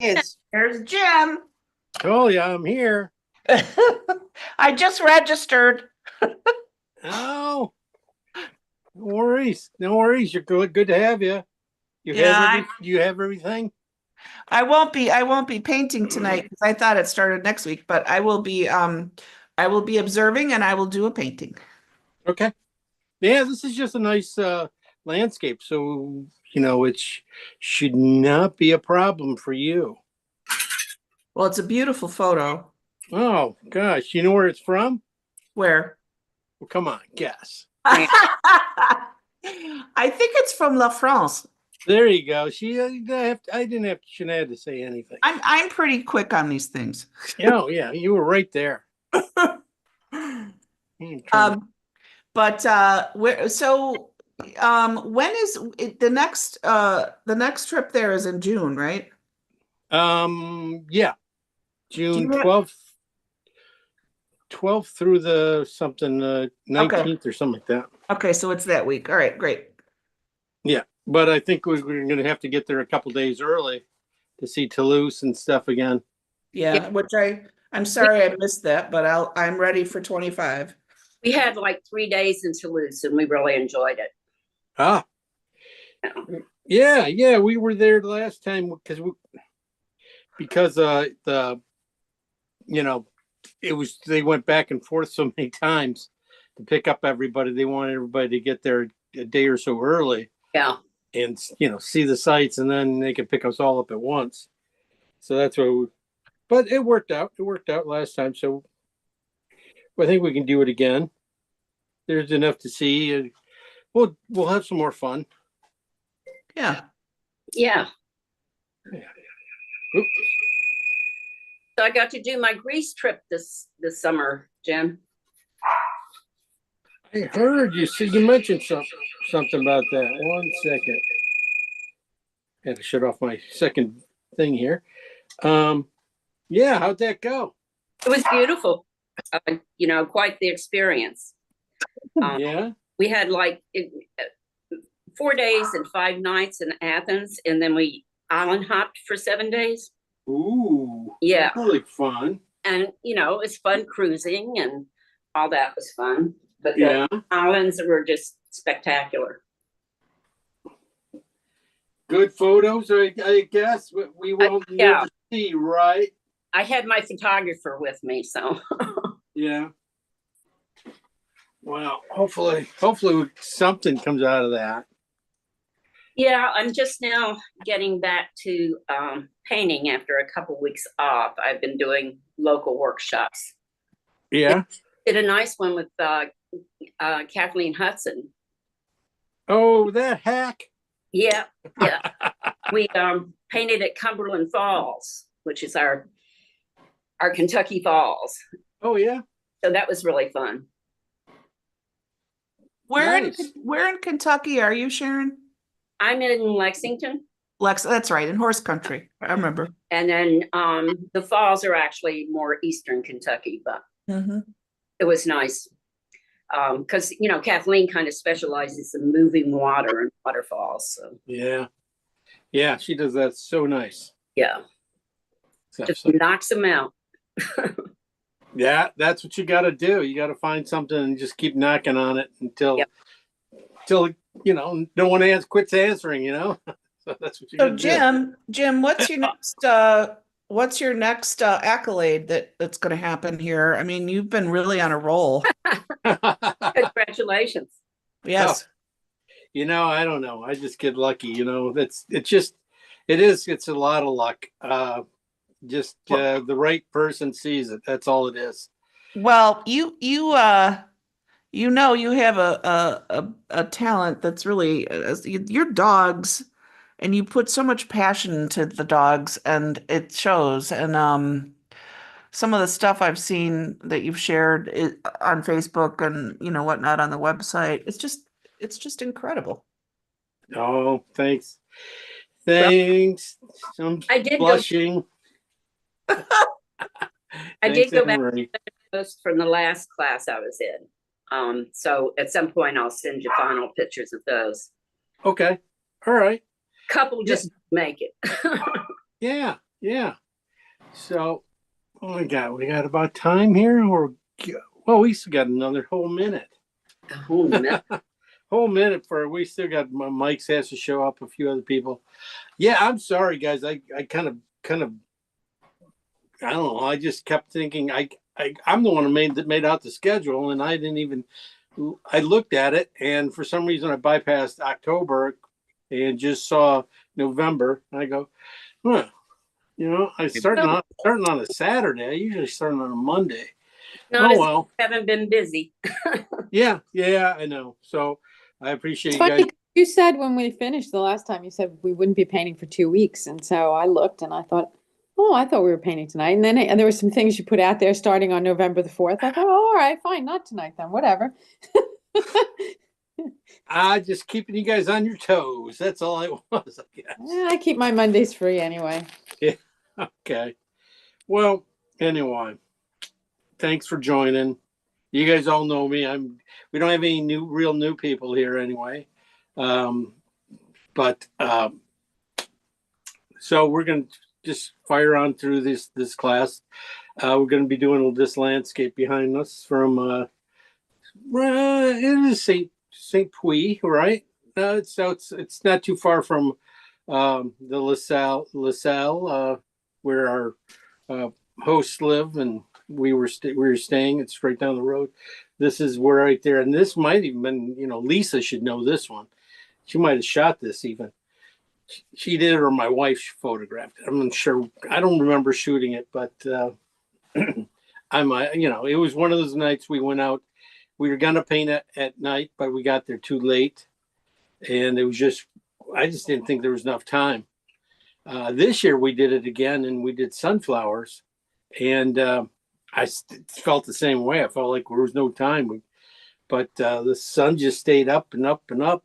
Is There's Jim. Oh yeah, I'm here. I just registered. Oh, no worries. No worries. You're good. Good to have you. Yeah, You have everything? I won't be painting tonight because I thought it started next week, but I will be observing and I will do a painting. Okay. Yeah, this is just a nice landscape, so should not be a problem for you. Well, it's a beautiful photo. Oh gosh, you know where it's from? Where? Well, come on, guess. I think it's from La France. There you go. I didn't have Sinead to say anything. I'm pretty quick on these things. Oh yeah, you were right there. Um, but when is the next trip there is in June, right? Yeah, Do June you 12th through the something Okay. 19th or something like that. Okay, so it's that week. All right, great. Yeah, but I think we're going to have to get there a couple days early to see Toulouse and stuff again. Yeah, Yeah, I'm we, sorry I missed that, but I'm ready for 25. we had like 3 days in Toulouse and we really enjoyed it. Ah, Yeah. yeah, we were there last time because the you know it was they went back and forth so many times to pick up everybody. They wanted everybody to get there a day or so early Yeah. and see the sights, and then they could pick us all up at once. So that's what. But it worked out. It worked out last time, so I think we can do it again. There's enough to see. We'll have some more fun. Yeah. Yeah. Yeah. Oop. So I got to do my Greece trip this summer, Jim. I heard you. See, you mentioned something about that. 1 second. Had to shut off my second thing here. Yeah, how'd that go? It was beautiful. Quite the experience. Yeah. We had 4 days and 5 nights in Athens, and then we island hopped for 7 days. Ooh. Yeah. Really fun. And it was fun cruising and all that was fun. But Yeah. the islands were just spectacular. Good photos, I guess. We won't Yeah. never see, right? I had my photographer with me, so Yeah. Well, hopefully something comes out of that. yeah, I'm just now getting back to painting after a couple weeks off. I've been doing local workshops. Yeah. Did a nice one with Kathleen Hudson. Oh, that hack. Yeah, yeah. We painted at Cumberland Falls, which is our Kentucky Falls. Oh yeah. So that was really fun. Nice. Where in Kentucky are you, Sharon? I'm in Lexington. That's right, in horse country. I remember. And then the falls are actually more eastern Kentucky, but it was nice. Because Kathleen kind of specializes in moving water and waterfalls. So yeah, she does that so nice. Yeah, just knocks them out. Yeah, that's what you got to do. You got to find something and just keep knocking on it until no one quits answering. So that's what you got So to do. Jim, what's your next accolade that's going to happen here? I mean, you've been really on a roll. Congratulations. Yes. I don't know. I just get lucky. It's a lot of luck. The right person sees it. That's all it is. Well, you have a talent that's really your dogs, and you put so much passion into the dogs, and it shows. And some of the stuff I've seen that you've shared on Facebook and whatnot on the website, it's just incredible. Oh, thanks. Well, I'm I did blushing. I did go back to post from the last class I was in. So at some point I'll send you final pictures of those. Okay. All right. Couple just make it. Yeah. Yeah. So, oh my God, we got about time here, or well, we still got another whole minute. A whole minute. Whole minute for we still got Mike's has to show up, a few other people. Yeah, I'm sorry, guys. I kind of I don't know. I just kept thinking I'm the one who made out the schedule, and I didn't even. I looked at it, and for some reason, I bypassed October and just saw November. And I go, huh. I starting on a Saturday. I usually start on a Monday. Not Oh as well. haven't been busy. Yeah, I know. So I appreciate It's you funny, guys. you said when we finished the last time, you said we wouldn't be painting for 2 weeks. And so I looked and I thought, oh, I thought we were painting tonight. And then there were some things you put out there starting on November the 4th. I thought, oh, all right, fine, not tonight then, whatever. Just keeping you guys on your toes. That's all I was, I guess. I keep my Mondays free anyway. Yeah. Okay. Well, anyway, thanks for joining. You guys all know me. We don't have any real new people here anyway. But so we're going to just fire on through this class. We're going to be doing this landscape behind us from it is St. Puy, right? It's not too far from the LaSalle, where our hosts live, and we were staying. It's right down the road. This is where right there, and this might even been, Lisa should know this one. She might have shot this even. She did it, or my wife photographed it. I'm not sure. I don't remember shooting it, but it was one of those nights we went out. We were gonna paint it at night, but we got there too late, and I just didn't think there was enough time. This year we did it again, and we did sunflowers, and I felt the same way. I felt like there was no time, but the sun just stayed up and up and up,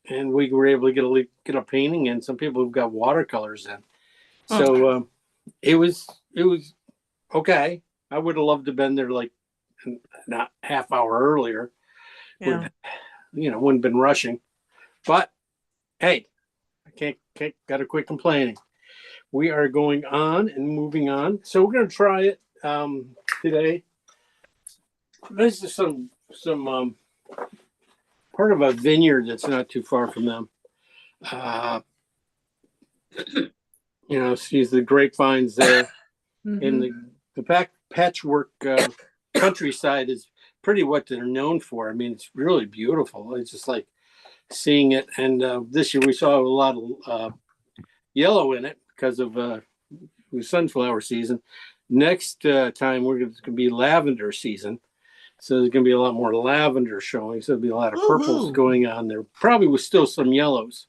and we were able to get a painting. And some people have got watercolors in, so it was okay. I would have loved to have been there like not half hour earlier. Yeah. Wouldn't have been rushing, but hey, I can't gotta quit complaining. We are going on and moving on. So we're going to try it today. This is some part of a vineyard that's not too far from them. See the grapevines there. And the patchwork countryside is pretty what they're known for. I mean, it's really beautiful. It's just like seeing it. And this year we saw a lot of yellow in it because of sunflower season. Next time we're going to be lavender season. So there's going to be a lot more lavender showing. So there'll be a lot of purples going on there. Probably with still some yellows.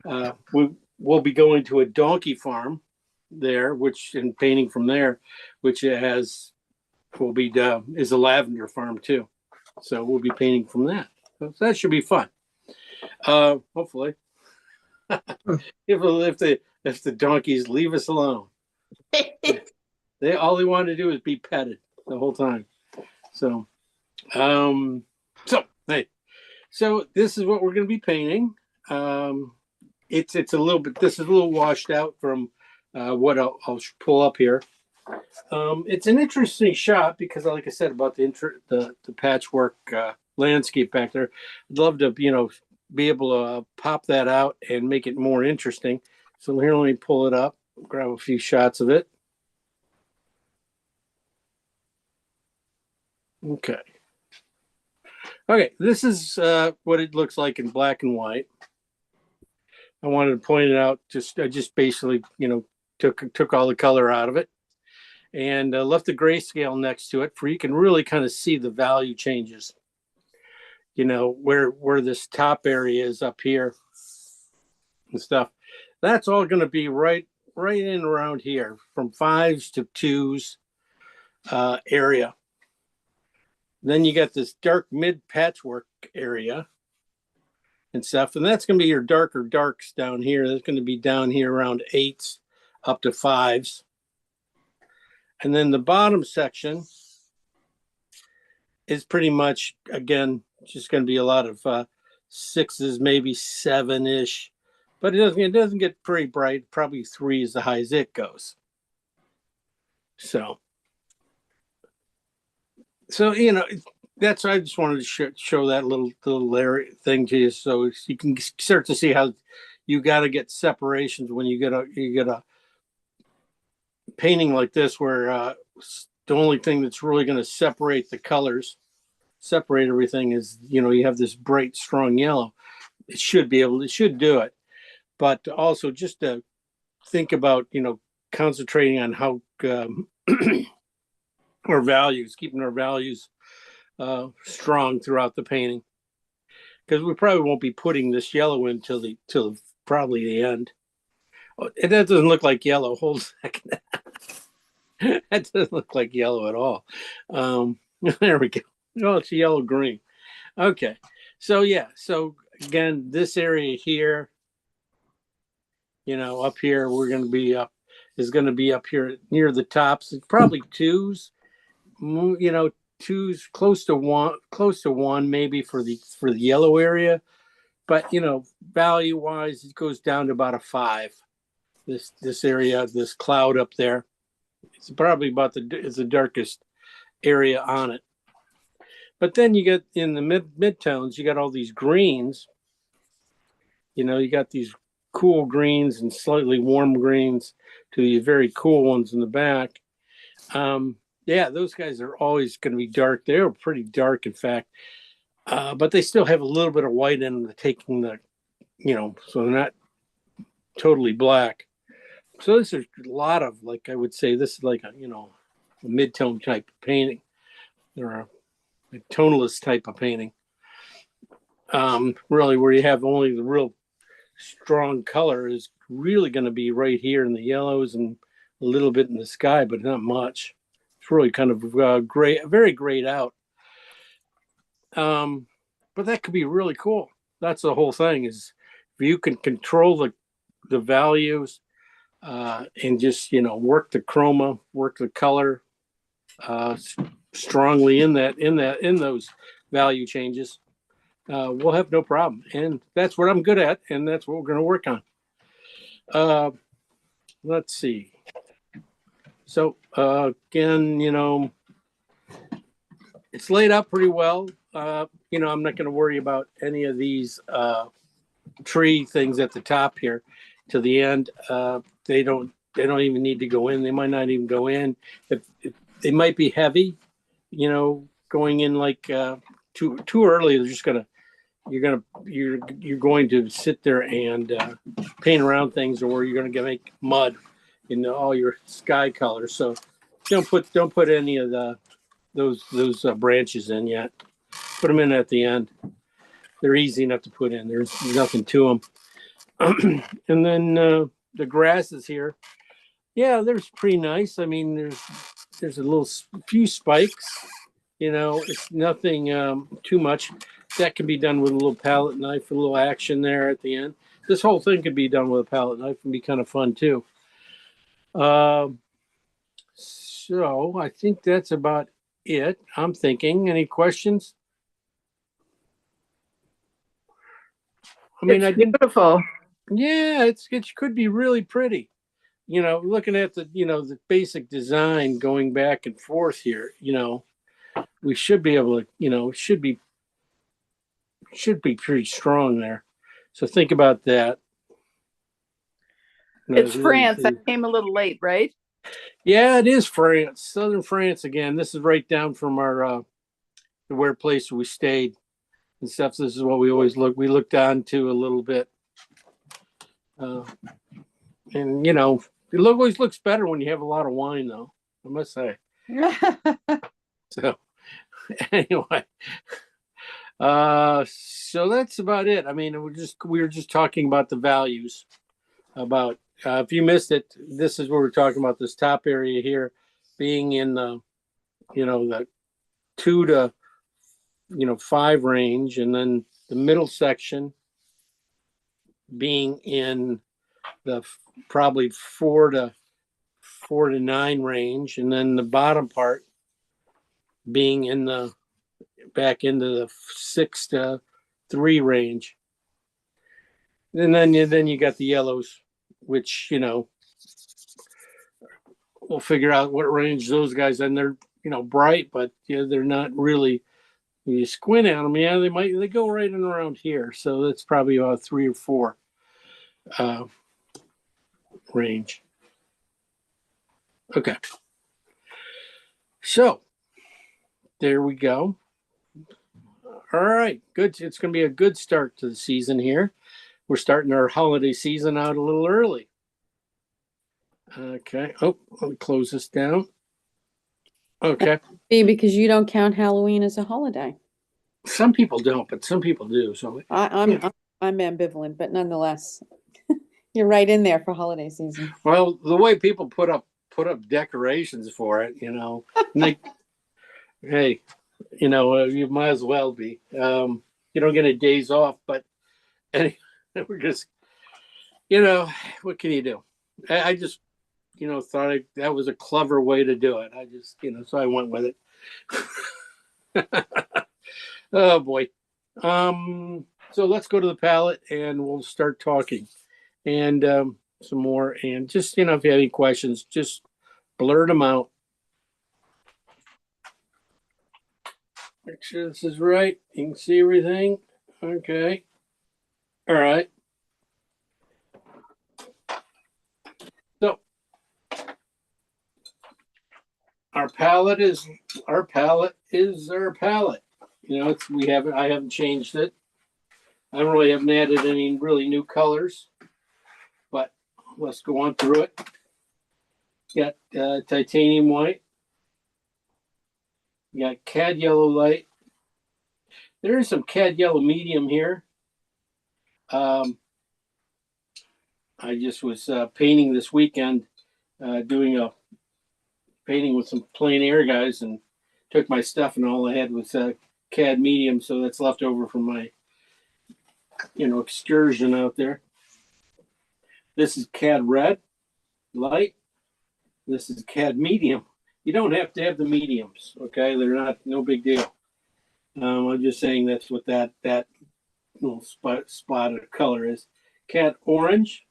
We'll be going to a donkey farm there, and painting from there, which is a lavender farm too. So we'll be painting from that. So that should be fun. Hopefully, if the donkeys leave us alone, all they want to do is be petted the whole time. So, hey, so this is what we're going to be painting. It's a little bit. This is a little washed out from what I'll pull up here. It's an interesting shot because, like I said, about the patchwork landscape back there. I'd love to, be able to pop that out and make it more interesting. So here, let me pull it up, grab a few shots of it. Okay, this is what it looks like in black and white. I wanted to point it out. I just basically, took all the color out of it and left the grayscale next to it for you can really kind of see the value changes. Where this top area is up here and stuff. That's all going to be right in around here from 5s to 2s area. Then you got this dark mid patchwork area and stuff. And that's going to be your darker darks down here. That's going to be down here around 8s up to 5s. And then the bottom section is pretty much, again, just going to be a lot of 6s, maybe 7-ish. but it doesn't get very bright. Probably 3 is the high as it goes. So that's why I just wanted to show that little area thing to you, so you can start to see how you got to get separations when you get a painting like this, where the only thing that's really going to separate the colors, separate everything, is you have this bright, strong yellow. It should do it, but also just to think about concentrating on how our values, keeping our values strong throughout the painting, because we probably won't be putting this yellow in till probably the end. And that doesn't look like yellow. Hold a second. That doesn't look like yellow at all. There we go. Oh, it's yellow green. Okay. So yeah. So again, this area here, up here, is going to be up here near the tops. It's probably 2s, 2s, close to 1 maybe for the yellow area. But value wise, it goes down to about a 5. This area, this cloud up there, it's probably it's the darkest area on it. But then you get in the midtones, you got all these greens. You got these cool greens and slightly warm greens to the very cool ones in the back. Yeah, those guys are always going to be dark. They're pretty dark, in fact. But they still have a little bit of white in them, taking the, so they're not totally black. So this is a lot of, like, I would say this is like a mid-tone type of painting, or a tonalist type of painting. Really, where you have only the real strong color is really going to be right here in the yellows and a little bit in the sky, but not much. It's really kind of gray, very grayed out. But that could be really cool. That's the whole thing, is if you can control the values, and just work the chroma, work the color strongly in those value changes, we'll have no problem. And that's what I'm good at, and that's what we're going to work on. Let's see. So again, it's laid out pretty well. I'm not going to worry about any of these tree things at the top here to the end. They don't even need to go in. They might not even go in. If they might be heavy, going in like too early. You're going to sit there and paint around things, or you're going to make mud in all your sky colors. So don't put any of those branches in yet. Put them in at the end. They're easy enough to put in. There's nothing to them. And then the grasses here, yeah, they're pretty nice. I mean, there's a few spikes. It's nothing too much. That can be done with a little palette knife, a little action there at the end. This whole thing could be done with a palette knife and be kind of fun too. So I think that's about it. I'm thinking. Any questions? I mean, It's beautiful. Yeah, it could be really pretty. Looking at the basic design going back and forth here, we should be able to, it should be pretty strong there. So think about that. It's France. I came a little late, right? Yeah, it is France, southern France again. This is right down from our the place we stayed and stuff. This is what we always look down to a little bit. And it always looks better when you have a lot of wine, though, I must say. So anyway, so that's about it. I mean, we were just talking about the values. About if you missed it, this is where we're talking about this top area here being in the the 2 to 5 range, and then the middle section being in the probably 4 to 9 range, and then the bottom part being back into the 6 to 3 range. And then you got the yellows, which, we'll figure out what range those guys, and they're, bright, but they're not really, when you squint at them, they go right in around here. So that's probably about 3 or 4 range. Okay. So there we go. All right, good. It's going to be a good start to the season here. We're starting our holiday season out a little early. Okay. Oh, let me close this down. Okay. Because you don't count Halloween as a holiday. Some people don't, but some people do. So I'm ambivalent, but nonetheless, you're right in there for holiday season. well, the way people put up decorations for it, and hey, you might as well be. You don't get a days off, but anyway, we're just, what can you do? I just, thought that was a clever way to do it. I just, so I went with it. Oh boy. So let's go to the palette and we'll start talking and some more. And just, if you have any questions, just blurt them out. Make sure this is right. You can see everything. Okay. All right. So our palette is our palette. I haven't changed it. I really haven't added any really new colors, but let's go on through it. Got titanium white. You got cad yellow light. There is some cad yellow medium here. I just was painting this weekend, doing a painting with some plein air guys, and took my stuff, and all I had was cad medium, so that's left over from my excursion out there. This is cad red light. This is cad medium. You don't have to have the mediums, okay? They're no big deal. I'm just saying that's what that little spot of color is. Cad orange.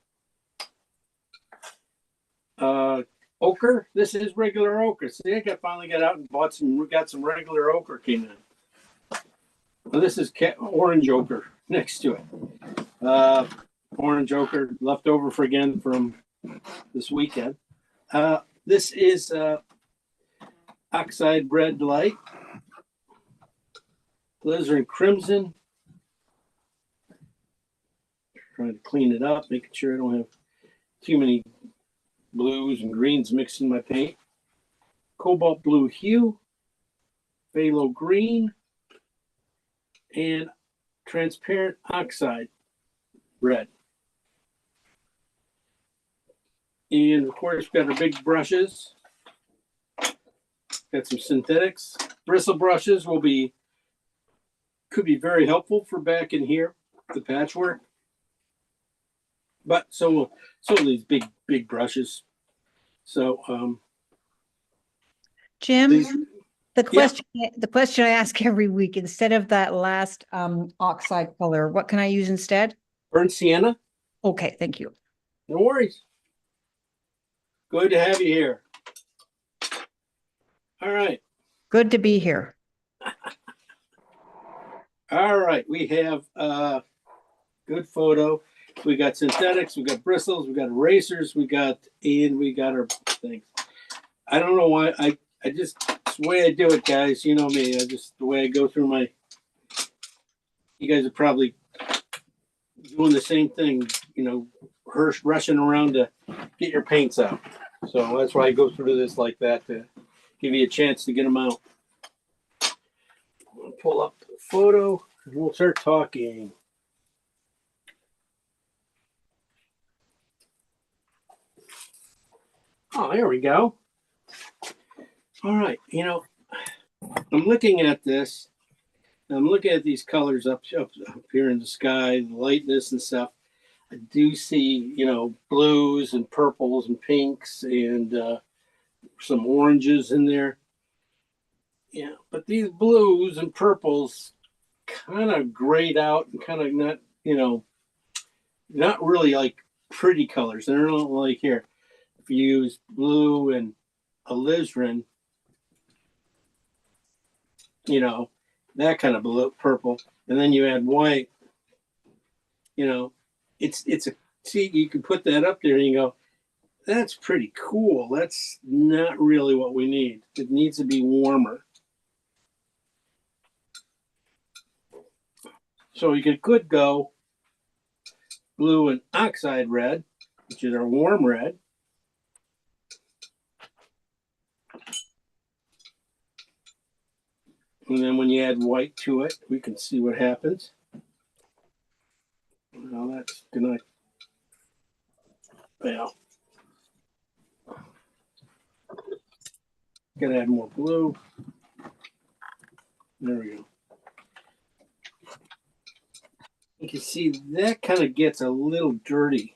Ochre. This is regular ochre. See, I finally got out and got some regular ochre came in. Well, this is orange ochre next to it. Orange ochre left over from this weekend. This is oxide red light. Alizarin crimson. Trying to clean it up, making sure I don't have too many blues and greens mixed in my paint. Cobalt blue hue. Phthalo green. And transparent oxide red. And of course, we've got our big brushes. Got some synthetics. Bristle brushes could be very helpful for back in here, the patchwork. But so these big brushes. So Jim, the question I ask every week, instead of that last oxide color, what can I use instead? burnt sienna. Okay, thank you. No worries. Good to have you here. All right. Good to be here. All right. We have good photo. We got synthetics, we got bristles, we got erasers, we got our things. I don't know why I just, it's the way I do it, guys. You know me. The way I go through you guys are probably doing the same thing, rushing around to get your paints out. So that's why I go through this like that, to give you a chance to get them out. I'll pull up the photo and we'll start talking. Oh, there we go. All right. I'm looking at this. I'm looking at these colors up here in the sky, the lightness and stuff. I do see, blues and purples and pinks and some oranges in there. Yeah, but these blues and purples kind of grayed out and kind of not, not really like pretty colors. They're not like here. If you use blue and alizarin, you know, that kind of blue, purple, and then you add white, you know, it's a, see, you can put that up there and you go, that's pretty cool. That's not really what we need. It needs to be warmer. So you could go blue and oxide red, which is our warm red. And then when you add white to it, we can see what happens. Well, that's gonna, well, gotta add more blue. There we go. You can see that kind of gets a little dirty,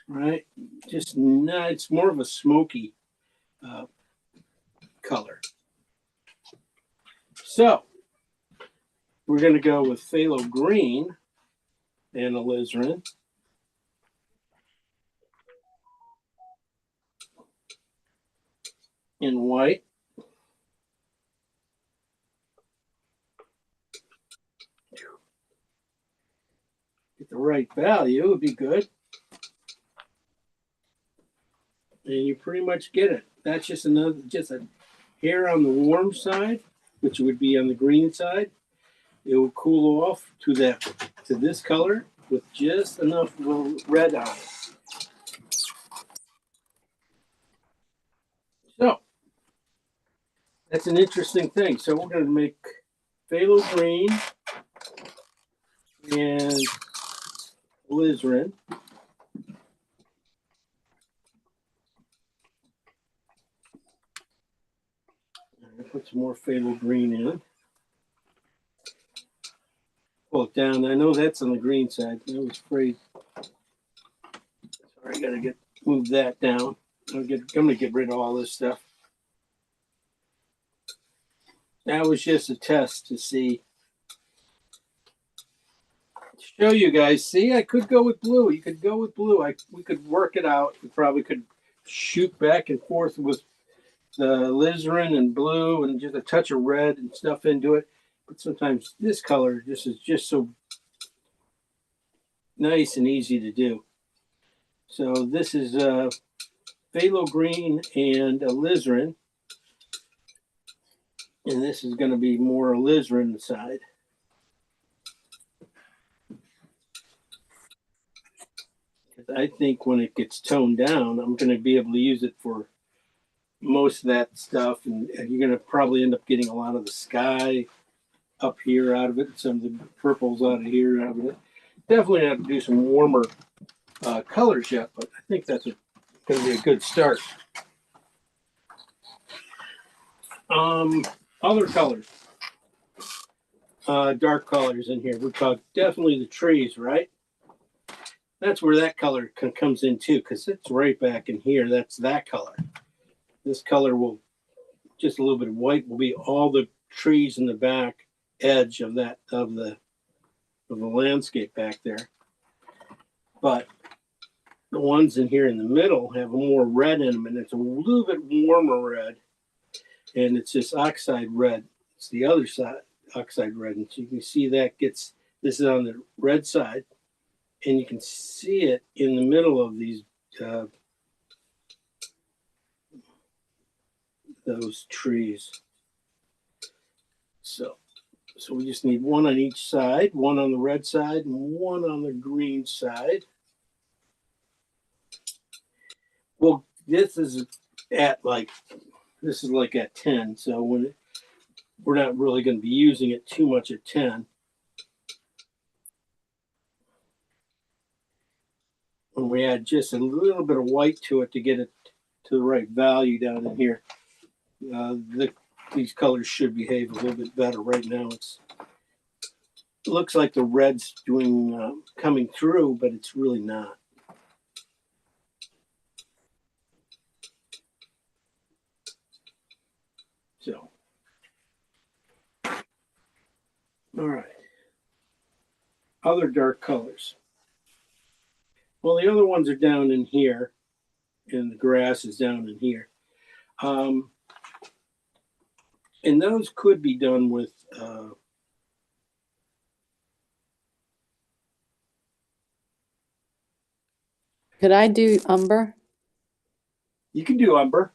right? Just not, it's more of a smoky color. So we're going to go with phthalo green and alizarin. In white. Get the right value would be good. And you pretty much get it. That's just another, just a hair on the warm side, which would be on the green side. It will cool off to this color with just enough red on it. So that's an interesting thing. So we're going to make phthalo green and alizarin. Put some more phthalo green in. Pull it down. I know that's on the green side. I was afraid. Sorry, I gotta move that down. I'm gonna get rid of all this stuff. That was just a test to see. Show you guys. See, I could go with blue. You could go with blue. We could work it out. We probably could shoot back and forth with the alizarin and blue and just a touch of red and stuff into it. But sometimes this color is just so nice and easy to do. So this is phthalo green and alizarin. And this is going to be more alizarin side. I think when it gets toned down, I'm going to be able to use it for most of that stuff, and you're going to probably end up getting a lot of the sky up here out of it, and some of the purples out of here out of it. Definitely have to do some warmer colors yet, but I think that's going to be a good start. Other colors, dark colors in here. We talk definitely the trees, right? That's where that color comes in too, because it's right back in here. That's that color. This color will, just a little bit of white, will be all the trees in the back edge of the landscape back there. But the ones in here in the middle have more red in them, and it's a little bit warmer red, and it's just oxide red. It's the other side, oxide red, and so you can see that this is on the red side, and you can see it in the middle of these those trees. So we just need one on each side, one on the red side and one on the green side. Well, this is like at 10. So we're not really going to be using it too much at 10. When we add just a little bit of white to it to get it to the right value down in here. These colors should behave a little bit better. Right now it looks like the red's coming through, but it's really not. So, all right. Other dark colors. Well, the other ones are down in here, and the grass is down in here. And those could be done with, Could I do umber? you can do umber.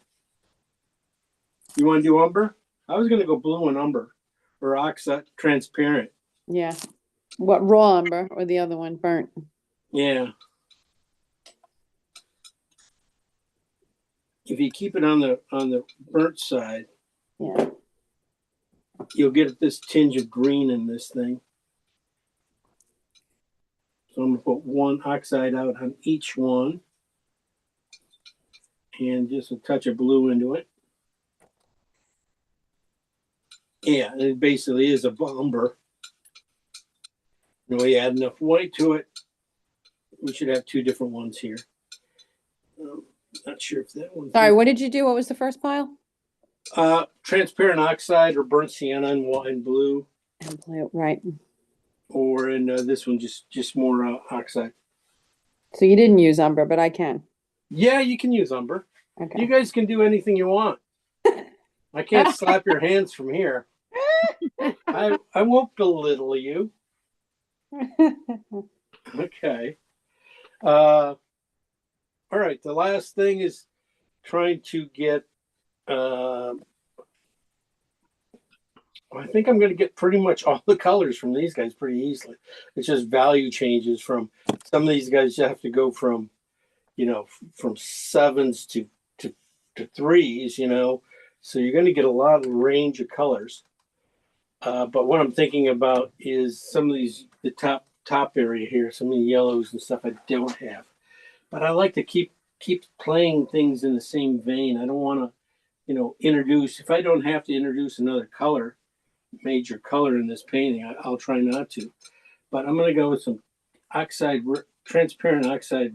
You want to do umber? I was going to go blue and umber, or oxide transparent. Yeah. What, raw umber or the other one, burnt? Yeah. If you keep it on the burnt side, Yeah. you'll get this tinge of green in this thing. So I'm gonna put one oxide out on each one, and just a touch of blue into it. Yeah, it basically is a umber. And we add enough white to it. We should have two different ones here. Not sure if that one's. Sorry, what did you do? What was the first pile? Transparent oxide or burnt sienna and white and blue, And blue, right. or in this one just more oxide. So you didn't use umber, but I can. Yeah, you can use umber. Okay. You guys can do anything you want. I can't slap your hands from here. I won't belittle you. Okay. All right. The last thing is trying to get. I think I'm going to get pretty much all the colors from these guys pretty easily. It's just value changes from some of these guys. You have to go from, from 7s to threes. So you're going to get a lot of range of colors. But what I'm thinking about is some of these, the top area here, some of the yellows and stuff I don't have. But I like to keep playing things in the same vein. I don't want to, introduce, if I don't have to introduce another color, major color in this painting, I'll try not to. But I'm going to go with some transparent oxide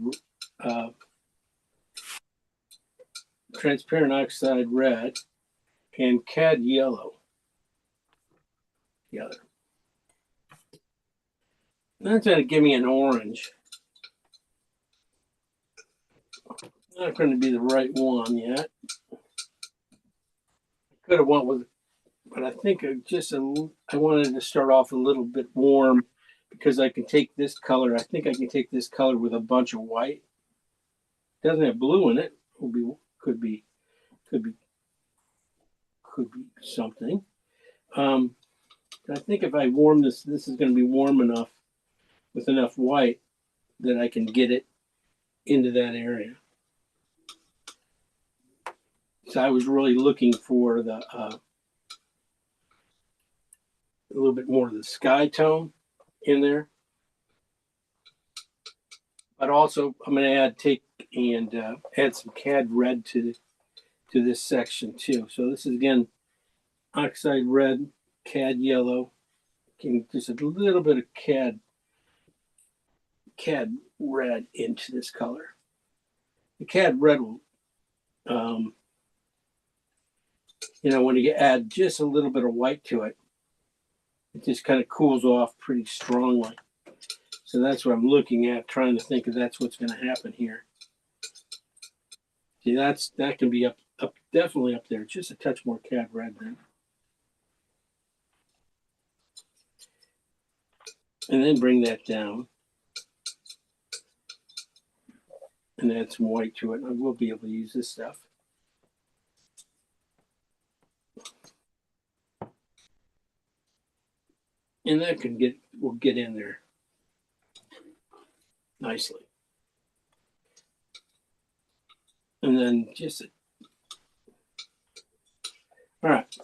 red and cad yellow together. That's going to give me an orange. Not going to be the right one yet. Could have went with, but I think I wanted to start off a little bit warm because I can take this color. I think I can take this color with a bunch of white. Doesn't have blue in it. Could be something. I think if I warm this is going to be warm enough with enough white that I can get it into that area. So I was really looking for the a little bit more of the sky tone in there. But also I'm going to add some cad red to this section too. So this is again oxide red, cad yellow, just a little bit of cad red into this color. The cad red will, when you add just a little bit of white to it, it just kind of cools off pretty strongly. So that's what I'm looking at, trying to think if that's what's going to happen here. See, that can be up definitely up there. Just a touch more cad red then. And then bring that down. And add some white to it. I will be able to use this stuff. And that will get in there nicely. And then all right.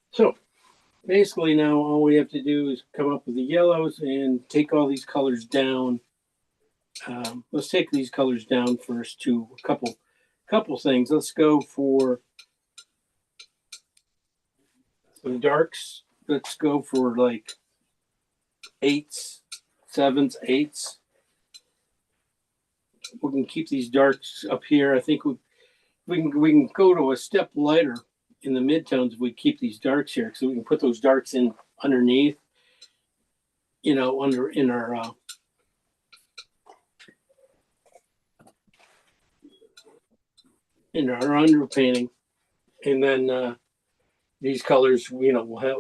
So basically now all we have to do is come up with the yellows and take all these colors down. Let's take these colors down first to a couple things. Let's go for some darks. Let's go for like 8s, 7s, 8s. We can keep these darks up here. I think we can go to a step lighter in the midtones if we keep these darks here, so we can put those darks in underneath you know, under in our underpainting, and then these colors, you know, will have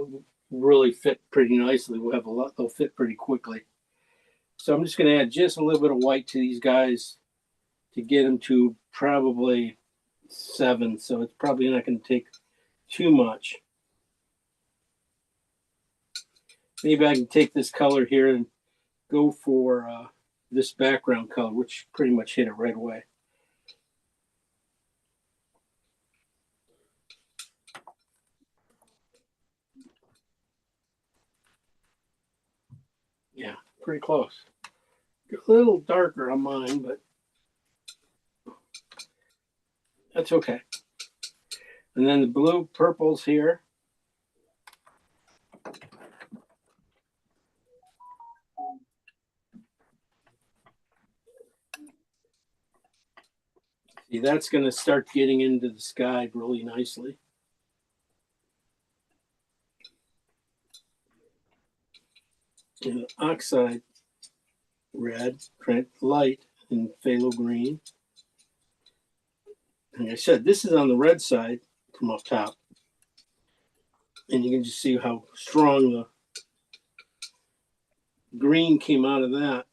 really fit pretty nicely. We'll have a lot; they'll fit pretty quickly. So I'm just going to add just a little bit of white to these guys to get them to probably 7. So it's probably not going to take too much. Maybe I can take this color here and go for this background color, which pretty much hit it right away. Yeah, pretty close. A little darker on mine, but that's okay. And then the blue purples here. See, that's going to start getting into the sky really nicely. And the oxide red, light, and phthalo green. Like I said, this is on the red side from up top. And you can just see how strong the green came out of that.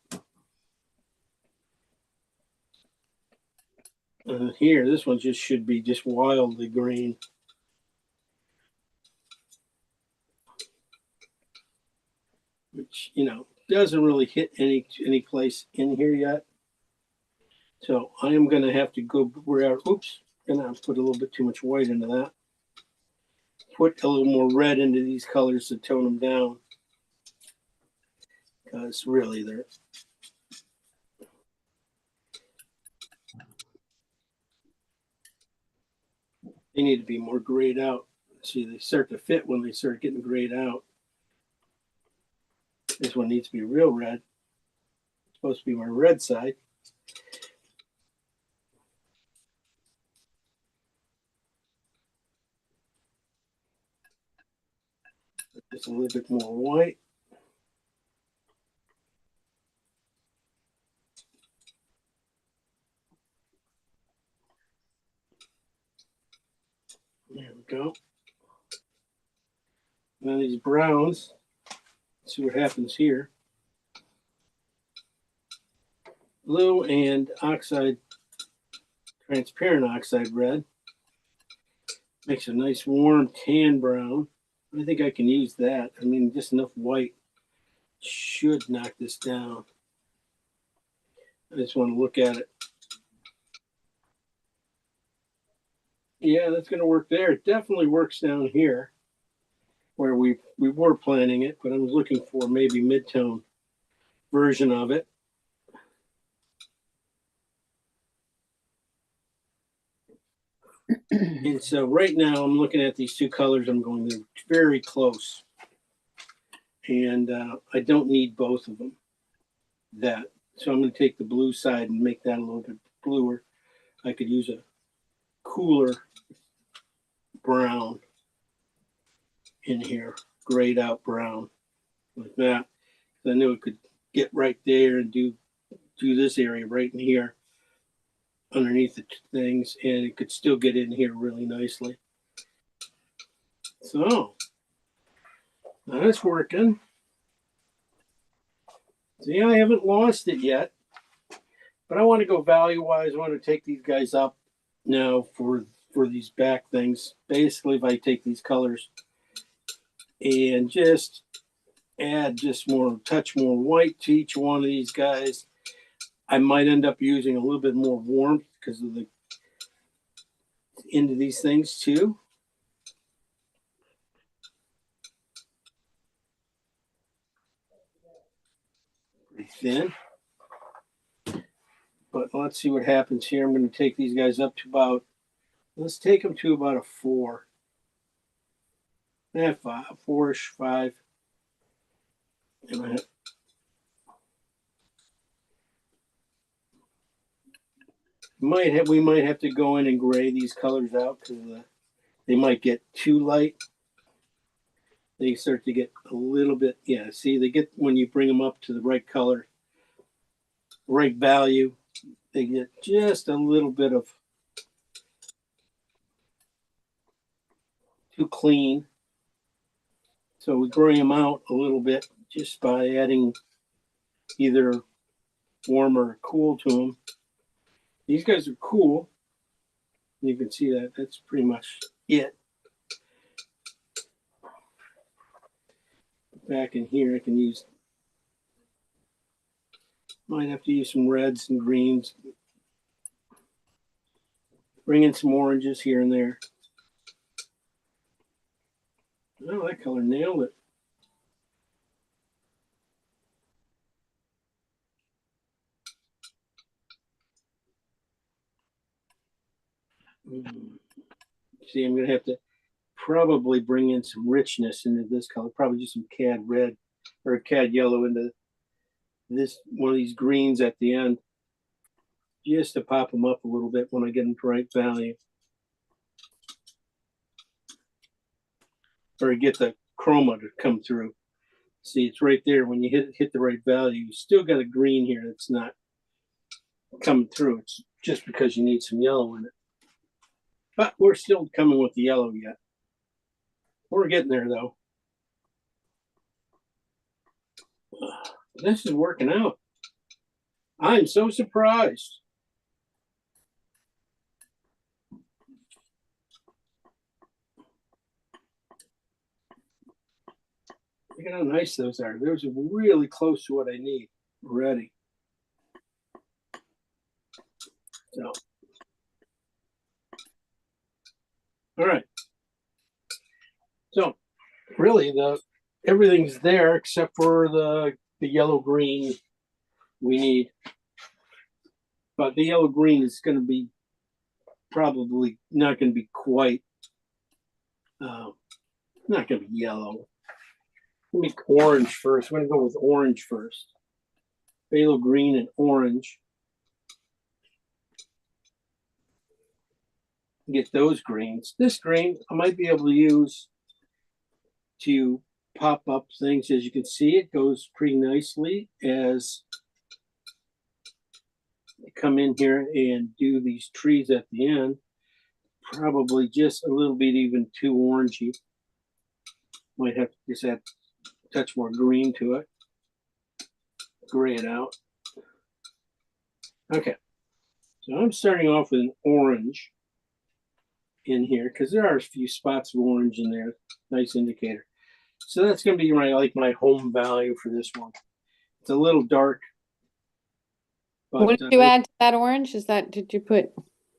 And here, this one just should be just wildly green. Which, you know, doesn't really hit any place in here yet. So I am going to have to go where, oops, gonna have to put a little bit too much white into that. Put a little more red into these colors to tone them down. Because really they need to be more grayed out. See, they start to fit when they start getting grayed out. This one needs to be real red. It's supposed to be my red side. Just a little bit more white. There we go. And then these browns. Let's see what happens here. Blue and oxide, transparent oxide red. Makes a nice warm tan brown. I think I can use that. I mean, just enough white should knock this down. I just want to look at it. Yeah, that's going to work there. It definitely works down here where we were planning it, but I was looking for maybe mid-tone version of it. And so right now I'm looking at these two colors. I'm going, they're very close. And I don't need both of them. So I'm going to take the blue side and make that a little bit bluer. I could use a cooler brown in here, grayed out brown like that. I knew it could get right there and do this area right in here underneath the things, and it could still get in here really nicely. So that's working. See, I haven't lost it yet, but I want to go value-wise. I want to take these guys up now for these back things. Basically, if I take these colors and just add just touch more white to each one of these guys, I might end up using a little bit more warmth because of the into these things too. Pretty thin. But let's see what happens here. I'm going to take these guys up to about, let's take them to about a 4. 4-ish, 5. And we might have to go in and gray these colors out because they might get too light. they start to get a little bit, yeah, see, they get, when you bring them up to the right color, right value, they get just a little bit of too clean. So we bring them out a little bit just by adding either warm or cool to them. These guys are cool. You can see that. That's pretty much it. Back in here, I can use, might have to use some reds and greens. Bring in some oranges here and there. Oh, that color nailed it. See, I'm going to have to probably bring in some richness into this color. Probably just some cad red or cad yellow into this, one of these greens at the end, just to pop them up a little bit when I get them to right value. Or get the chroma to come through. See, it's right there. When you hit the right value, you still got a green here that's not coming through. It's just because you need some yellow in it. But we're still coming with the yellow yet. We're getting there though. This is working out. I'm so surprised. Look at how nice those are. Those are really close to what I need already. So, all right. So, really, everything's there except for the yellow green we need. But the yellow green is going to be probably not going to be quite, not going to be yellow. Let me orange first. I'm going to go with orange first. Phthalo green and orange. Get those greens. This green I might be able to use to pop up things. As you can see, it goes pretty nicely as I come in here and do these trees at the end. Probably just a little bit even too orangey. Might have to just add a touch more green to it. Gray it out. Okay, so I'm starting off with an orange in here because there are a few spots of orange in there. Nice indicator. So that's going to be my home value for this one. It's a little dark. But, What did you add to that orange? Did you put?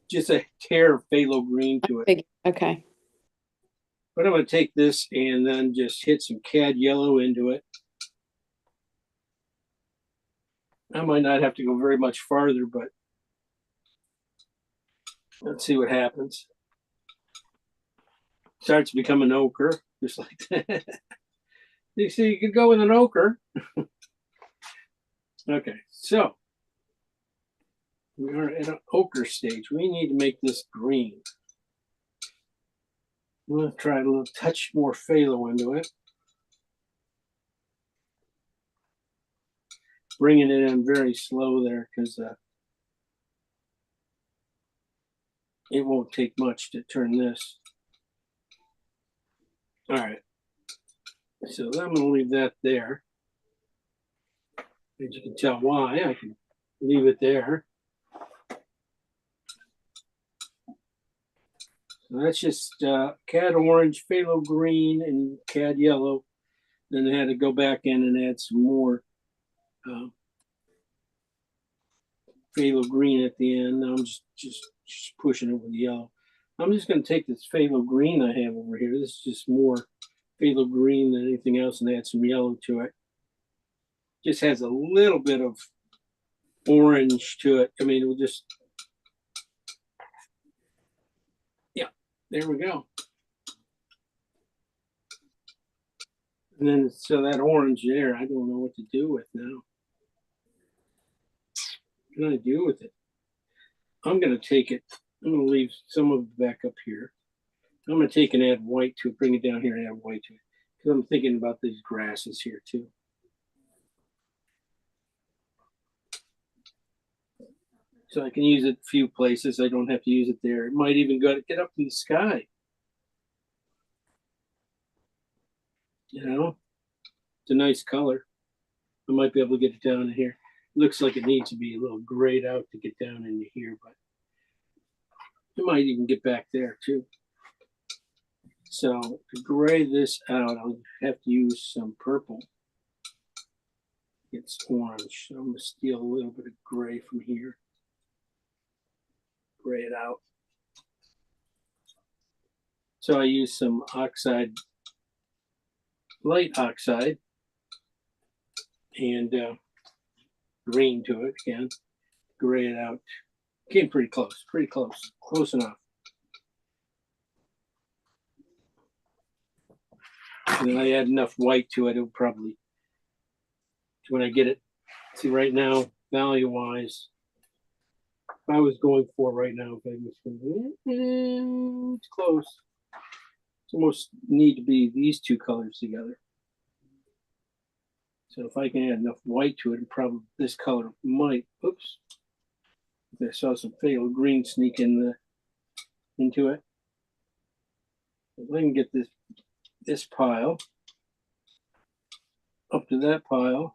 Just a hair of phthalo green to it. Okay. But I'm going to take this and then just hit some cad yellow into it. I might not have to go very much farther, but let's see what happens. Starts to become an ochre, just like that. You see, you could go with an ochre. Okay, so we are at an ochre stage. We need to make this green. I'm going to try a little touch more phthalo into it. Bringing it in very slow there because it won't take much to turn this. All right. So I'm going to leave that there. As you can tell why, I can leave it there. So that's just cad orange, phthalo green, and cad yellow. Then I had to go back in and add some more phthalo green at the end. Now I'm just pushing it with yellow. I'm just going to take this phthalo green I have over here. This is just more phthalo green than anything else, and add some yellow to it. Just has a little bit of orange to it. I mean, we'll just, yeah, there we go. And then, so that orange there, I don't know what to do with now. What can I do with it? I'm going to take it, I'm going to leave some of it back up here. I'm going to take and add white to it, bring it down here and add white to it. Because I'm thinking about these grasses here too. So I can use it a few places. I don't have to use it there. It might even go to get up in the sky. You know, it's a nice color. I might be able to get it down in here. Looks like it needs to be a little grayed out to get down into here, but it might even get back there too. So to gray this out, I'll have to use some purple. It's orange, so I'm gonna steal a little bit of gray from here. Gray it out. So I use some oxide, light oxide, and green to it again. Gray it out. Came pretty close, close enough. And then I add enough white to it, it'll probably, when I get it, see right now, value wise, if I was going for right now, if I was going, it's close. It's almost need to be these two colors together. So if I can add enough white to it, and probably this color might, oops, if I saw some fatal green sneak into it. If I can get this pile up to that pile,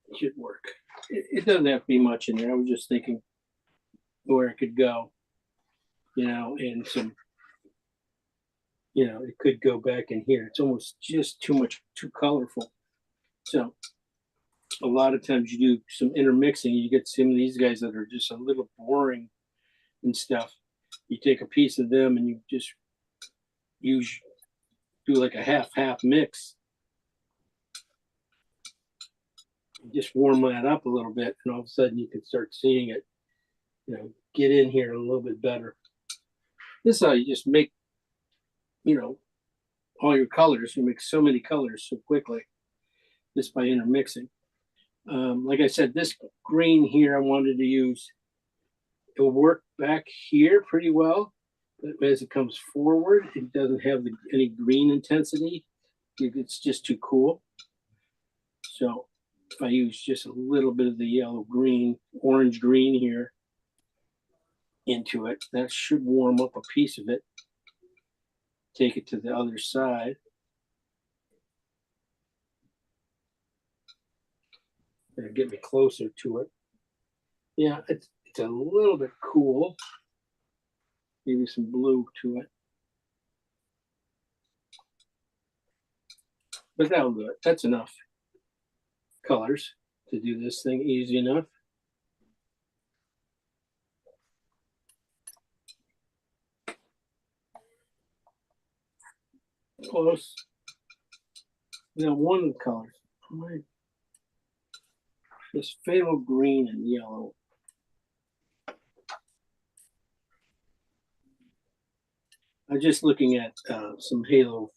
it should work. It doesn't have to be much in there. I was just thinking where it could go, you know, and some, you know, it could go back in here. It's almost just too colorful. So a lot of times you do some intermixing, you get some of these guys that are just a little boring and stuff. You take a piece of them and you just do like a half mix. Just warm that up a little bit, and all of a sudden you can start seeing it, you know, get in here a little bit better. This is how you just make, you know, all your colors. You make so many colors so quickly just by intermixing. Like I said, this green here I wanted to use, it'll work back here pretty well, but as it comes forward, it doesn't have any green intensity. It's just too cool. So if I use just a little bit of the yellow green, orange green here into it, that should warm up a piece of it. Take it to the other side. And get me closer to it. Yeah, it's a little bit cool. Maybe some blue to it. But that'll do it. That's enough colors to do this thing easy enough. Close. Now one of the colors. This fatal green and yellow. I'm just looking at some halo,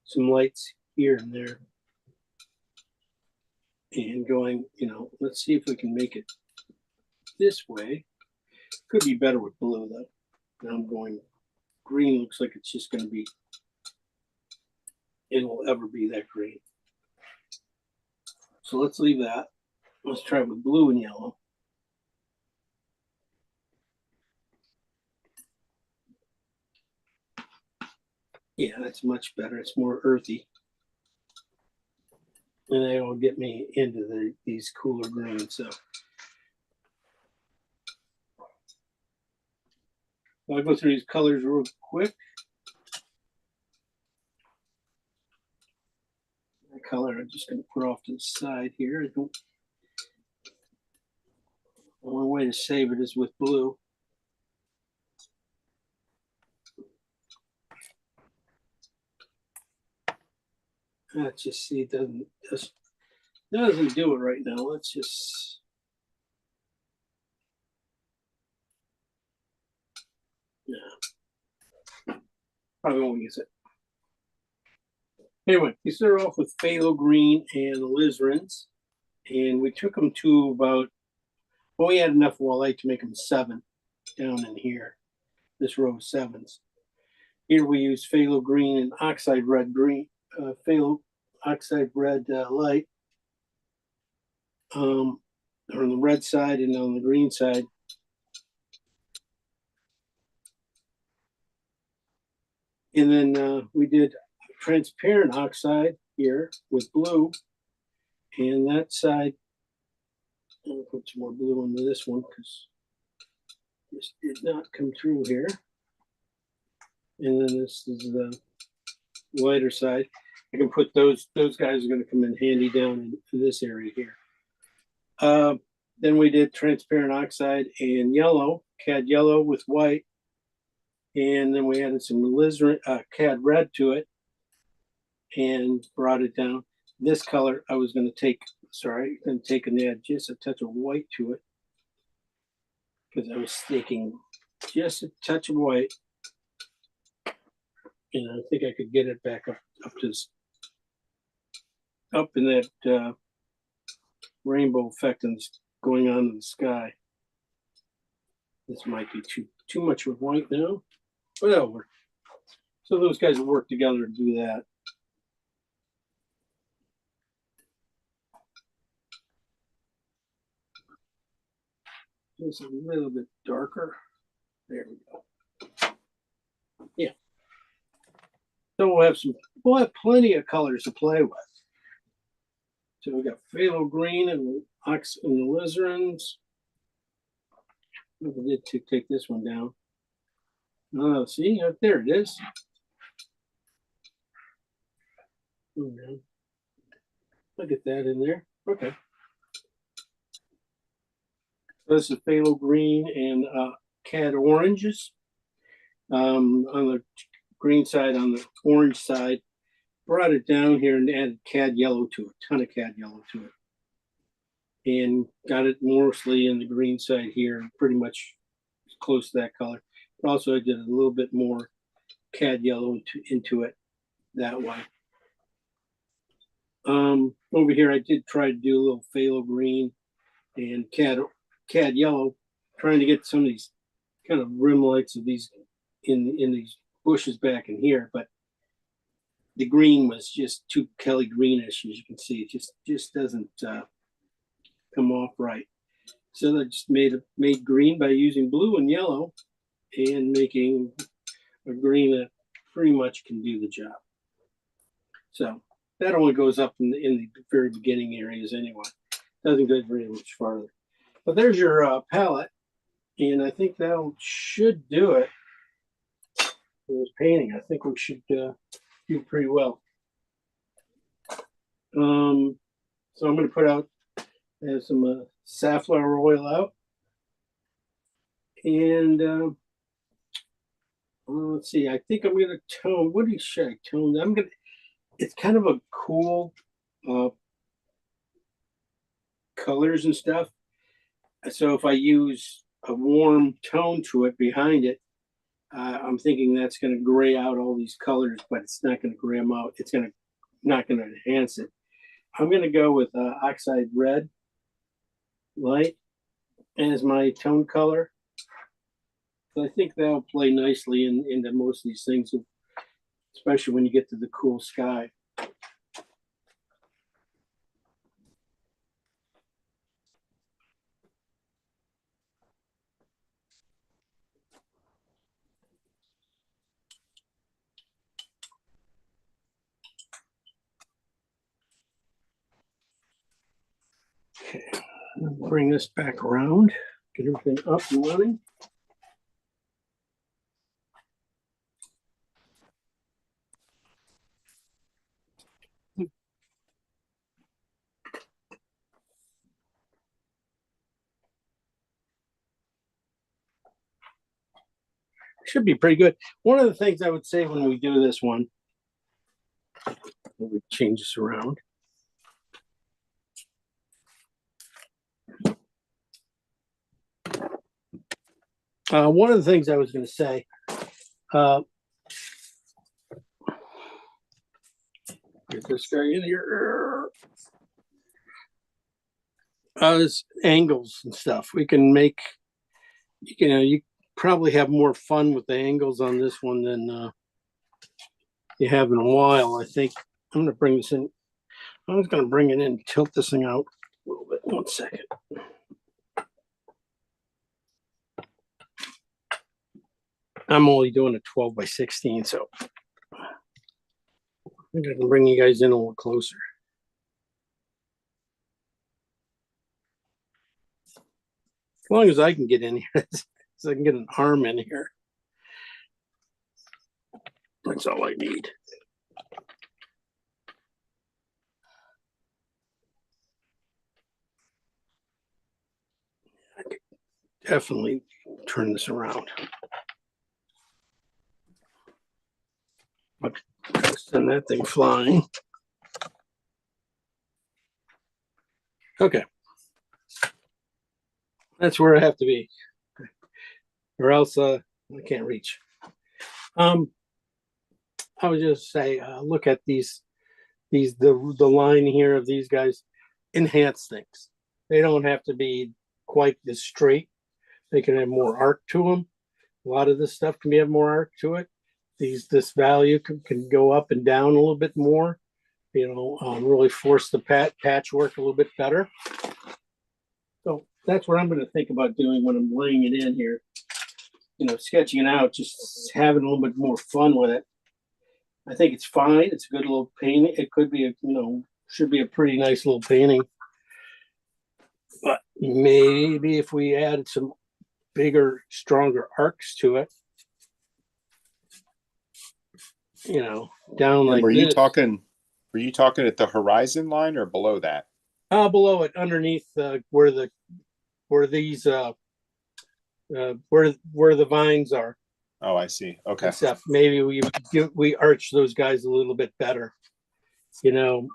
some lights here and there. And going, you know, let's see if we can make it this way. Could be better with blue though. Now I'm going, green looks like it's just going to be, it will ever be that green. So let's leave that. Let's try with blue and yellow. Yeah, that's much better. It's more earthy. And they will get me into these cooler greens. So I'll go through these colors real quick. The color I'm just going to put off to the side here. I don't. The only way to save it is with blue. Let's just see, it doesn't do it right now. Let's just. Yeah. Probably won't use it. Anyway, we started off with phthalo green and alizarans, and we took them to about, well, we had enough walleye to make them 7 down in here, this row of 7s. Here we use phthalo green and oxide red green, phthalo oxide red light on the red side and on the green side. And then we did transparent oxide here with blue. And that side, I'll put some more blue into this one because this did not come through here. And then this is the lighter side. I can put those guys are going to come in handy down in this area here. Then we did transparent oxide and yellow, CAD yellow with white. And then we added some alizarin, CAD red to it and brought it down. This color I was going to take, and add just a touch of white to it because I was taking just a touch of white. And I think I could get it back up to up in that rainbow effect that's going on in the sky. This might be too much of white now, but that'll work. So those guys will work together to do that. Just a little bit darker. There we go. Yeah. So we'll have plenty of colors to play with. So we got phthalo green and the alizarins. I did take this one down. See, there it is. Look at that in there. Okay. So this is phthalo green and CAD oranges. On the green side, on the orange side, brought it down here and added CAD yellow to it, ton of CAD yellow to it. And got it mostly in the green side here, pretty much close to that color. But also I did a little bit more CAD yellow into it that way. Over here I did try to do a little phthalo green and CAD yellow, trying to get some of these kind of rim lights of these in these bushes back in here, but the green was just too Kelly greenish, as you can see. It just doesn't come off right. So I just made green by using blue and yellow and making a green that pretty much can do the job. So that only goes up in the very beginning areas anyway. Doesn't go very much farther. But there's your palette, and I think that should do it. For this painting, I think we should do pretty well. So I'm going to put out some safflower oil out, and let's see. I think I'm going to tone. What should I tone? It's kind of a cool colors and stuff. So if I use a warm tone to it behind it, I'm thinking that's going to gray out all these colors, but it's not going to gray them out. It's not going to enhance it. I'm going to go with oxide red light as my tone color. So I think that'll play nicely into most of these things, especially when you get to the cool sky. Okay, bring this back around, get everything up and running. Should be pretty good. One of the things I would say when we do this one, we change this around. One of the things I was going to say, get this guy in here. Is angles and stuff. We can make, you probably have more fun with the angles on this one than you have in a while. I think I'm gonna bring this in. I was gonna bring it in, tilt this thing out a little bit. 1 second. I'm only doing a 12 by 16, so I think I can bring you guys in a little closer. As long as I can get in here, so I can get an arm in here. That's all I need. I could definitely turn this around. But send that thing flying. Okay. That's where I have to be. Or else I can't reach. I would just say look at the line here of these guys, enhance things. They don't have to be quite this straight. They can have more arc to them. A lot of this stuff can have more arc to it. This value can go up and down a little bit more, really force the patchwork a little bit better. So that's what I'm going to think about doing when I'm laying it in here. Sketching it out, just having a little bit more fun with it. I think it's fine. It's a good little painting. It could be should be a pretty nice little painting. But maybe if we added some bigger, stronger arcs to it, down like Were you this. Were you talking at the horizon line or below that? Below it, underneath where the vines are. Oh, I see. Okay. Except maybe we arch those guys a little bit better, so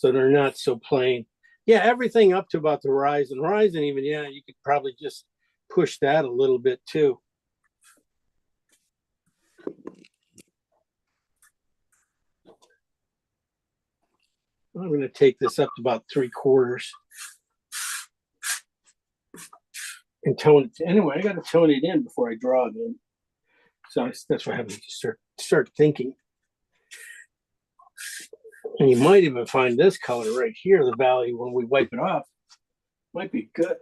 they're not so plain. Yeah, everything up to about the horizon. Horizon, even, you could probably just push that a little bit too. I'm going to take this up to about 3/4 and tone it. Anyway, I got to tone it in before I draw it in. So that's why I have to start thinking. And you might even find this color right here, the value, when we wipe it off, might be good.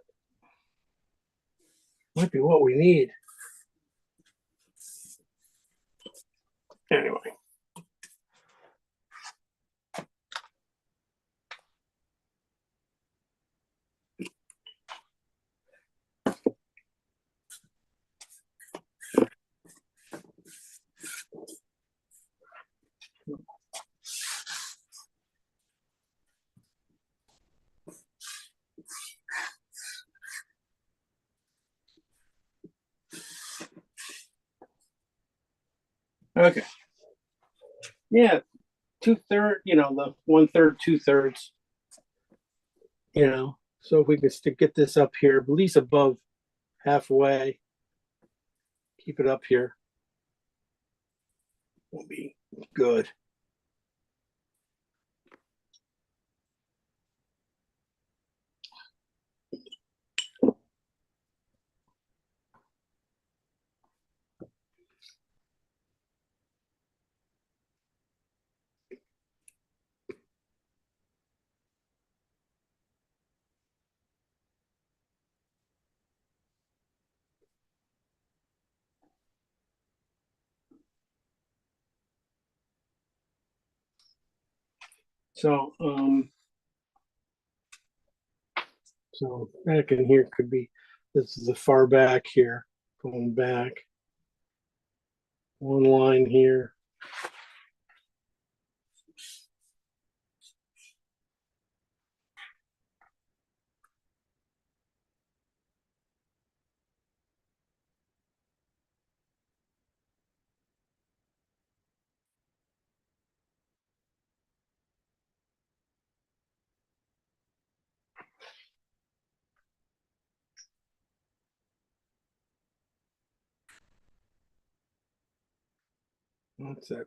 Might be what we need. Anyway. Okay. Yeah, 2/3, the 1/3, 2/3. So if we can get this up here, at least above halfway, keep it up here, will be good. So, so back in here could be, this is the far back here, going back. One line here. What's that?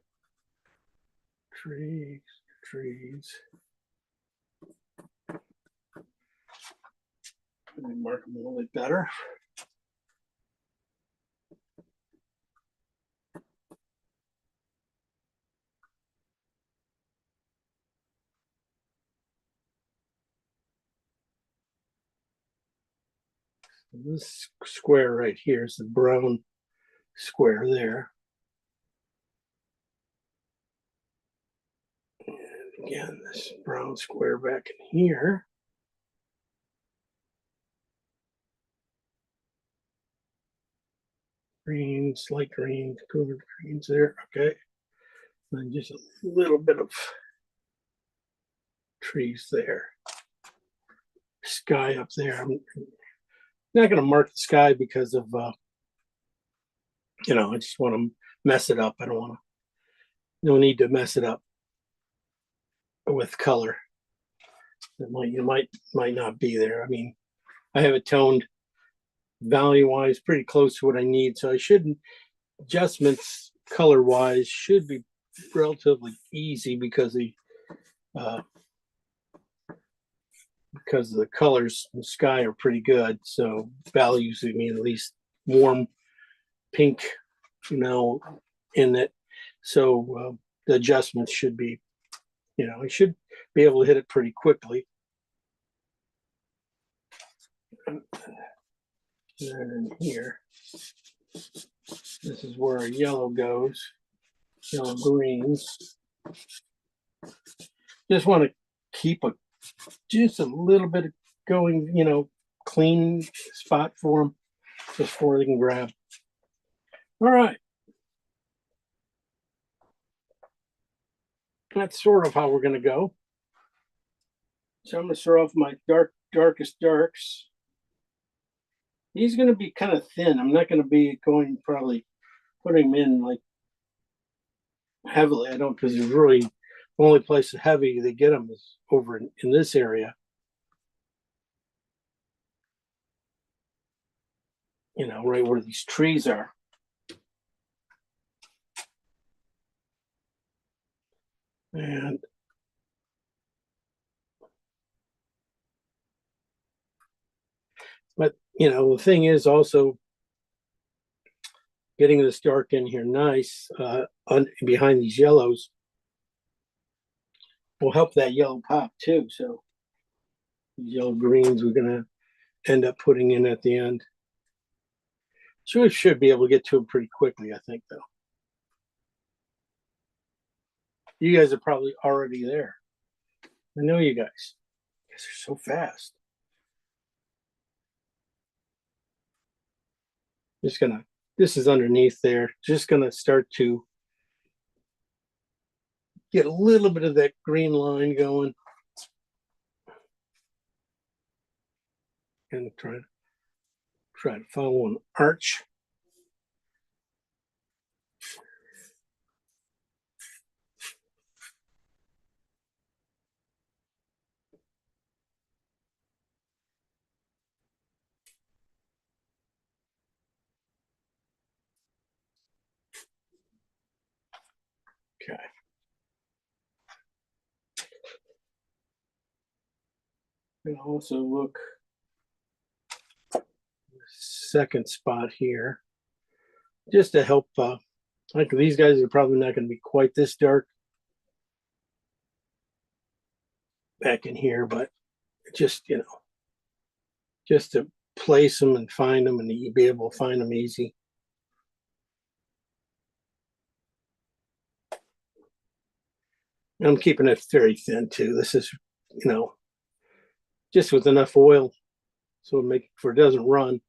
Trees. Let me mark them a little bit better. This square right here is the brown square there. And again, this brown square back in here. Greens, light greens, cooler greens there. Okay. And just a little bit of trees there. Sky up there. I'm not going to mark the sky because of, I just want to mess it up. I don't want to, no need to mess it up with color. You might not be there. I mean, I have it toned value wise pretty close to what I need. So I shouldn't, adjustments color wise should be relatively easy because the colors in the sky are pretty good. So values, I mean, at least warm pink, in it. So the adjustments should be, I should be able to hit it pretty quickly. And then in here, this is where our yellow goes, yellow greens. Just want to keep just a little bit of going, clean spot for them before they can grab. All right. That's sort of how we're going to go. So I'm going to start off my darkest darks. He's going to be kind of thin. I'm not going to be going probably putting him in like heavily. I don't, because it's really the only place heavy they get them is over in this area. Right where these trees are. And but the thing is also getting this dark in here nice behind these yellows will help that yellow pop too. So these yellow greens we're gonna end up putting in at the end. So we should be able to get to them pretty quickly, I think, though. You guys are probably already there. I know you guys. You guys are so fast. This is underneath there. Just gonna start to get a little bit of that green line going. And try to follow an arch. Okay. And also look second spot here, just to help. Like these guys are probably not going to be quite this dark back in here, but just just to place them and find them, and you'll be able to find them easy. I'm keeping it very thin too. This is, just with enough oil so it doesn't run.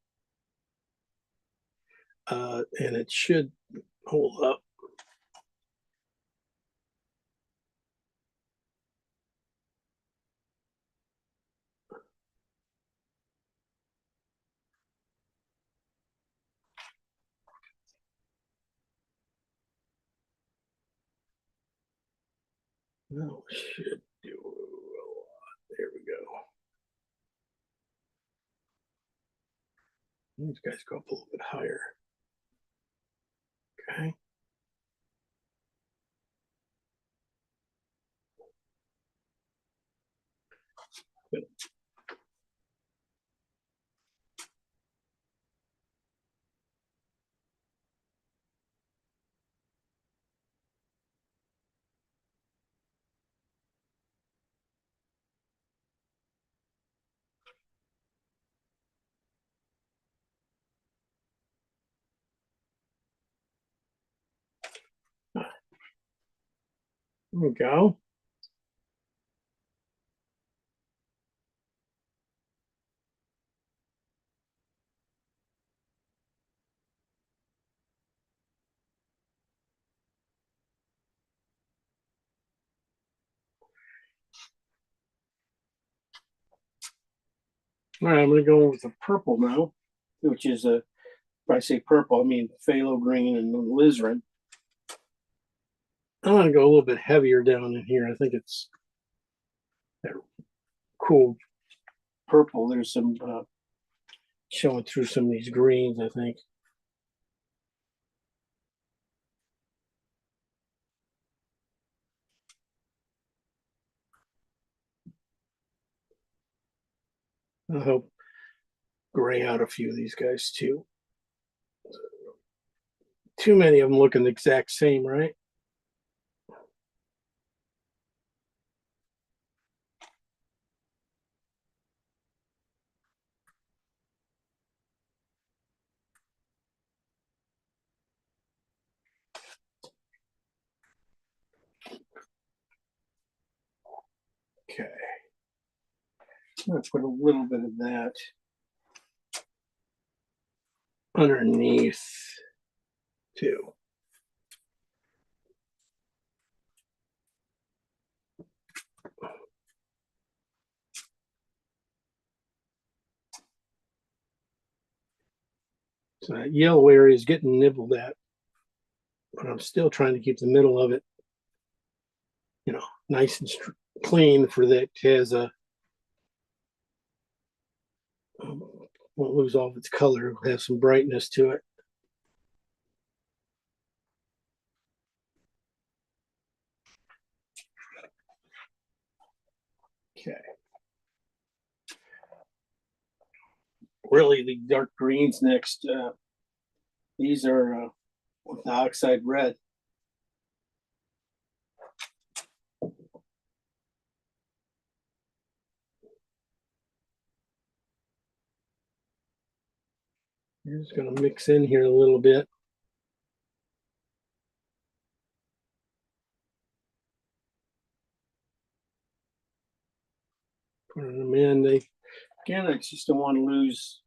And it should hold up. No, should do a lot. There we go. These guys go up a little bit higher. Okay. Good. There we go. All right, I'm going to go with the purple now, which is a, if I say purple, I mean phthalo green and alizarin. I want to go a little bit heavier down in here. I think it's that cool purple. There's some showing through some of these greens, I think. I'll help gray out a few of these guys too. Too many of them looking the exact same, right? Okay. I'm going to put a little bit of that underneath too. So that yellow area is getting nibbled at, but I'm still trying to keep the middle of it, you know, nice and clean for that it has a, won't lose all of its color, it'll have some brightness to it. Okay. Really, the dark greens next. These are with the oxide red. I'm just going to mix in here a little bit. Putting them in. Again, I just don't want to lose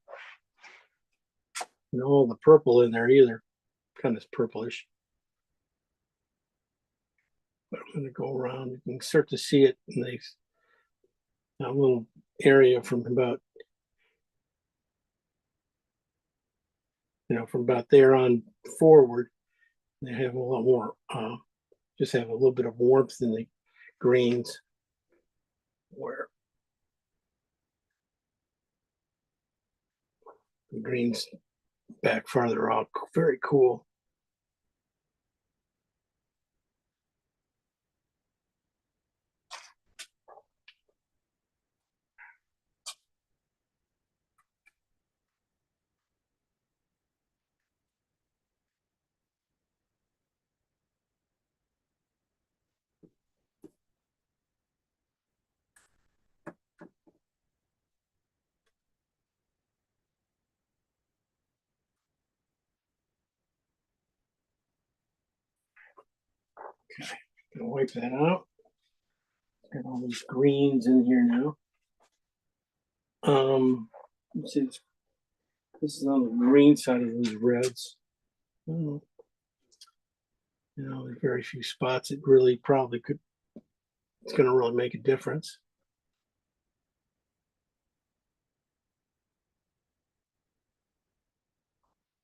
all the purple in there either. Kind of purplish. But I'm going to go around. You can start to see it in a little area from about, from about there on forward. They have a lot more, just have a little bit of warmth in the greens where the greens back farther out. Very cool. Okay, gonna wipe that out. Got all these greens in here now. Let's see, this is on the green side of those reds. There's very few spots it really probably could. It's going to really make a difference.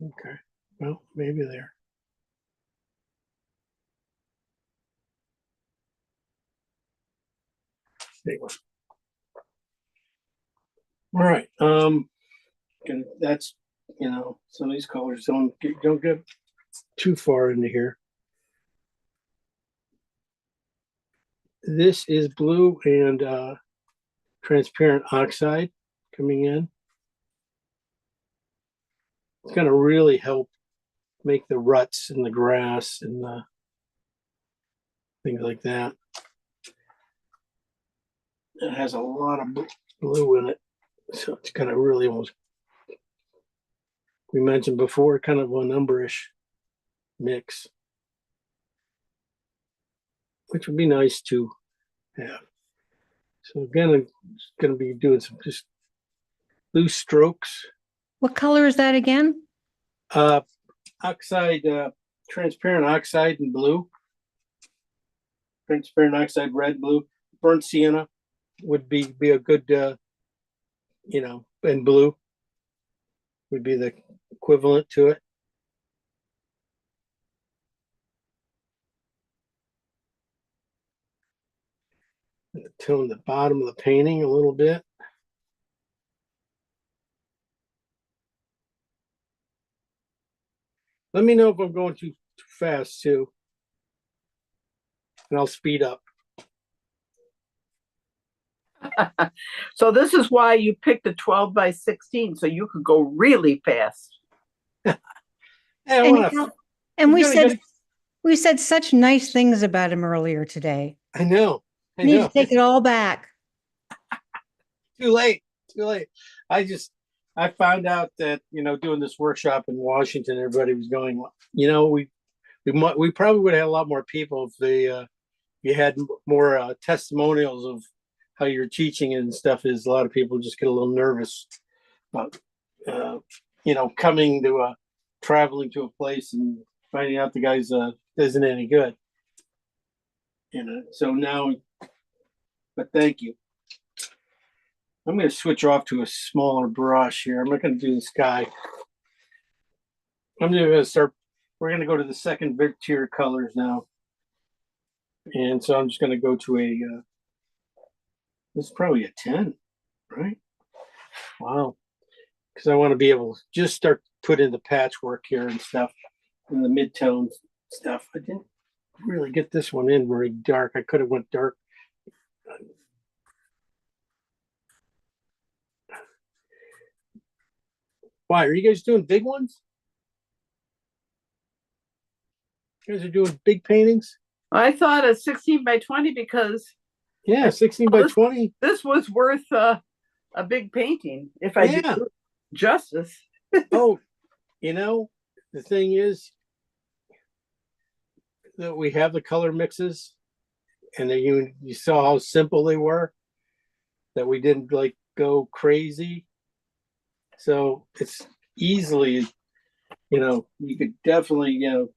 Okay, well, maybe there. Anyway. All right. That's some of these colors don't get too far into here. This is blue and transparent oxide coming in. It's going to really help make the ruts in the grass and things like that. It has a lot of blue in it, so it's kind of really almost, we mentioned before, kind of a numberish mix. which would be nice to have. So again, I'm going to be doing some just loose strokes. What color is that again? Oxide, transparent oxide and blue. Transparent oxide, red, blue. Burnt sienna would be a good, and blue would be the equivalent to it. Tone the bottom of the painting a little bit. Let me know if I'm going too fast too, and I'll speed up. So this is why you picked a 12 by 16, so you could go really fast. Yeah, And we gotta- we said such nice things about him earlier today. I know. I Need know. to take it all back. Too late. I found out that, doing this workshop in Washington, everybody was going, we probably would have had a lot more people if you had more testimonials of how you're teaching and stuff. Is a lot of people just get a little nervous about, coming to traveling to a place and finding out the guy's isn't any good. So now, but thank you. I'm going to switch off to a smaller brush here. I'm not going to do the sky. I'm going to start. We're going to go to the second big tier colors now. And so I'm just going to go to this is probably a 10, right? Wow. Because I want to be able to just start to put in the patchwork here and stuff, in the midtones stuff. I didn't really get this one in very dark. I could have went dark. Why are you guys doing big ones? You guys are doing big paintings? I thought a 16 by 20 because Yeah, 16 by this- 20. this was worth a big painting if I Yeah. do justice. Oh, the thing is that we have the color mixes, and that you saw how simple they were, that we didn't like go crazy. So it's easily, you could definitely,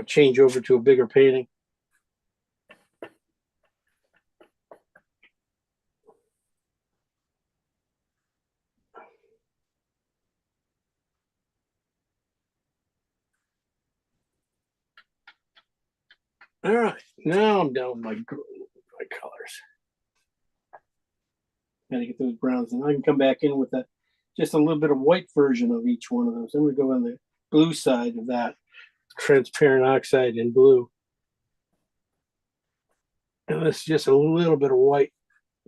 change over to a bigger painting. All right, now I'm done with my colors. Gotta get those browns, and I can come back in with just a little bit of white version of each one of those. I'm gonna go on the blue side of that, transparent oxide in blue. And it's just a little bit of white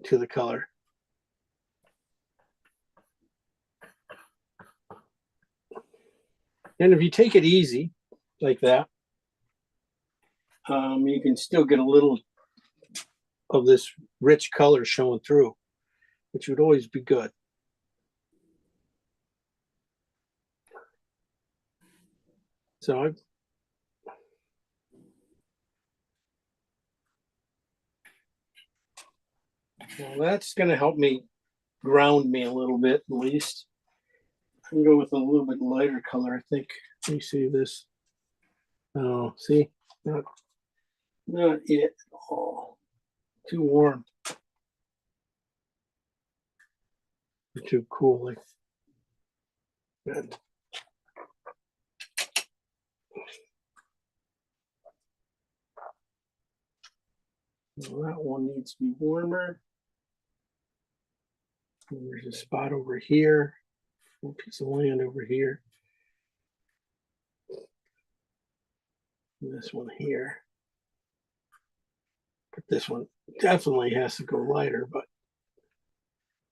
to the color. And if you take it easy, like that, you can still get a little of this rich color showing through, which would always be good. So that's going to help me ground me a little bit, at least. I can go with a little bit lighter color, I think. Let me see this. Oh, see, not it. Oh, too warm. Too cool. Like that. Well, that one needs to be warmer. And there's a spot over here, a piece of land over here. And this one here. But this one definitely has to go lighter, but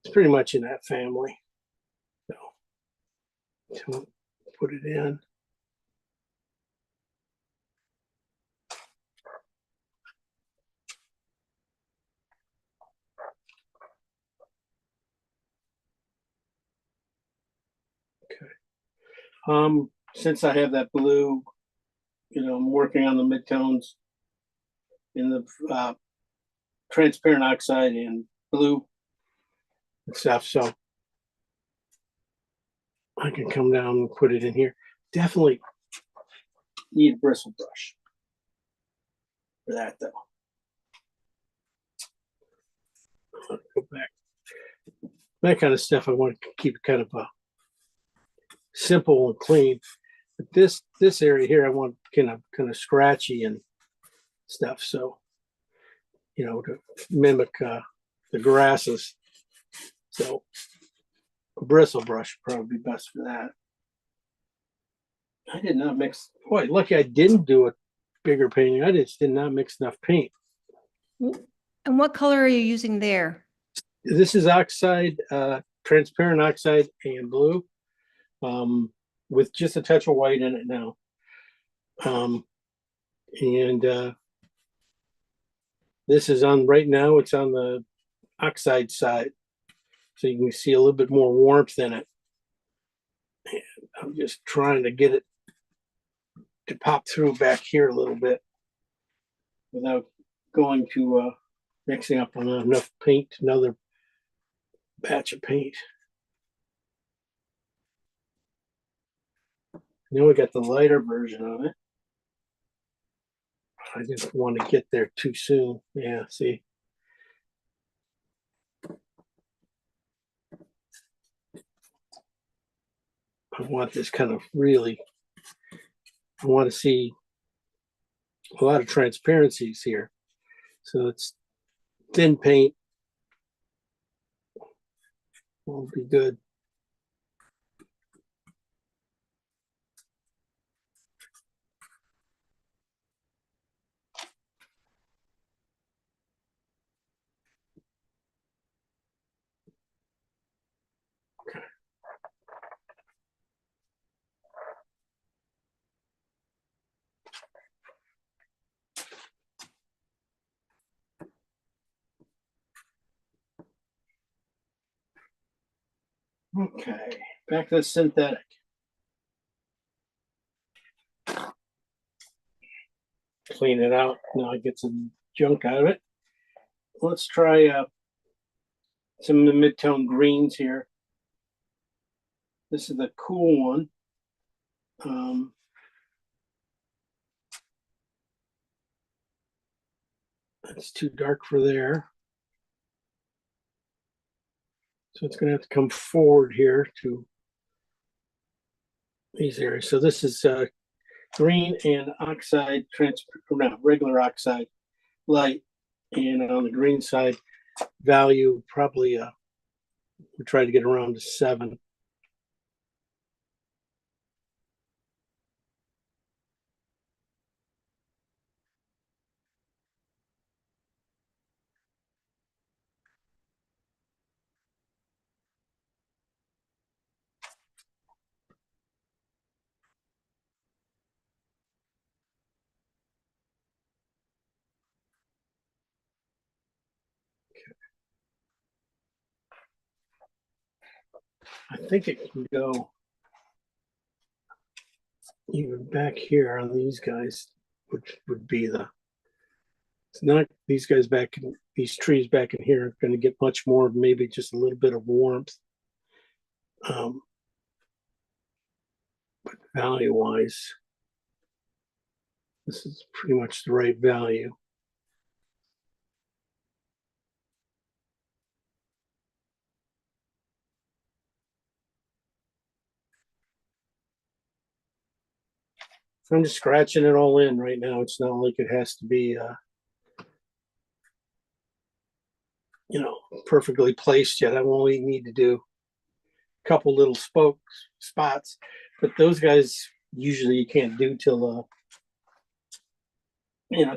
it's pretty much in that family. So put it in. Okay. Since I have that blue, I'm working on the midtones in the transparent oxide and blue and stuff. So I can come down and put it in here. Definitely need a bristle brush for that though. I'll go back. That kind of stuff I want to keep it kind of simple and clean. But this area here I want kind of scratchy and stuff. So to mimic the grasses. So a bristle brush would probably be best for that. I did not mix. Boy, lucky I didn't do a bigger painting. I just did not mix enough paint. And what color are you using there? This is oxide, transparent oxide and blue, with just a touch of white in it now. This is on right now. It's on the oxide side, so you can see a little bit more warmth in it. And I'm just trying to get it to pop through back here a little bit without going to mixing up on enough paint, another batch of paint. Then we got the lighter version of it. I didn't want to get there too soon. Yeah, see. I want this kind of really, I want to see a lot of transparencies here. So it's thin paint. Will be good. Okay, back to the synthetic. Clean it out. Now I get some junk out of it. Let's try some of the mid-tone greens here. This is the cool one. It's too dark for there. So it's going to have to come forward here to these areas. So this is green and oxide, regular oxide light. And on the green side, value probably we try to get around to 7. I think it can go even back here on these guys, which would be it's not these guys back in these trees back in here are going to get much more, maybe just a little bit of warmth. But value wise, this is pretty much the right value. I'm just scratching it all in right now. It's not like it has to be, perfectly placed yet. I only need to do a couple little spots, but those guys usually you can't do till,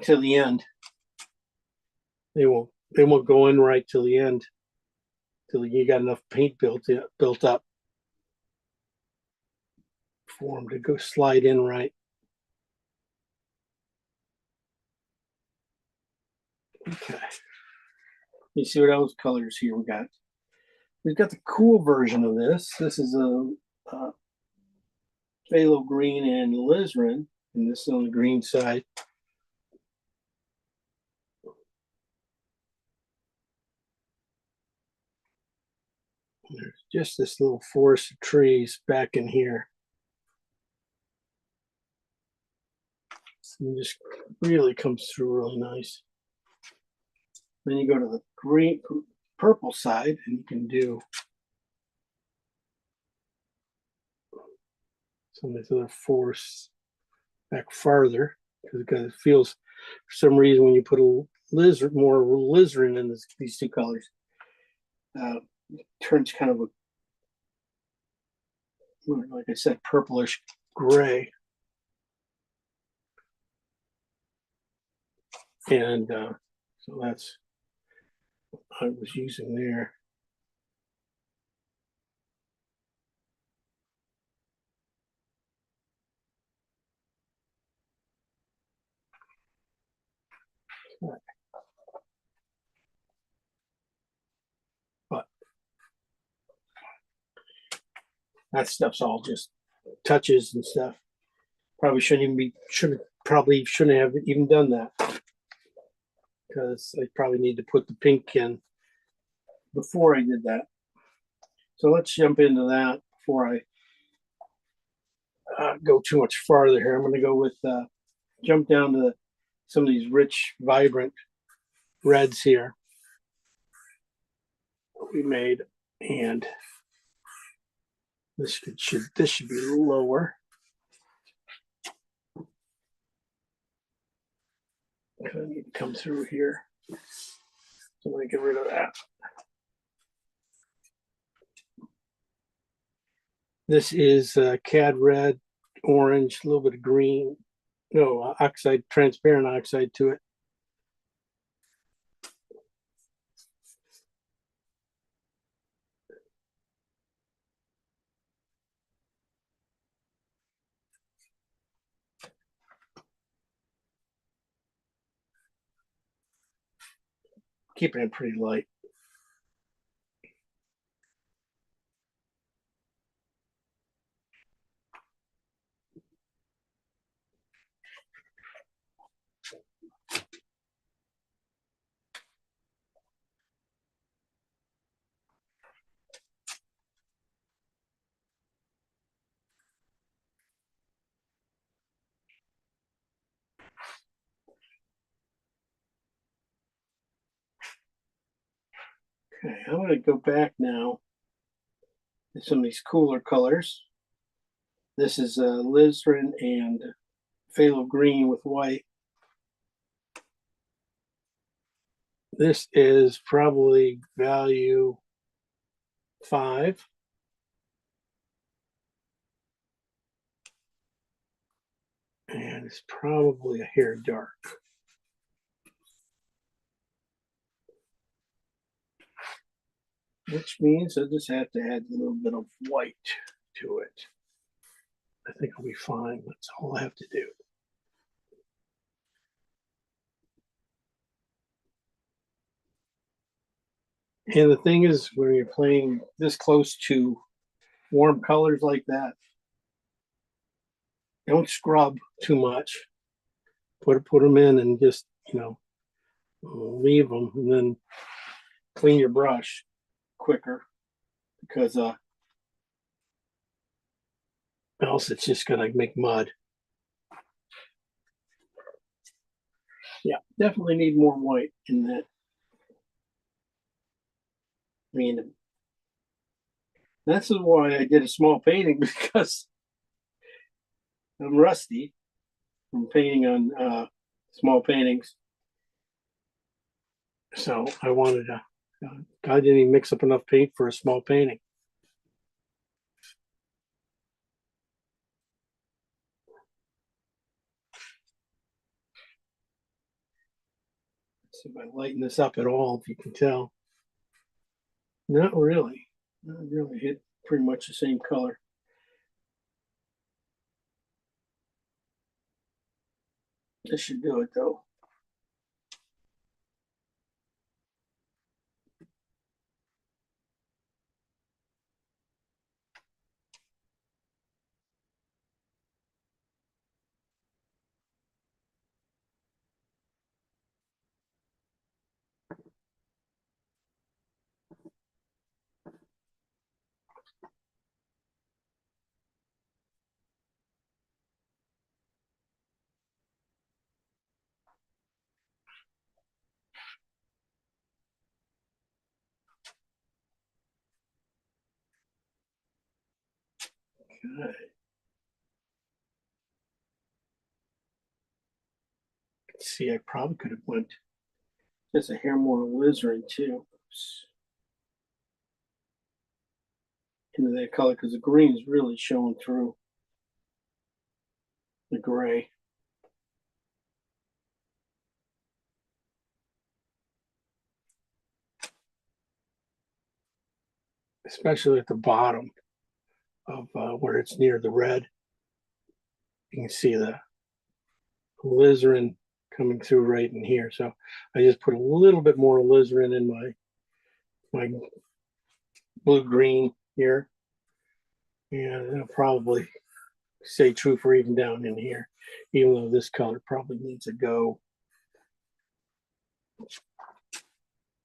till the end. They won't go in right till the end, till you got enough paint built up for them to go slide in right. Okay. You see what else colors here we got? We've got the cool version of this. This is a phthalo green and alizarin, and this is on the green side. There's just this little forest of trees back in here. So it just really comes through really nice. Then you go to the green, purple side, and you can do some of these other forests back farther because it feels, for some reason, when you put a lizard, more alizarin in these two colors, it turns kind of a, like I said, purplish gray. And so that's what I was using there. But that stuff's all just touches and stuff. Probably shouldn't have even done that because I probably need to put the pink in before I did that. So let's jump into that before I go too much farther here. I'm going to go with jump down to some of these rich, vibrant reds here we made, and this should be lower. I need to come through here, so I'm going to get rid of that. This is cad red, orange, a little bit of green, no oxide, transparent oxide to it. Keeping it pretty light. Okay, I'm going to go back now to some of these cooler colors. This is alizarin and phthalo green with white. This is probably value 5. And it's probably a hair dark. Which means I just have to add a little bit of white to it. I think I'll be fine. That's all I have to do. And the thing is, when you're playing this close to warm colors like that, don't scrub too much. Put them in and just, leave them, and then clean your brush quicker because else it's just gonna make mud. Yeah, definitely need more white in that. I mean, that's why I did a small painting because I'm rusty from painting on small paintings. So I wanted to, I didn't even mix up enough paint for a small painting. Let's see if I lighten this up at all, if you can tell. Not really. Not really. Hit pretty much the same color. This should do it though. Okay. See, I probably could have went just a hair more alizarin too. Oops. Into that color because the green is really showing through the gray. Especially at the bottom of where it's near the red. You can see the alizarin coming through right in here. So I just put a little bit more alizarin in my blue green here. And it'll probably stay true for even down in here, even though this color probably needs a go.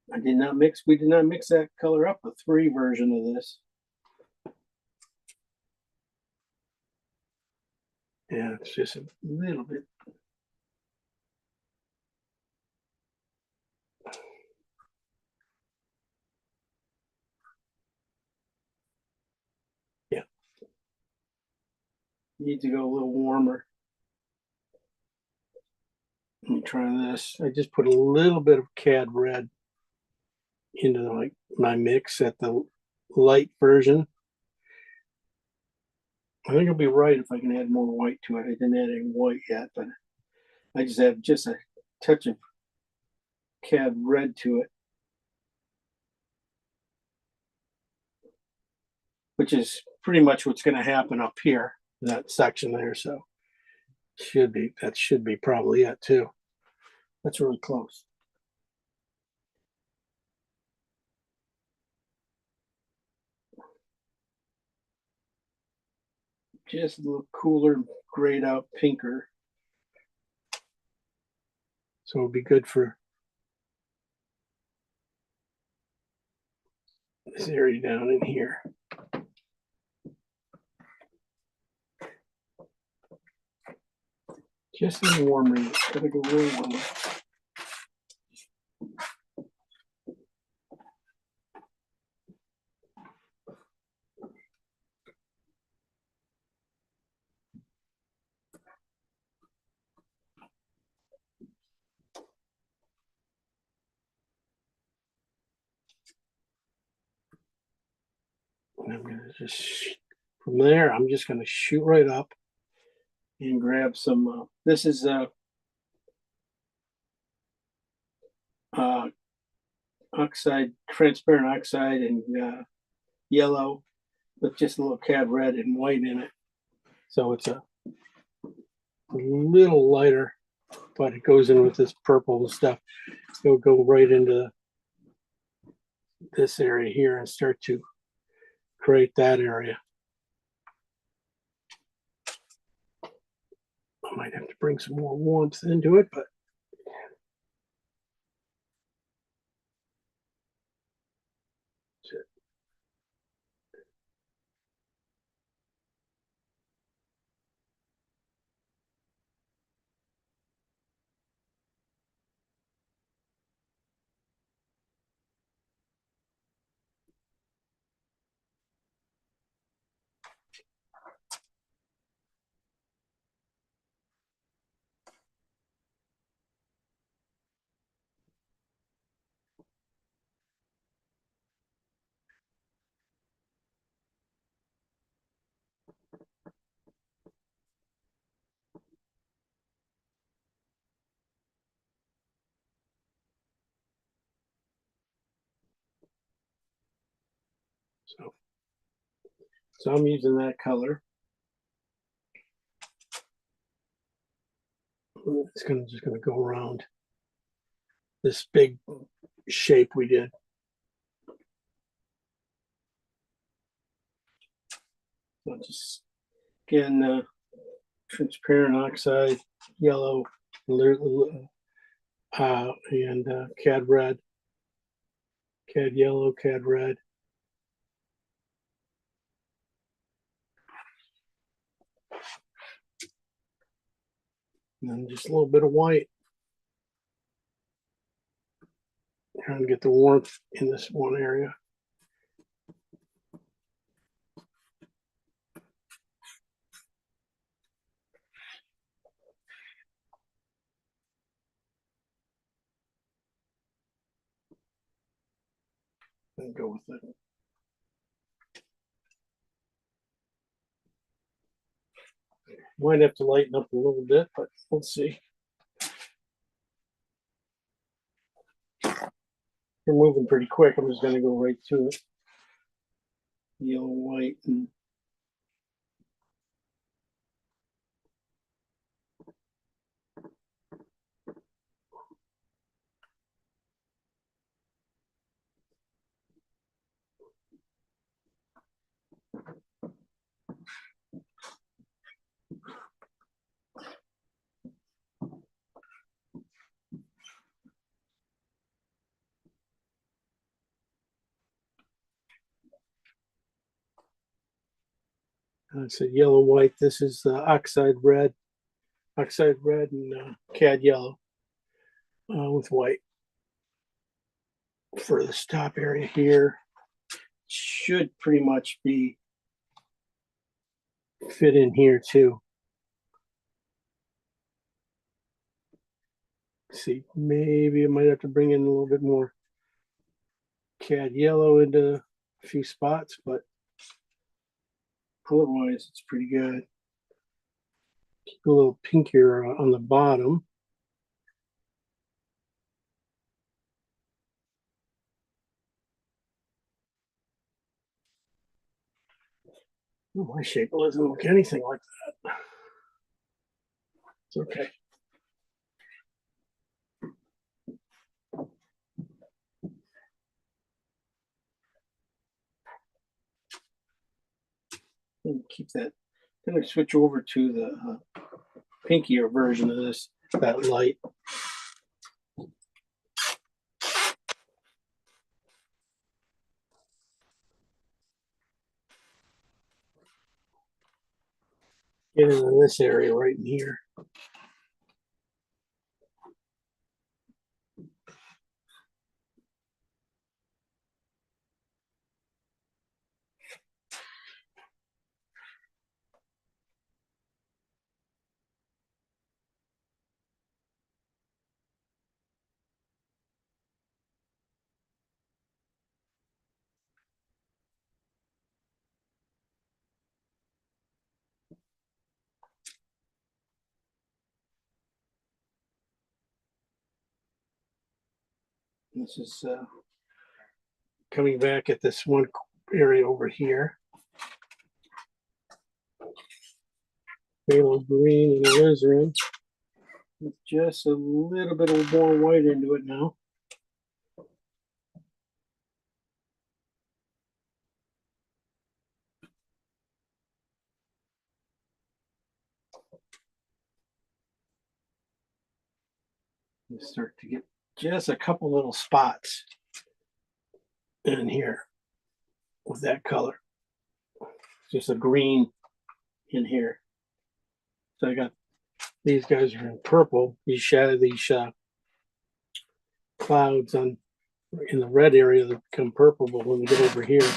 We did not mix that color up, a 3 version of this. Yeah, it's just a little bit. Yeah. Need to go a little warmer. Let me try this. I just put a little bit of cad red into like my mix at the light version. I think it'll be right if I can add more white to it. I didn't add any white yet, but I just have just a touch of cad red to it, which is pretty much what's going to happen up here in that section there. So that should be probably it too. That's really close. Just a little cooler, grayed out pinker. So it'll be good for this area down in here. Just a little warmer. It's gotta go really warmer. And I'm gonna just, from there, I'm just gonna shoot right up and grab some, this is oxide, transparent oxide and yellow with just a little cad red and white in it. So it's a little lighter, but it goes in with this purple and stuff. It'll go right into this area here and start to create that area. I might have to bring some more warmth into it, but so I'm using that color. It's just gonna go around this big shape we did. So just again, transparent oxide, yellow, and cad red, cad yellow, cad red. And then just a little bit of white. Trying to get the warmth in this one area. gonna go with it. Might have to lighten up a little bit, but we'll see. We're moving pretty quick. I'm just gonna go right to it. Yellow, white, and it's a yellow, white. This is oxide red, and cad yellow with white for the stop area here. Should pretty much be fit in here too. See, maybe I might have to bring in a little bit more cad yellow into a few spots, but otherwise it's pretty good. Keep a little pinkier on the bottom. Oh, my shape doesn't look anything like that. It's okay. And keep that. Then I switch over to the pinkier version of this, that light. Get into this area right in here. This is coming back at this one area over here. Phthalo green and alizarin. With just a little bit of more white into it now. You start to get just a couple little spots in here with that color. Just a green in here. So I got these guys are in purple. These clouds on in the red area that become purple, but when we get over here,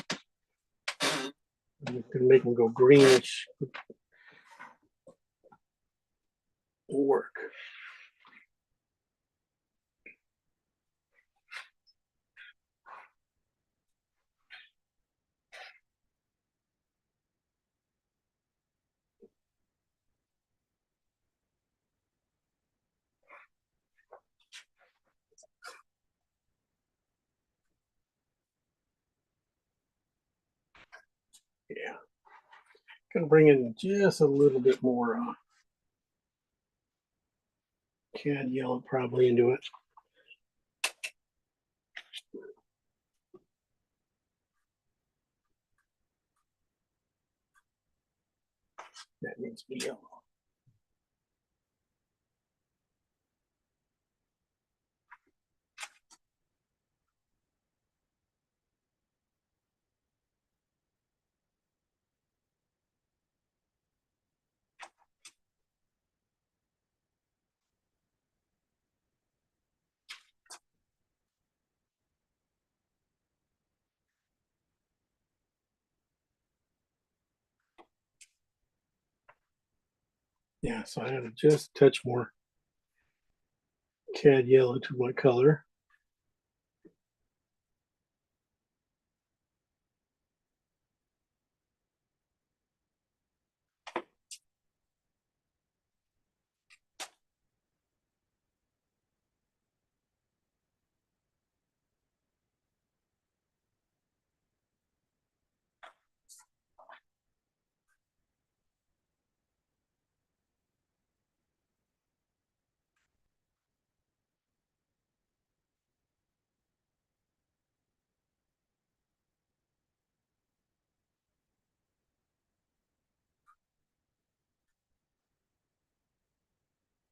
we can make them go greenish. Will work. Yeah. Gonna bring in just a little bit more cad yellow probably into it. That needs to be yellow. Yeah, so I added just a touch more cad yellow to my color.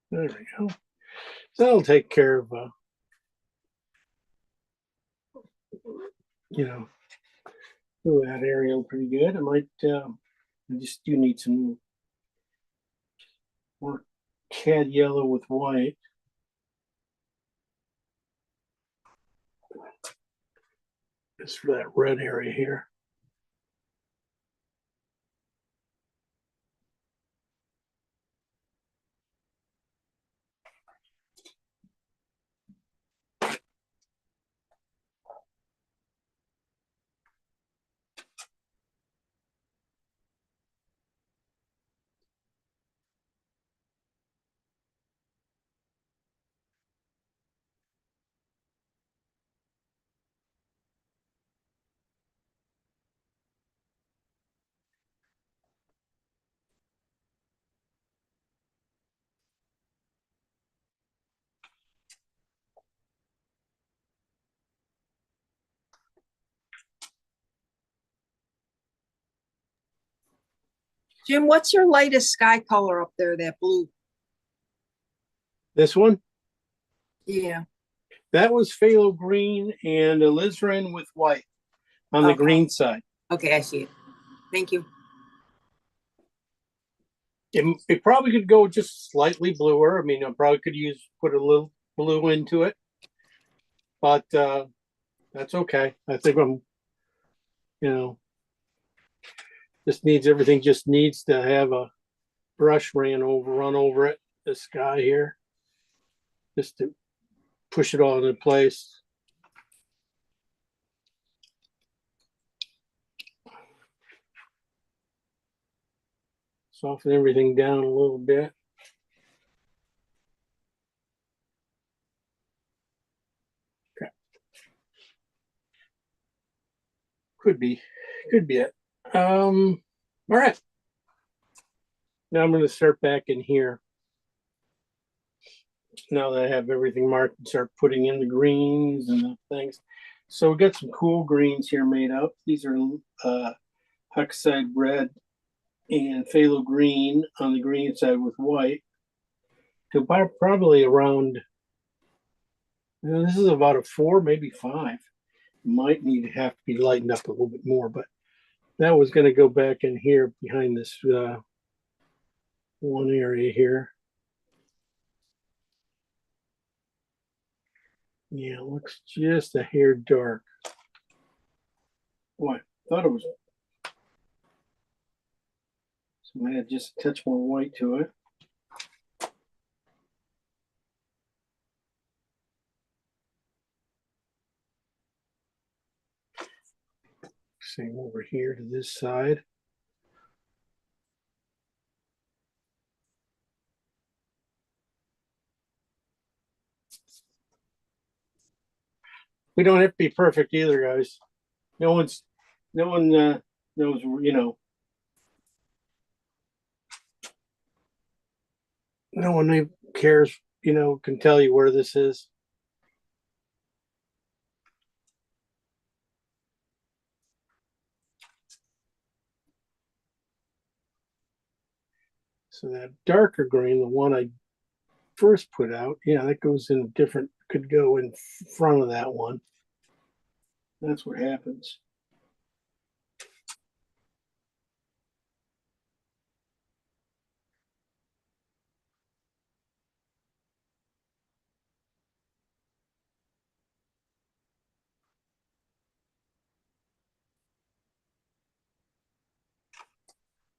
There we go. So that'll take care of, you know, that area pretty good. I might, I just do need some more cad yellow with white. Just for that red area here. Jim, what's your latest sky color up there, that blue? This one, Yeah. that was phthalo green and alizarin with white on the Okay. green side. Okay, I see it. Thank you. It probably could go just slightly bluer. I mean, I probably could put a little blue into it, but that's okay. I think everything just needs to have a brush run over it, the sky here, just to push it all into place. Soften everything down a little bit. Okay. Could be it. All right. Now I'm going to start back in here. Now that I have everything marked, and start putting in the greens and the things. So we got some cool greens here made up. These are Huckside red and phthalo green on the green side with white. To probably around, this is about a 4, maybe 5. Might need to have to be lightened up a little bit more, but that was going to go back in here behind this one area here. Yeah, it looks just a hair dark. Boy, thought it was. So I add just a touch more white to it. Same over here to this side. We don't have to be perfect either, guys. No one knows, no one cares, can tell you where this is. So that darker green, the one I first put out, yeah, that goes in different, could go in front of that one. That's what happens.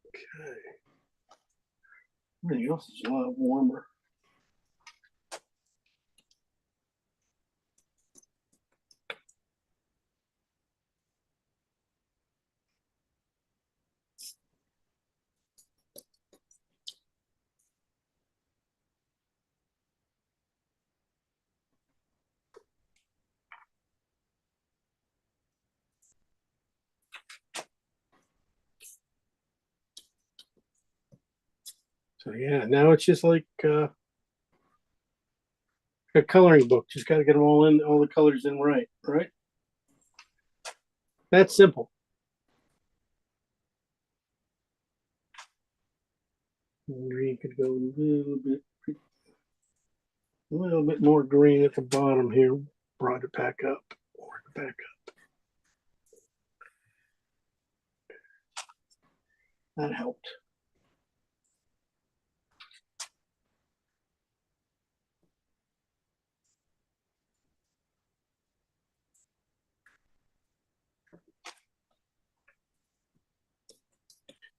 Okay. Everything else is a lot warmer. So yeah, now it's just like a coloring book. Just got to get them all in, all the colors in right? That's simple. Green could go a little bit A little bit more green at the bottom here. Brought it back up. Brought it back up. That helped.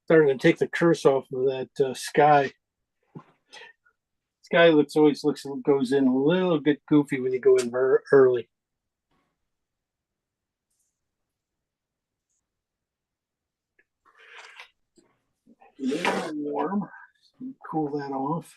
Starting to take the curse off of that sky. Sky always goes in a little bit goofy when you go in early. A little warm. Cool that off.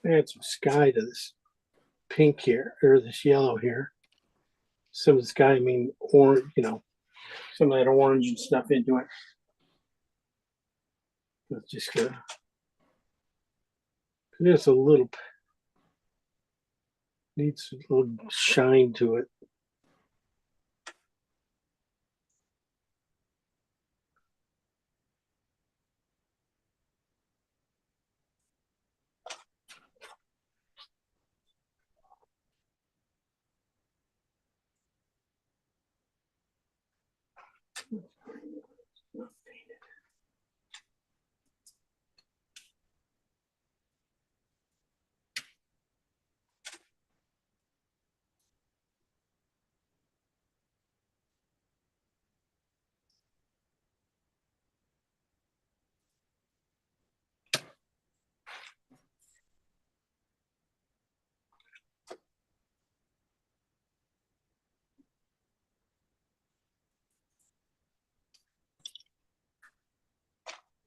Add some sky to this pink here, or this yellow here. Some of the sky, I mean, orange, some of that orange and stuff into it. Let's just go. There's a little, needs a little shine to it.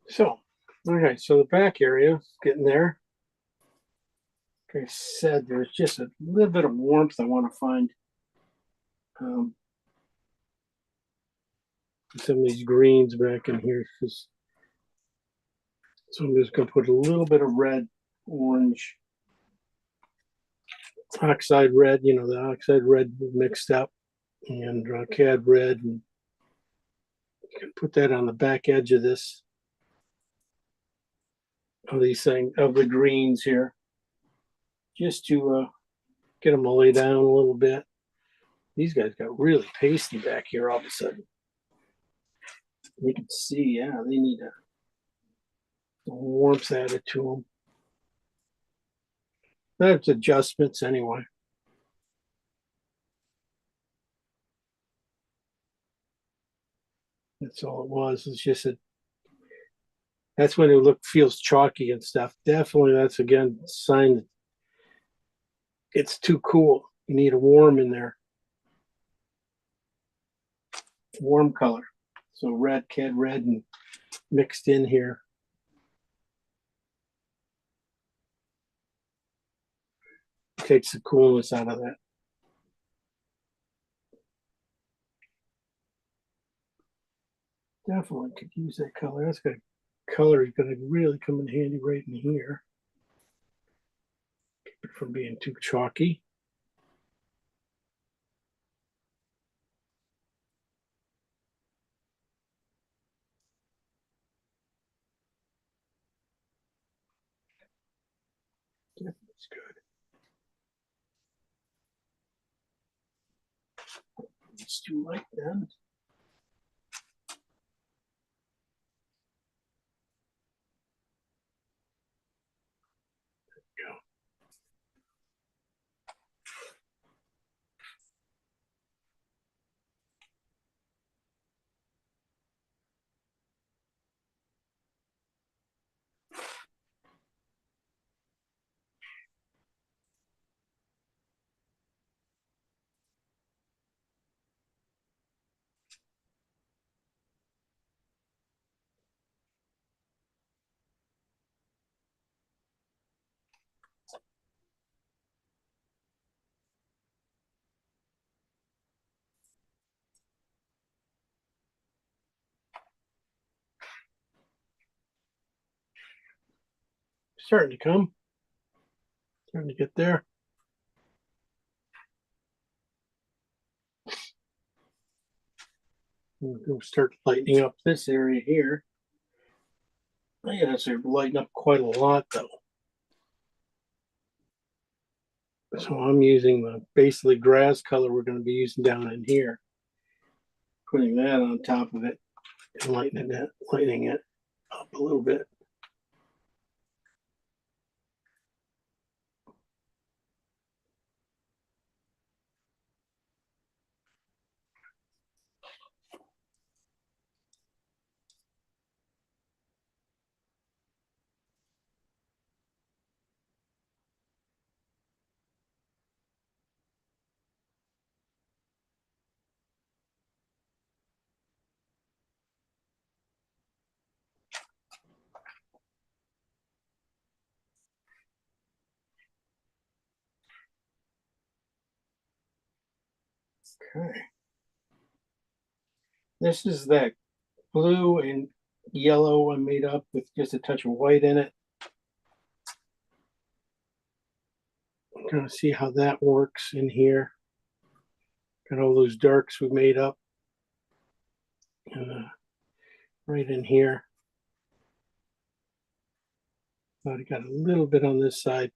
So, okay, so the back area, getting there. Like I said, there's just a little bit of warmth I want to find. Some of these greens back in here. So I'm just going to put a little bit of red, orange, oxide red, the oxide red mixed up, and cad red. And you can put that on the back edge of this. Of these things, of the greens here, just to get them to lay down a little bit. These guys got really pasty back here all of a sudden. You can see, yeah, they need a warmth added to them. That's adjustments anyway. That's all it was. It's just that's when it feels chalky and stuff. Definitely, that's again a sign that it's too cool. You need a warm in there. Warm color. So red, cad red, and mixed in here. Takes the coolness out of that. Definitely could use that color. That's got color is going to really come in handy right in here. Keep it from being too chalky. That's good. It's too light then. Starting to come. Starting to get there. We'll start lightening up this area here. I gotta start lighting up quite a lot though. So I'm using the basically grass color we're going to be using down in here. Putting that on top of it and lightening it up a little bit. Okay. This is that blue and yellow I made up with just a touch of white in it. I'm gonna see how that works in here. Got all those darks we made up. Right in here. But I got a little bit on this side.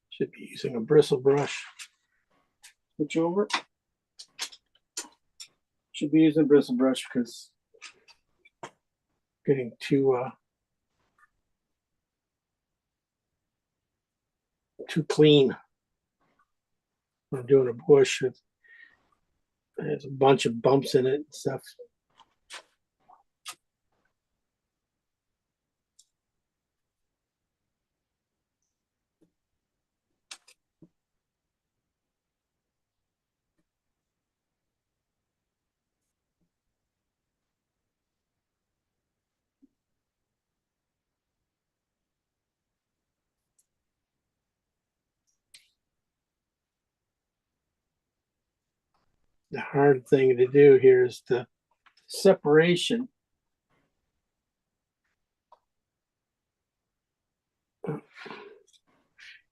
Should be using a bristle brush. Switch over. Should be using a bristle brush because getting too clean. I'm doing a bush. It has a bunch of bumps in it and stuff. The hard thing to do here is the separation.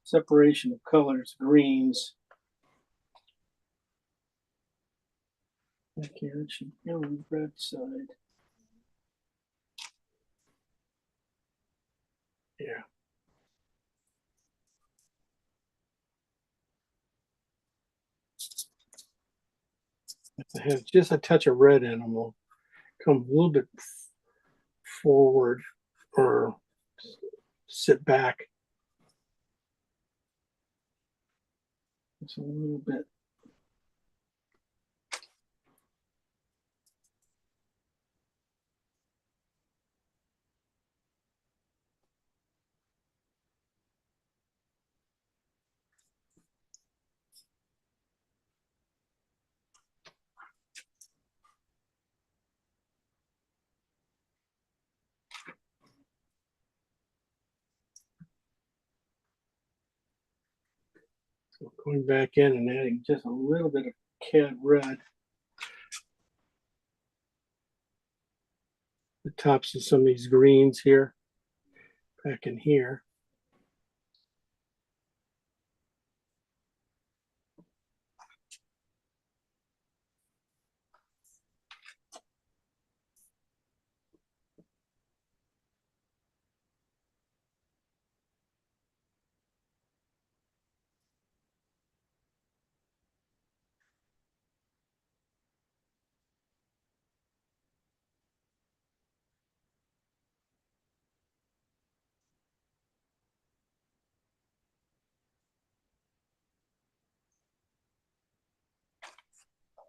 Separation of colors, greens. Okay, that should go on the red side. Yeah. If I have just a touch of red in them, will come a little bit forward or sit back. Just a little bit. So going back in and adding just a little bit of cad red. The tops of some of these greens here, back in here.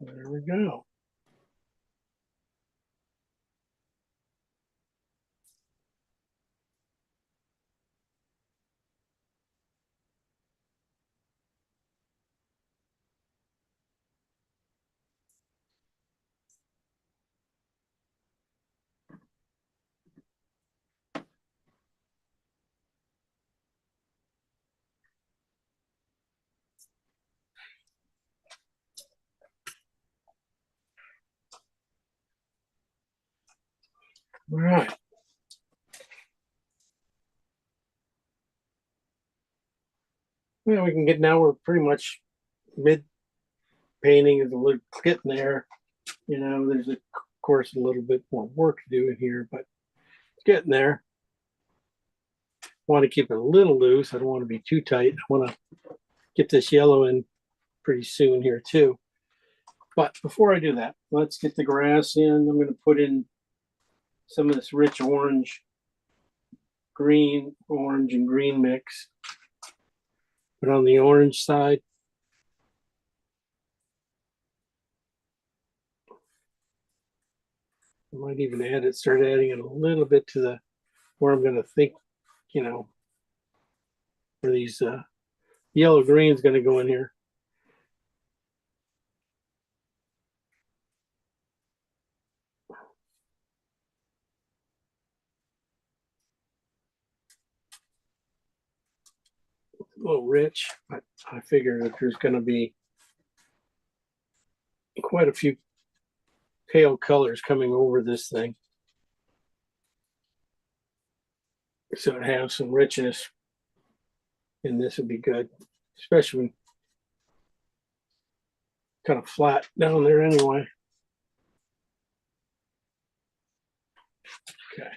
There we go. All right. Well, we can get now. We're pretty much mid painting is a little getting there. You know, there's of course a little bit more work to do in here, but it's getting there. Want to keep it a little loose. I don't want to be too tight. I want to get this yellow in pretty soon here too. But before I do that, let's get the grass in. I'm going to put in some of this rich orange, orange and green mix. Put on the orange side. I might even start adding it a little bit to the, where I'm going to think, you know, where these yellow green is going to go in here. A little rich, but I figure that there's going to be quite a few pale colors coming over this thing. So it has some richness, and this would be good, especially when kind of flat down there anyway. Okay.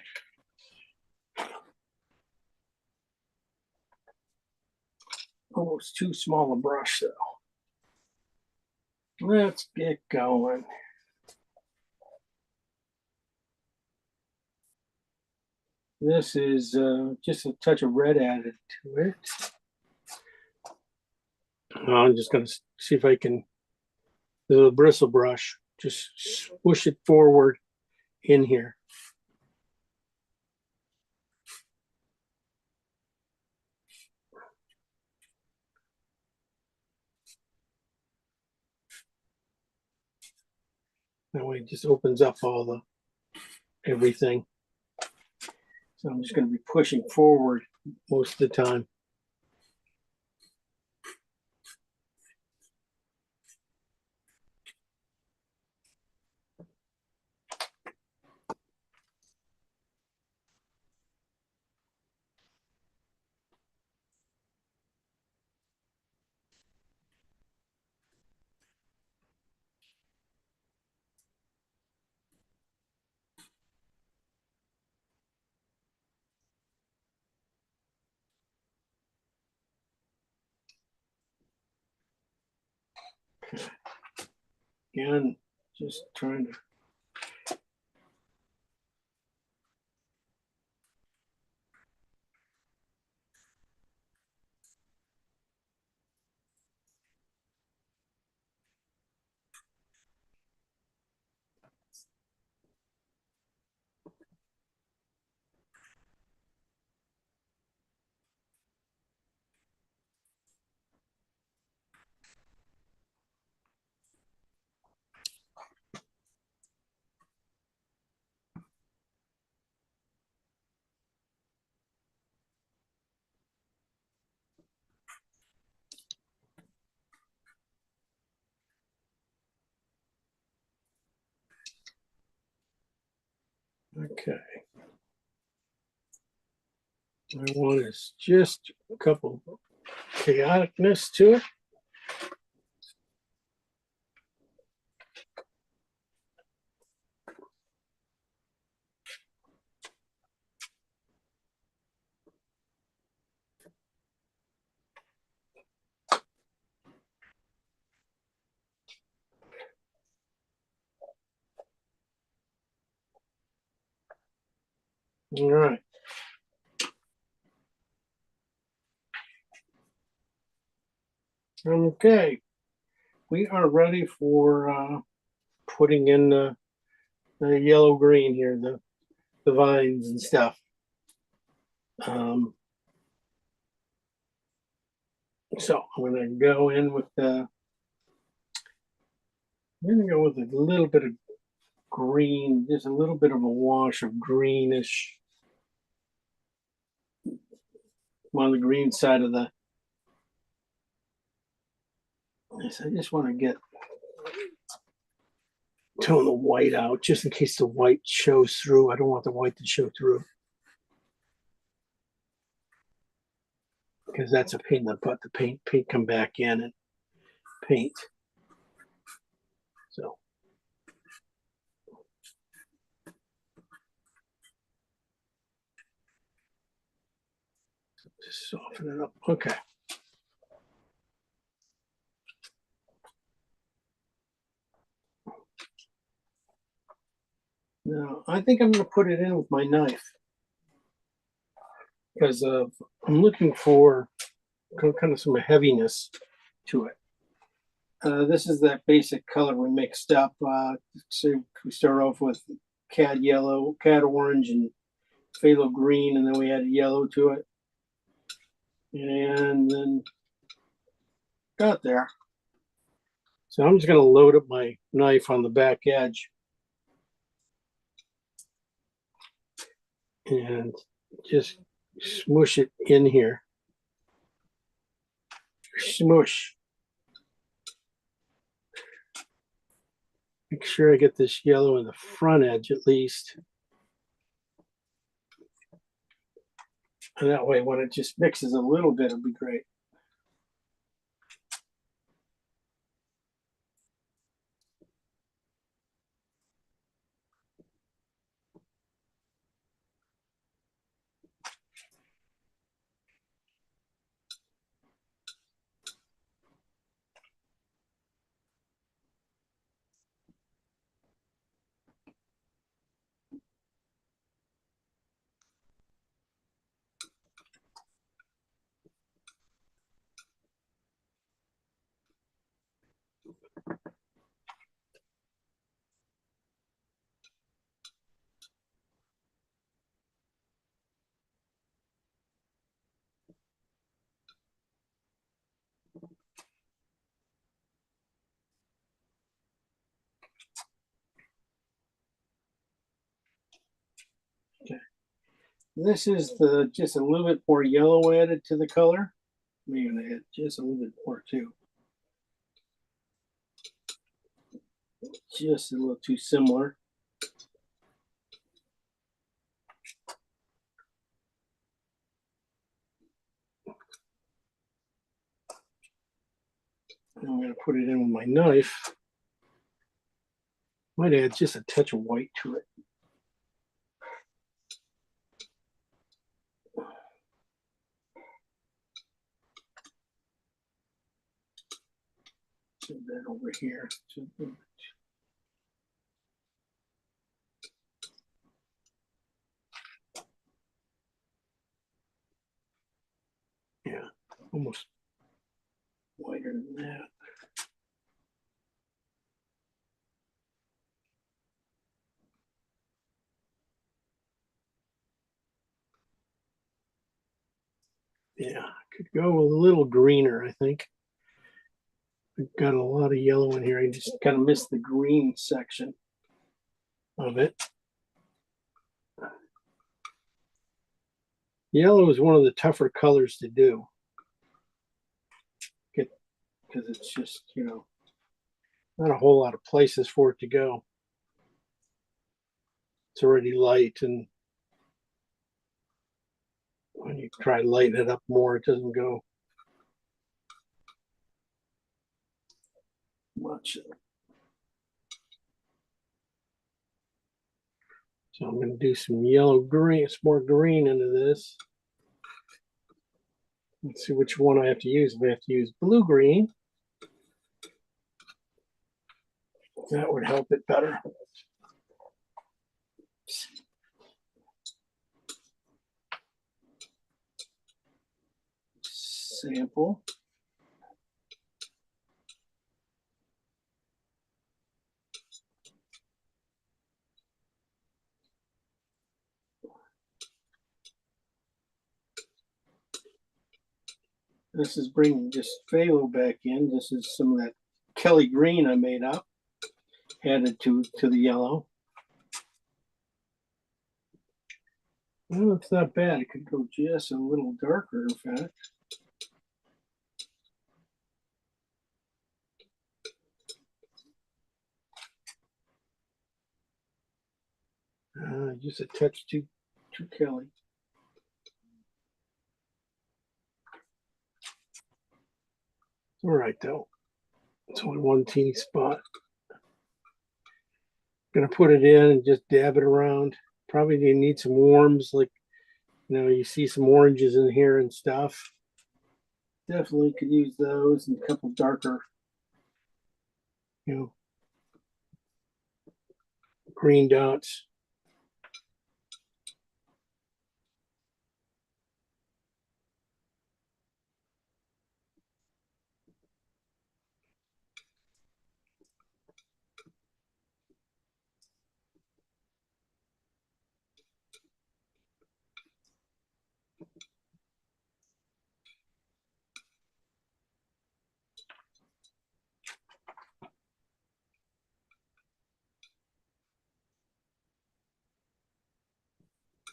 Almost too small a brush though. Let's get going. This is just a touch of red added to it. I'm just going to see if I can, the bristle brush, just swoosh it forward in here. That way it just opens up all the everything. So I'm just going to be pushing forward most of the time. Again, just trying to. Okay. I want is just a couple chaoticness to it. All right. Okay. we are ready for putting in the yellow green here, the vines and stuff. So I'm gonna go in with I'm gonna go with a little bit of green, just a little bit of a wash of greenish on the green side of the. Yes, I just want to tone the white out just in case the white shows through. I don't want the white to show through because that's a pain in the butt. The paint come back in and paint. So. Just soften it up. Okay. Now, I think I'm going to put it in with my knife because I'm looking for kind of some heaviness to it. This is that basic color we mixed up. So we start off with cad yellow, cad orange, and phthalo green, and then we add yellow to it. And then got there. So I'm just going to load up my knife on the back edge. And just smoosh it in here. Smoosh. Make sure I get this yellow in the front edge at least. And that way when it just mixes a little bit, it'll be great. Okay. This is just a little bit more yellow added to the color. I'm going to add just a little bit more too. Just a little too similar. And I'm going to put it in with my knife. Might add just a touch of white to it. Put that over here. Yeah, almost whiter than that. Yeah, could go a little greener, I think. I've got a lot of yellow in here. I just kind of missed the green section of it. Yellow is one of the tougher colors to do. Because it's just, not a whole lot of places for it to go. It's already light, and when you try to lighten it up more, it doesn't go much. So I'm going to do some yellow green, some more green into this. Let's see which one I have to use. If I have to use blue green, that would help it better. Sample. This is bringing just phthalo back in. This is some of that Kelly green I made up, added to the yellow. Well, it's not bad. It could go just a little darker, in fact. Just a touch too Kelly. All right, though. It's only one teeny spot. Gonna put it in and just dab it around. Probably need some warms, like, you know, you see some oranges in here and stuff. Definitely could use those and a couple darker, you know, green dots.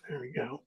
There we go.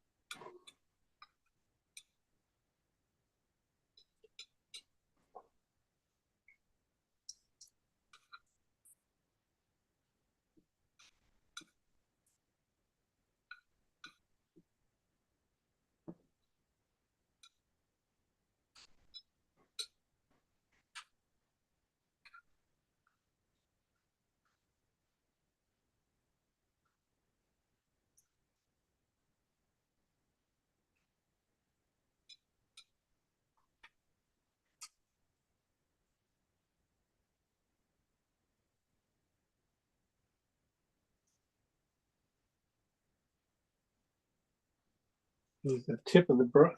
Use the tip of the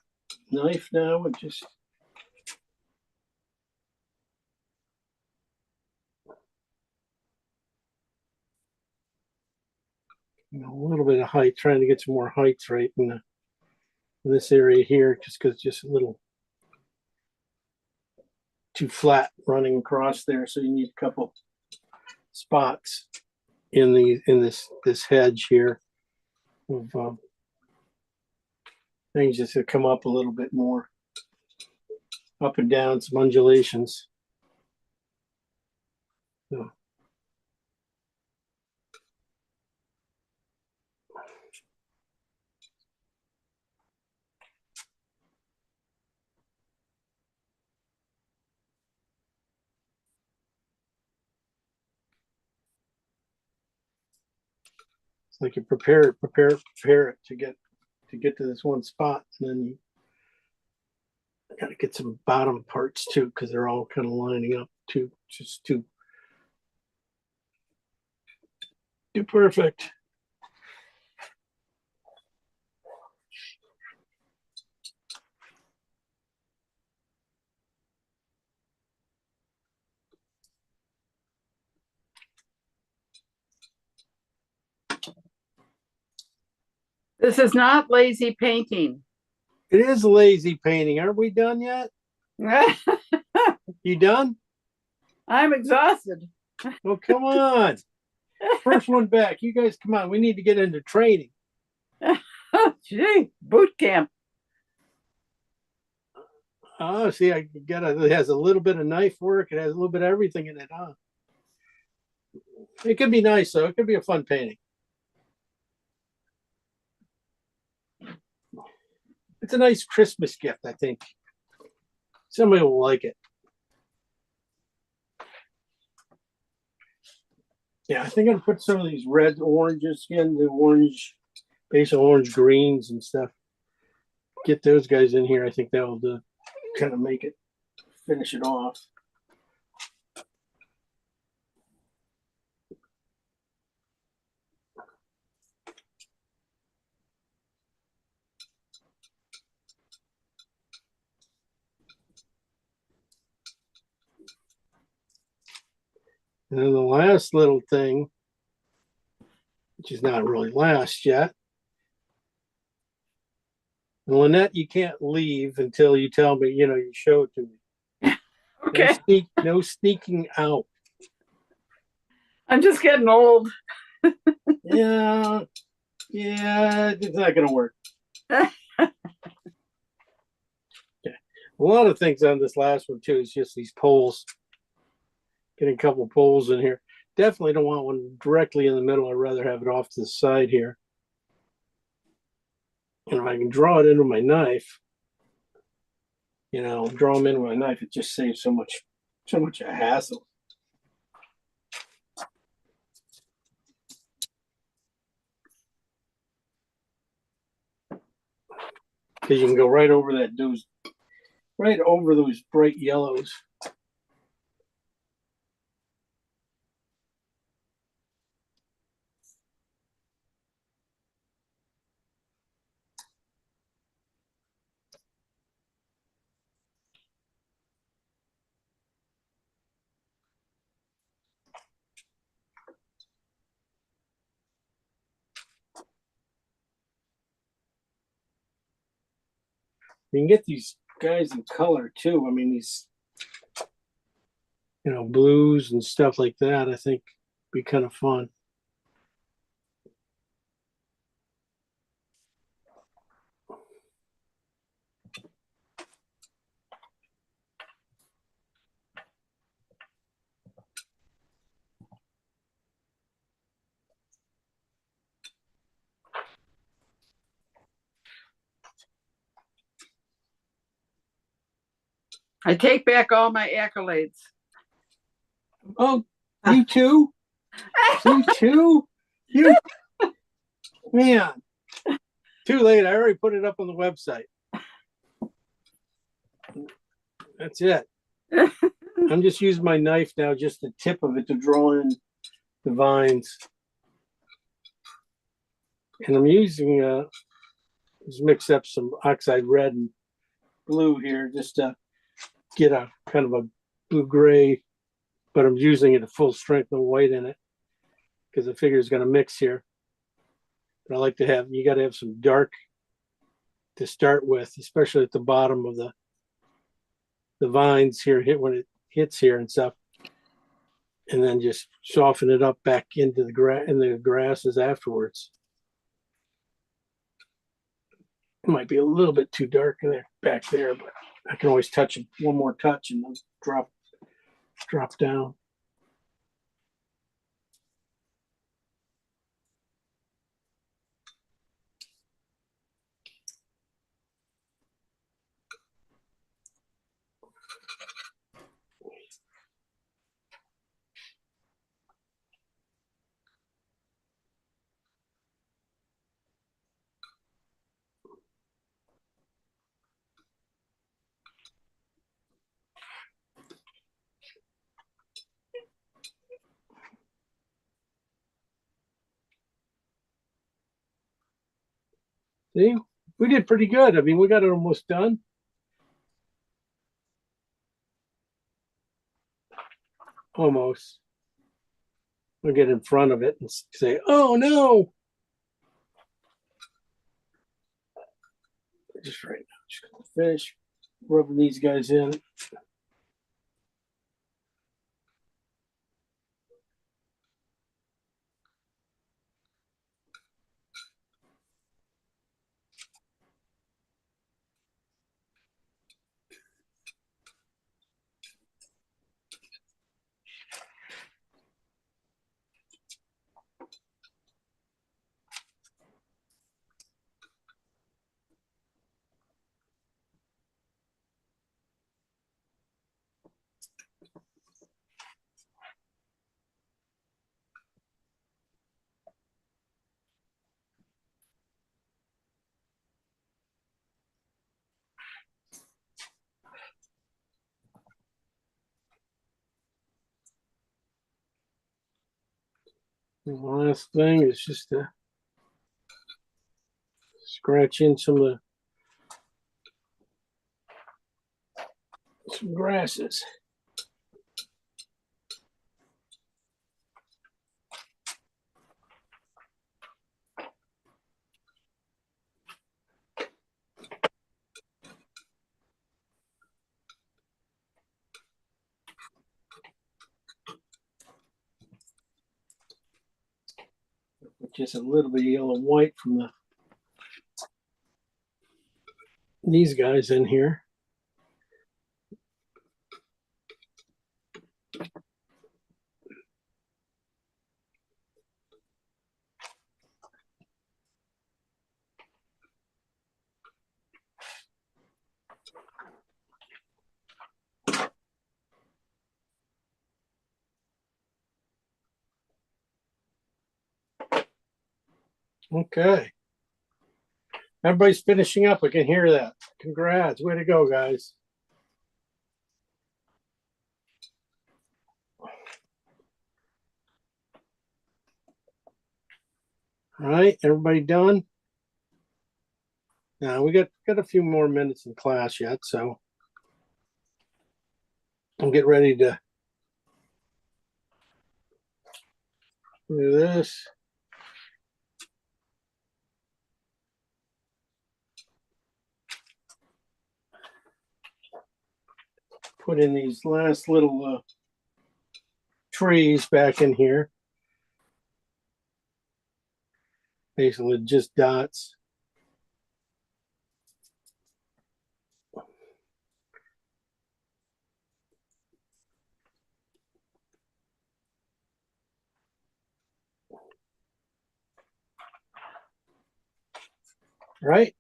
knife now and just a little bit of height, trying to get some more heights right in this area here, just because just a little too flat running across there. So you need a couple spots in this hedge here of things just to come up a little bit more, up and down, some undulations. So. It's like you prepare it to get to this one spot, and then you got to get some bottom parts too, because they're all kind of lining up too, just too perfect. This is not lazy painting. It is lazy painting. Aren't we done yet? You done? I'm exhausted. Oh, come on. First one back. You guys, come on. We need to get into training. Gee, boot camp. Oh, see, it has a little bit of knife work. It has a little bit of everything in it, huh? It could be nice, though. It could be a fun painting. It's a nice Christmas gift, I think. Somebody will like it. Yeah, I think I'll put some of these red oranges in, the orange, basic orange greens and stuff. Get those guys in here. I think that will kind of make it, finish it off. And then the last little thing, which is not really last yet, And Lynette, you can't leave until you tell me, you show it to me. Okay, No sneaking out. I'm just getting old. Yeah, it's not gonna work. Okay. A lot of things on this last one too is just these poles. Getting a couple poles in here. Definitely don't want one directly in the middle. I'd rather have it off to the side here. And if I can draw it into my knife, draw them in with a knife, it just saves so much a hassle. Because you can go right over those bright yellows. You can get these guys in color too. I mean, these, blues and stuff like that, I think be kind of fun. I take back all my accolades. Oh, you too? You too? You, man. Too late. I already put it up on the website. That's it. I'm just using my knife now, just the tip of it to draw in the vines. And I'm using, just mix up some oxide red and blue here just to get a kind of a blue gray, but I'm using it at full strength, no white in it, because I figure it's going to mix here. But I like to have, you got to have some dark to start with, especially at the bottom of the vines here, when it hits here and stuff, and then just soften it up back into the grasses afterwards. It might be a little bit too dark in there back there, but I can always touch it, one more touch, and then drop down. See, we did pretty good. I mean, we got it almost done. Almost. We'll get in front of it and say, oh no. Just right now, just gonna finish rubbing these guys in. And the last thing is just to scratch in some grasses. just a little bit of yellow and white from these guys in here. Okay. Everybody's finishing up. I can hear that. Congrats. Way to go, guys. All right. Everybody done? Now we got a few more minutes in class yet, so I'll get ready to do this. Put in these last little trees back in here. Basically just dots. Right?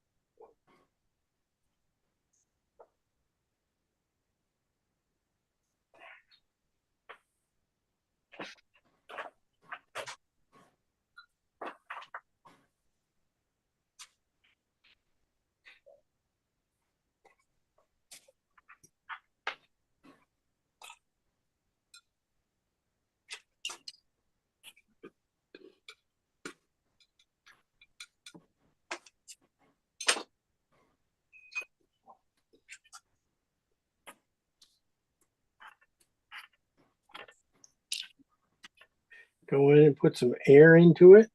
Go in and put some air into it.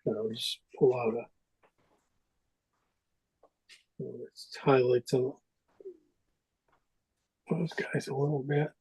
So just pull out let's highlight some of those guys a little bit.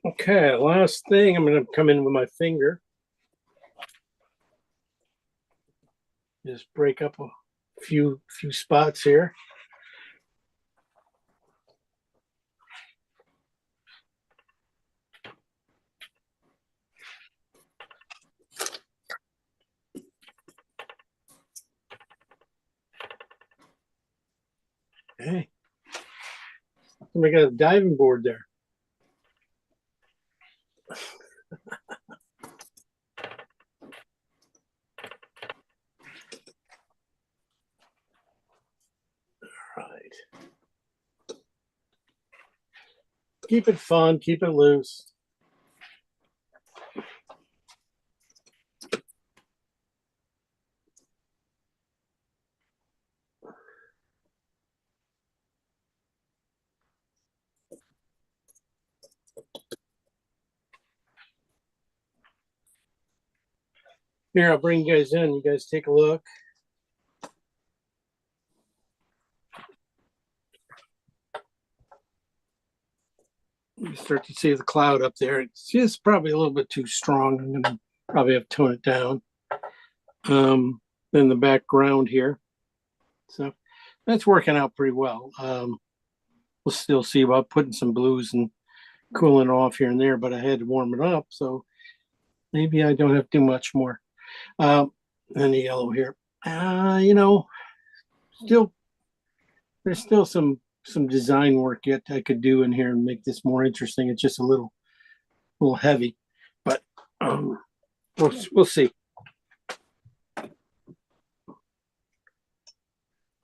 Okay, last thing, I'm going to come in with my finger. Just break up a few spots here. Okay. We got a diving board there. All right. Keep it fun, keep it loose. Here, I'll bring you guys in. You guys take a look. You start to see the cloud up there. It's just probably a little bit too strong. I'm going to probably have to tone it down. Then the background here. So that's working out pretty well. We'll still see about putting some blues and cooling off here and there, but I had to warm it up, so maybe I don't have to do much more. And the yellow here. Still there's still some design work yet I could do in here and make this more interesting. It's just a little heavy, but we'll see.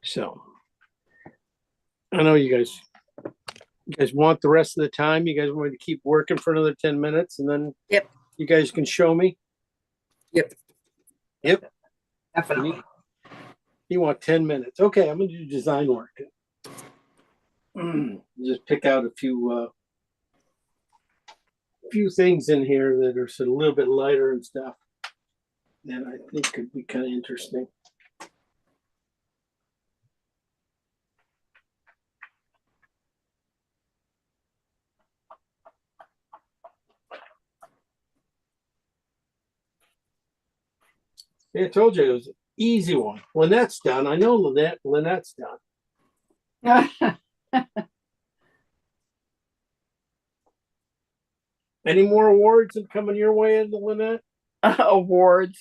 So I know you guys want the rest of the time. You guys want me to keep working for another 10 minutes and then Yep. you guys can show me. Yep. Yep. Definitely. You want 10 minutes. Okay, I'm gonna do design work. Just pick out a few things in here that are sort of a little bit lighter and stuff that I think could be kind of interesting. Yeah, I told you it was an easy one. Lynette's done. I know Lynette's done. Any more awards coming your way, Lynette? Awards.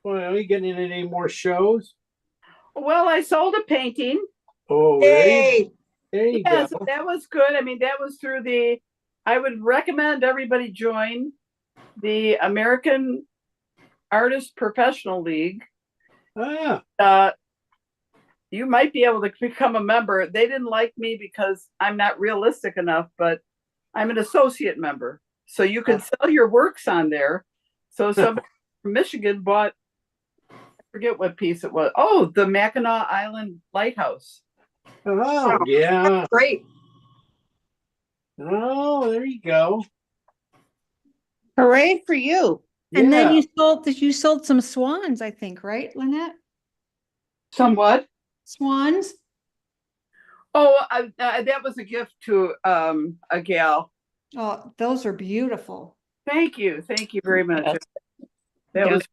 Well, are you getting any more shows? Well, I sold a painting. Oh, Yay! there you Yeah, go. so that was good. I mean, that was through I would recommend everybody join the American Artist Professional League. Ah, You might be able to become a member. They didn't like me because I'm not realistic enough, but I'm an associate member. So you can sell your works on there. So somebody from Michigan bought, I forget what piece it was. Oh, the Mackinac Island Lighthouse. oh, yeah. Great. Oh, there you go. Hooray for you. And then Yeah. you sold some swans, I think, right, Lynette? Somewhat. Swans? Oh, that was a gift to a gal. Oh, those are beautiful. Thank you very much. Yes. That Yeah. was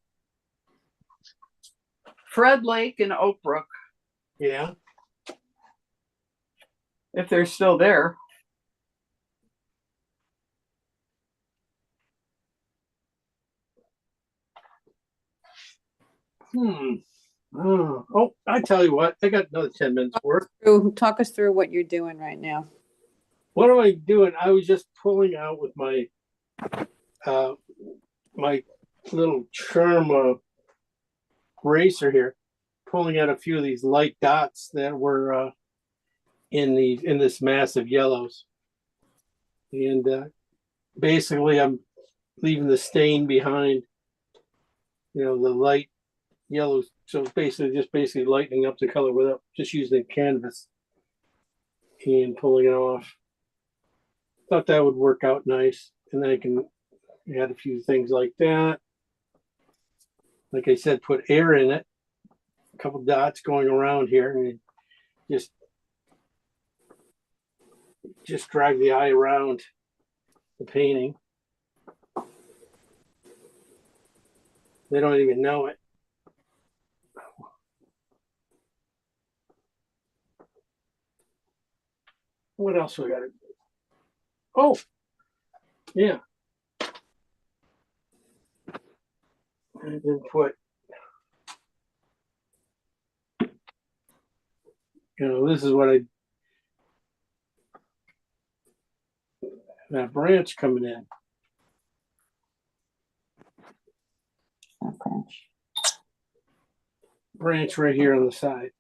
Fred Lake and Oakbrook, Yeah. if they're still there. Oh, I tell you what, I got another 10 minutes worth. Talk us through what you're doing right now. What am I doing? I was just pulling out with my my little Charm eraser here, pulling out a few of these light dots that were in this mass of yellows, and basically I'm leaving the stain behind. The light yellows. So it's basically lightening up the color without just using canvas and pulling it off. Thought that would work out nice, and then I can add a few things like that. Like I said, put air in it, a couple dots going around here, and just drive the eye around the painting. They don't even know it. What else we got to do? Oh, yeah. And then put, this is what that branch coming in. Branch right here on the side.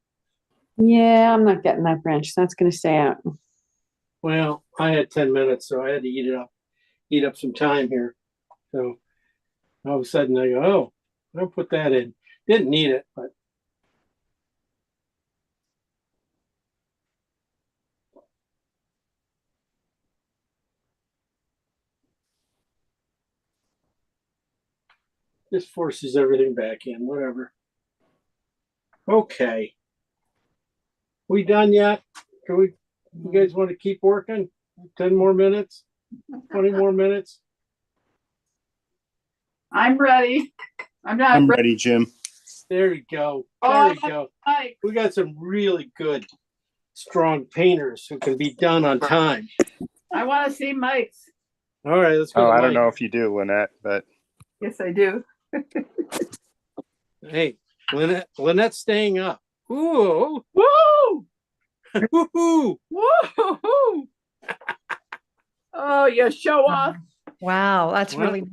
Yeah, I'm not getting that branch. That's going to stay out. Well, I had 10 minutes, so I had to eat up some time here. So all of a sudden I go, oh, I'll put that in. Didn't need it, but this forces everything back in, whatever. Okay. We done yet? You guys want to keep working? 10 more minutes? 20 more minutes? I'm ready. I'm not I'm ready. ready, Jim. There you go. Oh, There you go. Mike, We got some really good, strong painters who can be done on time. I want to see Mike's. All right, let's go. Oh, to I don't Mike. know if you do, Lynette, but Yes, I do. Hey, Lynette's staying up. Ooh, Woo! woo, Woo! Oh, you show off. Wow, that's Wow. really,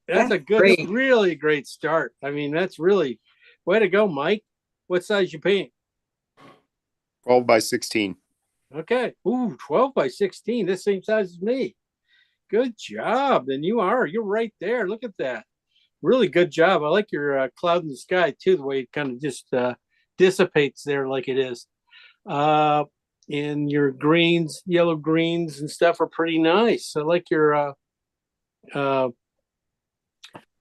that's a good, Great. really great start. I mean, that's really way to go, Mike. What size you paint? 12 by 16. Okay. Ooh, 12 by 16. The same size as me. Good job. Then you're right there. Look at that. Really good job. I like your cloud in the sky too, the way it kind of just dissipates there like it is. And your greens, yellow greens and stuff are pretty nice. I like your,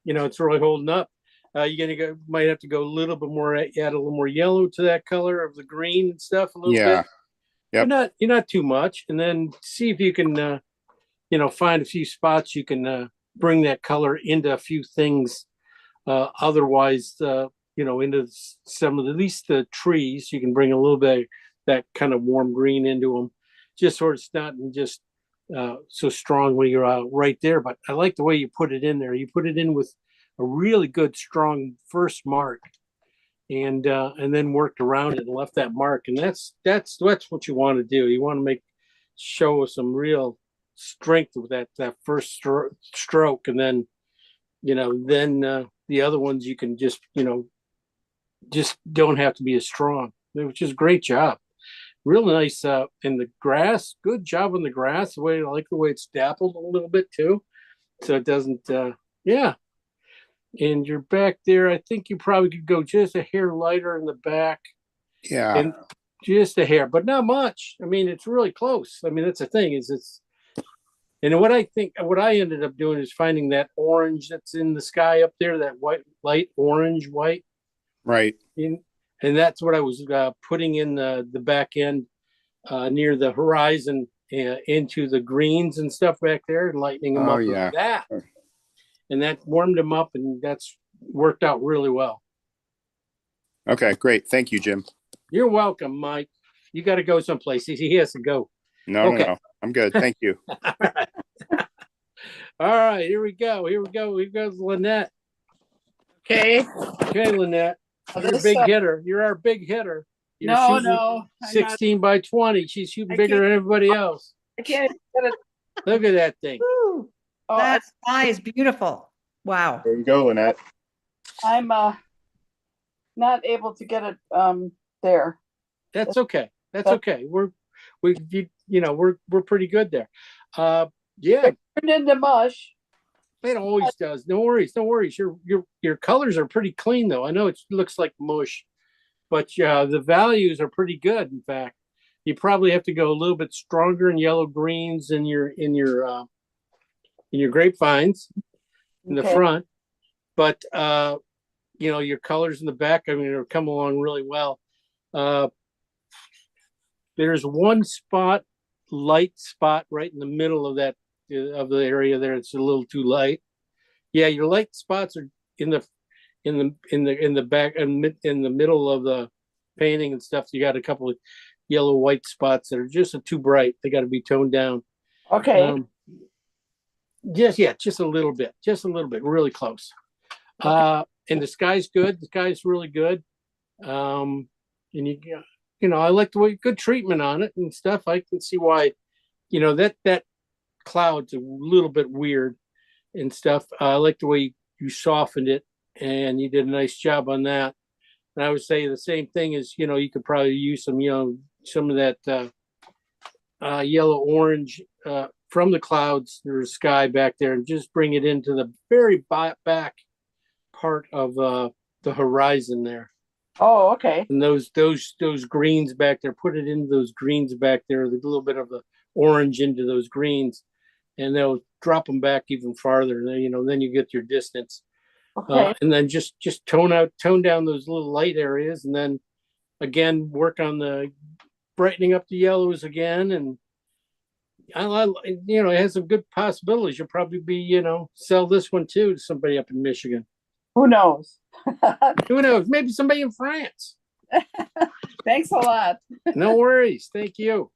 it's really holding up. You're might have to go a little bit more, add a little more yellow to that color of the green and stuff a little Yeah. bit. Yep. You're not too much. And then see if you can, find a few spots you can bring that color into a few things. Otherwise, into some of at least the trees, you can bring a little bit of that kind of warm green into them, just so it's not just so strong when you're right there. But I like the way you put it in there. You put it in with a really good, strong first mark, and then worked around it and left that mark. And that's what you want to do. You want to show some real strength with that first stroke, and then the other ones you can just don't have to be as strong, which is a great job. Real nice in the grass. Good job on the grass. I like the way it's dappled a little bit too, so it doesn't. Yeah. And you're back there. I think you probably could go just a hair lighter in the back, Yeah. and just a hair, but not much. I mean, it's really close. I mean, that's the thing and what I ended up doing is finding that orange that's in the sky up there, that light orange, white. Right. And that's what I was putting in the back end near the horizon into the greens and stuff back there and lightening them Oh, up yeah. like that. And that warmed them up, and that's worked out really well. Okay, great. Thank you, Jim. You're welcome, Mike. You got to go someplace. He has to go. No, Okay. no. I'm good. Thank you. All right, here we go. Here we go, Lynette. Okay. Okay, Lynette. You're a This, big hitter. You're our big hitter. You're No, shooting no. I'm not- 16 by 20. She's shooting I bigger can't- than everybody else. I can't get it. Look at that thing. Woo, Oh, that sky is beautiful. Wow. There you go, Lynette. I'm not able to get it there. That's okay. That's That- okay. We're pretty good there. Yeah, Turned into mush. it always does. No worries. No worries. Your colors are pretty clean though. I know it looks like mush, but the values are pretty good. In fact, you probably have to go a little bit stronger in yellow greens in your grapevines in the Okay. front, but your colors in the back, I mean, it'll come along really well. There's one light spot right in the middle of that of the area there. It's a little too light. Yeah, your light spots are in the back and in the middle of the painting and stuff. You got a couple of yellow white spots that are just too bright. They got to be toned down. Okay. Just a little bit, really close. And the sky's good. The sky's really good. And I like the way good treatment on it and stuff. I can see why, that cloud's a little bit weird and stuff. I like the way you softened it, and you did a nice job on that. And I would say the same thing is, you could probably use some of that yellow orange from the clouds or the sky back there, and just bring it into the very back part of the horizon there. Oh, okay. And those greens back there, put it into those greens back there, a little bit of the orange into those greens, and they'll drop them back even farther. Then you get your distance. Okay. And then just tone down those little light areas, and then again work on the brightening up the yellows again. And it has some good possibilities. You'll probably be sell this one too to somebody up in Michigan. Who knows? Who knows? Maybe somebody in France. Thanks a lot. No worries. Thank you.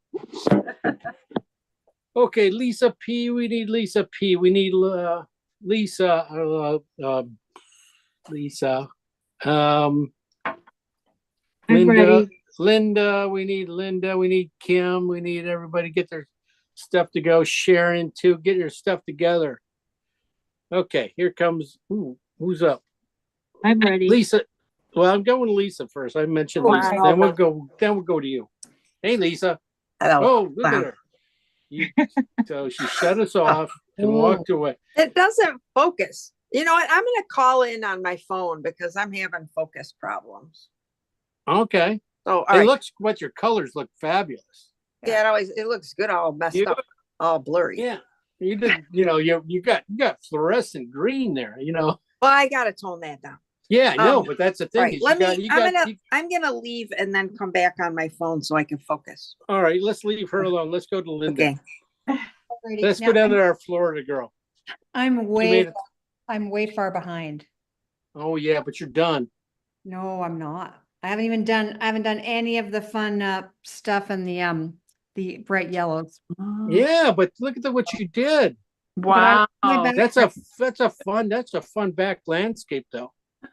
Okay, Lisa P. We need Lisa P. We need Lisa. Lisa. Linda. Linda. We need Linda. We need Kim. We need everybody to get their stuff to go. Sharon too. Get your stuff together. Okay, here comes. Who's up? I'm ready. Lisa. Well, I'm going Lisa first. I mentioned Lisa. Wow. Then we'll go to you. Hey, Lisa. Hello. Oh, look at her. So she shut us off and walked away. It doesn't focus. You know what? I'm going to call in on my phone because I'm having focus problems. Okay. So, all It right. looks what your colors look fabulous. Yeah, it looks good, all messed You- up, all blurry. Yeah. You did, you got fluorescent green there, Well, I got to tone that down. Yeah, I know, Um, but that's the thing. All right. is Let me, you I'm going to leave and then come back on my phone so I can focus. all right, let's leave her alone. Let's go to Linda. Okay. Alrighty. Let's Now, go down to our Florida girl. I'm She made way, it. I'm way far behind. Oh yeah, but you're done. No, I'm not. I haven't done any of the fun stuff in the bright yellows. Yeah, but look at what you did. Wow. My That's back- a fun back landscape though.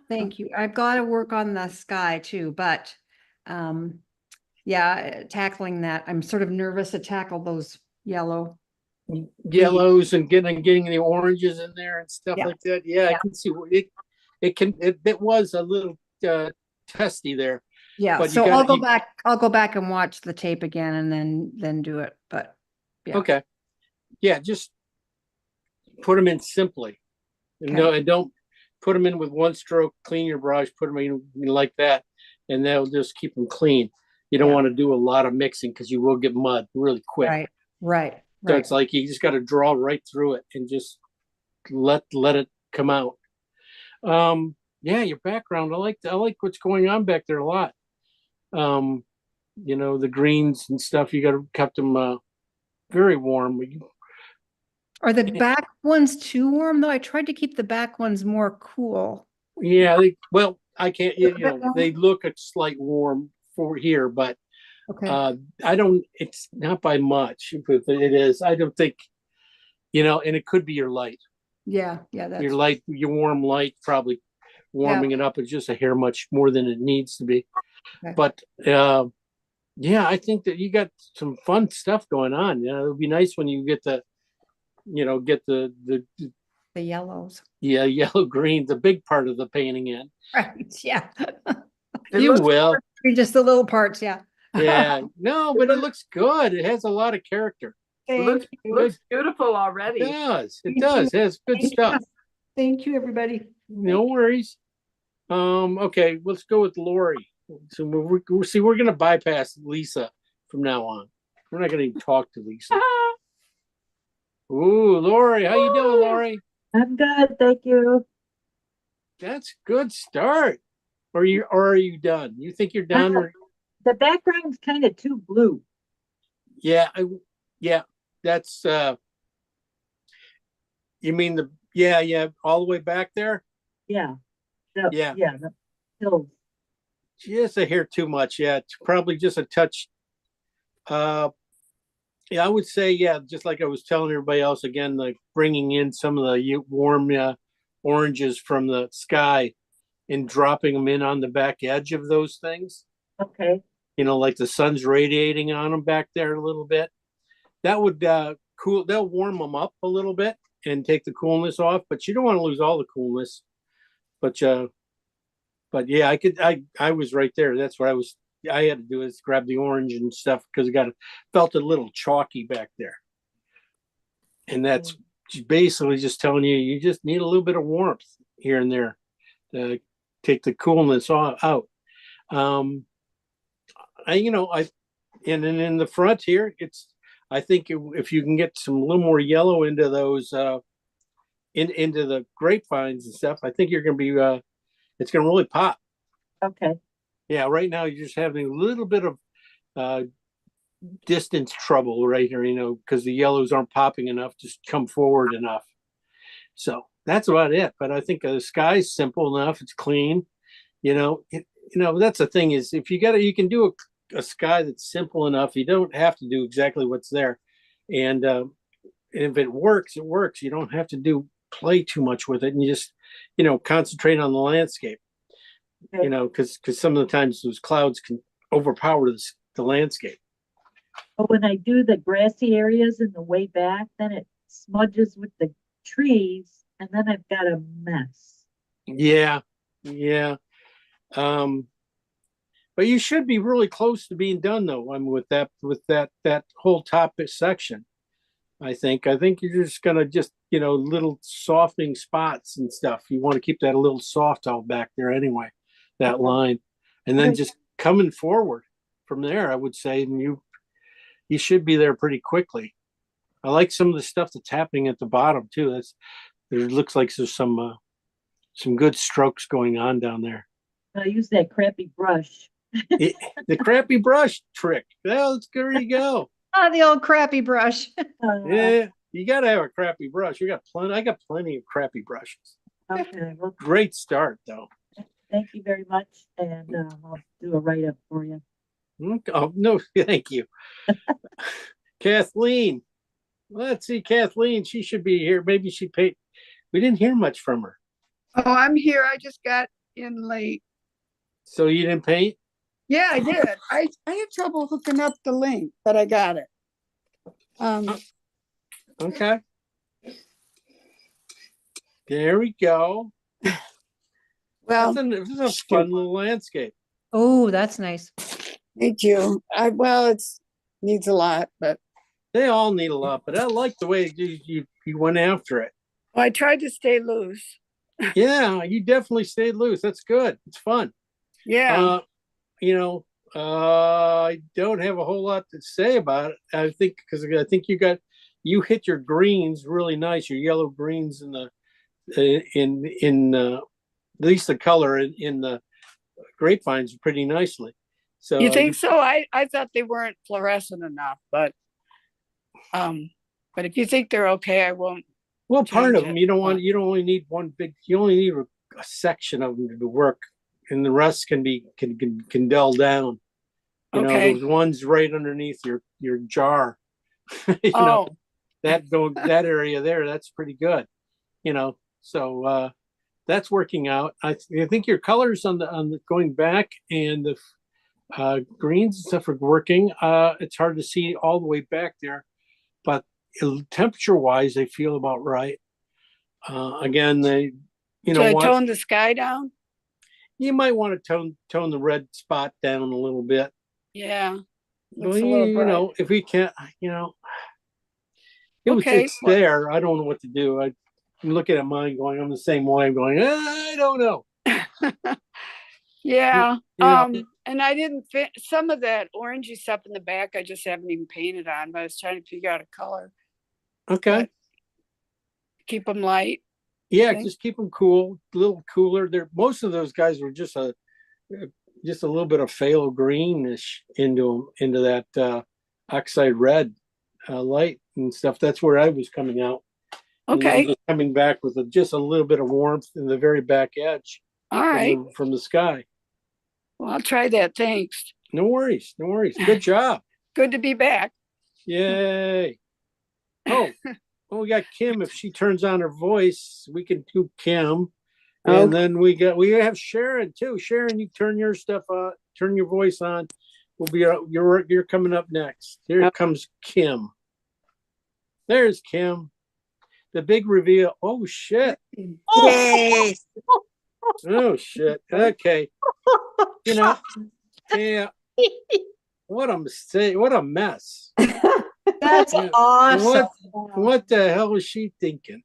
Thank you. I've got to work on the sky too, but yeah, tackling that. I'm sort of nervous to tackle those yellow. Yellows and getting the oranges in there and stuff Yeah. like that. Yeah, I Yeah. can see what it was a little testy there. Yeah, But you so gotta- I'll go back and watch the tape again and then do it. But yeah. Okay. Yeah, just put them in simply. No, and don't put them in with one stroke, clean your brush, put them in like that, and that'll just keep them clean. You don't Yeah. want to do a lot of mixing because you will get mud really quick. Right. So it's like you just got to draw right through it and just let it come out. Yeah, your background. I like what's going on back there a lot. The greens and stuff, you got to keep them very warm. Are the back ones too warm though? I tried to keep the back ones more cool. Yeah, I can't, they look a slight warm for here, but Okay. it's not by much. If it is, I don't think, and it could be your light. Yeah, that's Your light, your warm light probably warming it up is just a hair much more than it needs to be. Okay. But yeah, I think that you got some fun stuff going on. It'll be nice when you get the the yellows. yellow green, the big part of the painting in. Right. Yeah. You will. Just the little parts. Yeah. Yeah. No, but it looks good. It has a lot of character. Looks beautiful already. It does. It Thank does. you. It has good Thank you. stuff. Thank you, everybody. No worries. Okay, let's go with Lori. So we're gonna bypass Lisa from now on. We're not gonna even talk to Lisa. Ooh, Lori, how you doing, Lori? I'm good, thank you. That's a good start. Or are you done? You think you're done? Or The background's kind of too blue. yeah, that's you mean all the way back there? Yeah. Yeah. Yeah, the hills. Just a hair too much. Yeah, it's probably just a touch. Yeah, I would say, just like I was telling everybody else again, like bringing in some of the warm oranges from the sky and dropping them in on the back edge of those things. Okay. Like the sun's radiating on them back there a little bit. That would they'll warm them up a little bit and take the coolness off, but you don't want to lose all the coolness. But yeah, I was right there. That's what I had to do is grab the orange and stuff because it felt a little chalky back there. And that's basically just telling you just need a little bit of warmth here and there to take the coolness out. And then in the front here, I think if you can get a little more yellow into those into the grapevines and stuff, I think you're going to be it's going to really pop. Okay. Yeah, right now you're just having a little bit of distance trouble right here, because the yellows aren't popping enough to come forward enough. So that's about it. But I think the sky's simple enough. It's clean. That's the thing is if you can do a sky that's simple enough. You don't have to do exactly what's there. And if it works, it works. You don't have to play too much with it, and you just, concentrate on the landscape. Okay. Because some of the times those clouds can overpower the landscape. But when I do the grassy areas in the way back, then it smudges with the trees and then I've got a mess. Yeah, yeah. But you should be really close to being done though. I mean, with that whole top section. I think you're just gonna little softening spots and stuff. You want to keep that a little soft out back there anyway, that line, and then Okay. just coming forward from there. I would say, and you should be there pretty quickly. I like some of the stuff that's happening at the bottom too. It looks like there's some good strokes going on down there. I use that crappy brush. The crappy brush trick. Well, there you go. Ah, the old crappy brush. Yeah, you got to have a crappy brush. I got plenty of crappy brushes. Okay, well, Great start though. thank you very much, and I'll do a write-up for you. Oh no, thank you. Kathleen. Let's see, Kathleen. She should be here. Maybe she paid. We didn't hear much from her. Oh, I'm here. I just got in late. So you didn't paint? Yeah, I did. I had trouble hooking up the link, but I got it. Okay. There we go. Well, This is a fun little landscape. Oh, that's nice. thank you. It's needs a lot, but They all need a lot, but I like the way you went after it. I tried to stay loose. Yeah, you definitely stayed loose. That's good. It's fun. Yeah. I don't have a whole lot to say about it. I think because I think you hit your greens really nice. Your yellow greens in at least the color in the grapevines pretty nicely. So You think so? I thought they weren't fluorescent enough, but if you think they're okay, I won't. well, part change of them it. you don't only need one big. You only need a section of them to work, and the rest can dull down. Okay. Those ones right underneath your jar. Oh, that area there, that's pretty good. So that's working out. I think your colors on the going back and the greens and stuff are working. It's hard to see all the way back there, but temperature wise, they feel about right. Again, should I tone the sky down? you might want to tone the red spot down a little bit. Yeah. Well, Looks a little bright. if we can't, Okay. it's there. I don't know what to do. I'm looking at mine going, I'm the same way. I'm going, I don't know. Yeah. Yeah. And I didn't fit some of that orangey stuff in the back. I just haven't even painted on, but I was trying to figure out a color. Okay. Keep them light. Yeah, Okay. just keep them cool, a little cooler. Most of those guys were just a little bit of phthalo greenish into that oxide red light and stuff. That's where I was coming out. And then Okay. just coming back with just a little bit of warmth in the very back edge All right. from the sky. Well, I'll try that. Thanks. No worries. Good job. Good to be back. Yay. Oh, well, we got Kim. If she turns on her voice, we can do Kim. And then we have Sharon too. Sharon, you turn your stuff on, turn your voice on. We'll be you're coming up next. Here comes Kim. There's Kim. The big reveal. Oh shit. Yay. Oh shit. Okay. Yeah. What a mistake. What a mess. That's Yeah. awesome. What the hell was she thinking?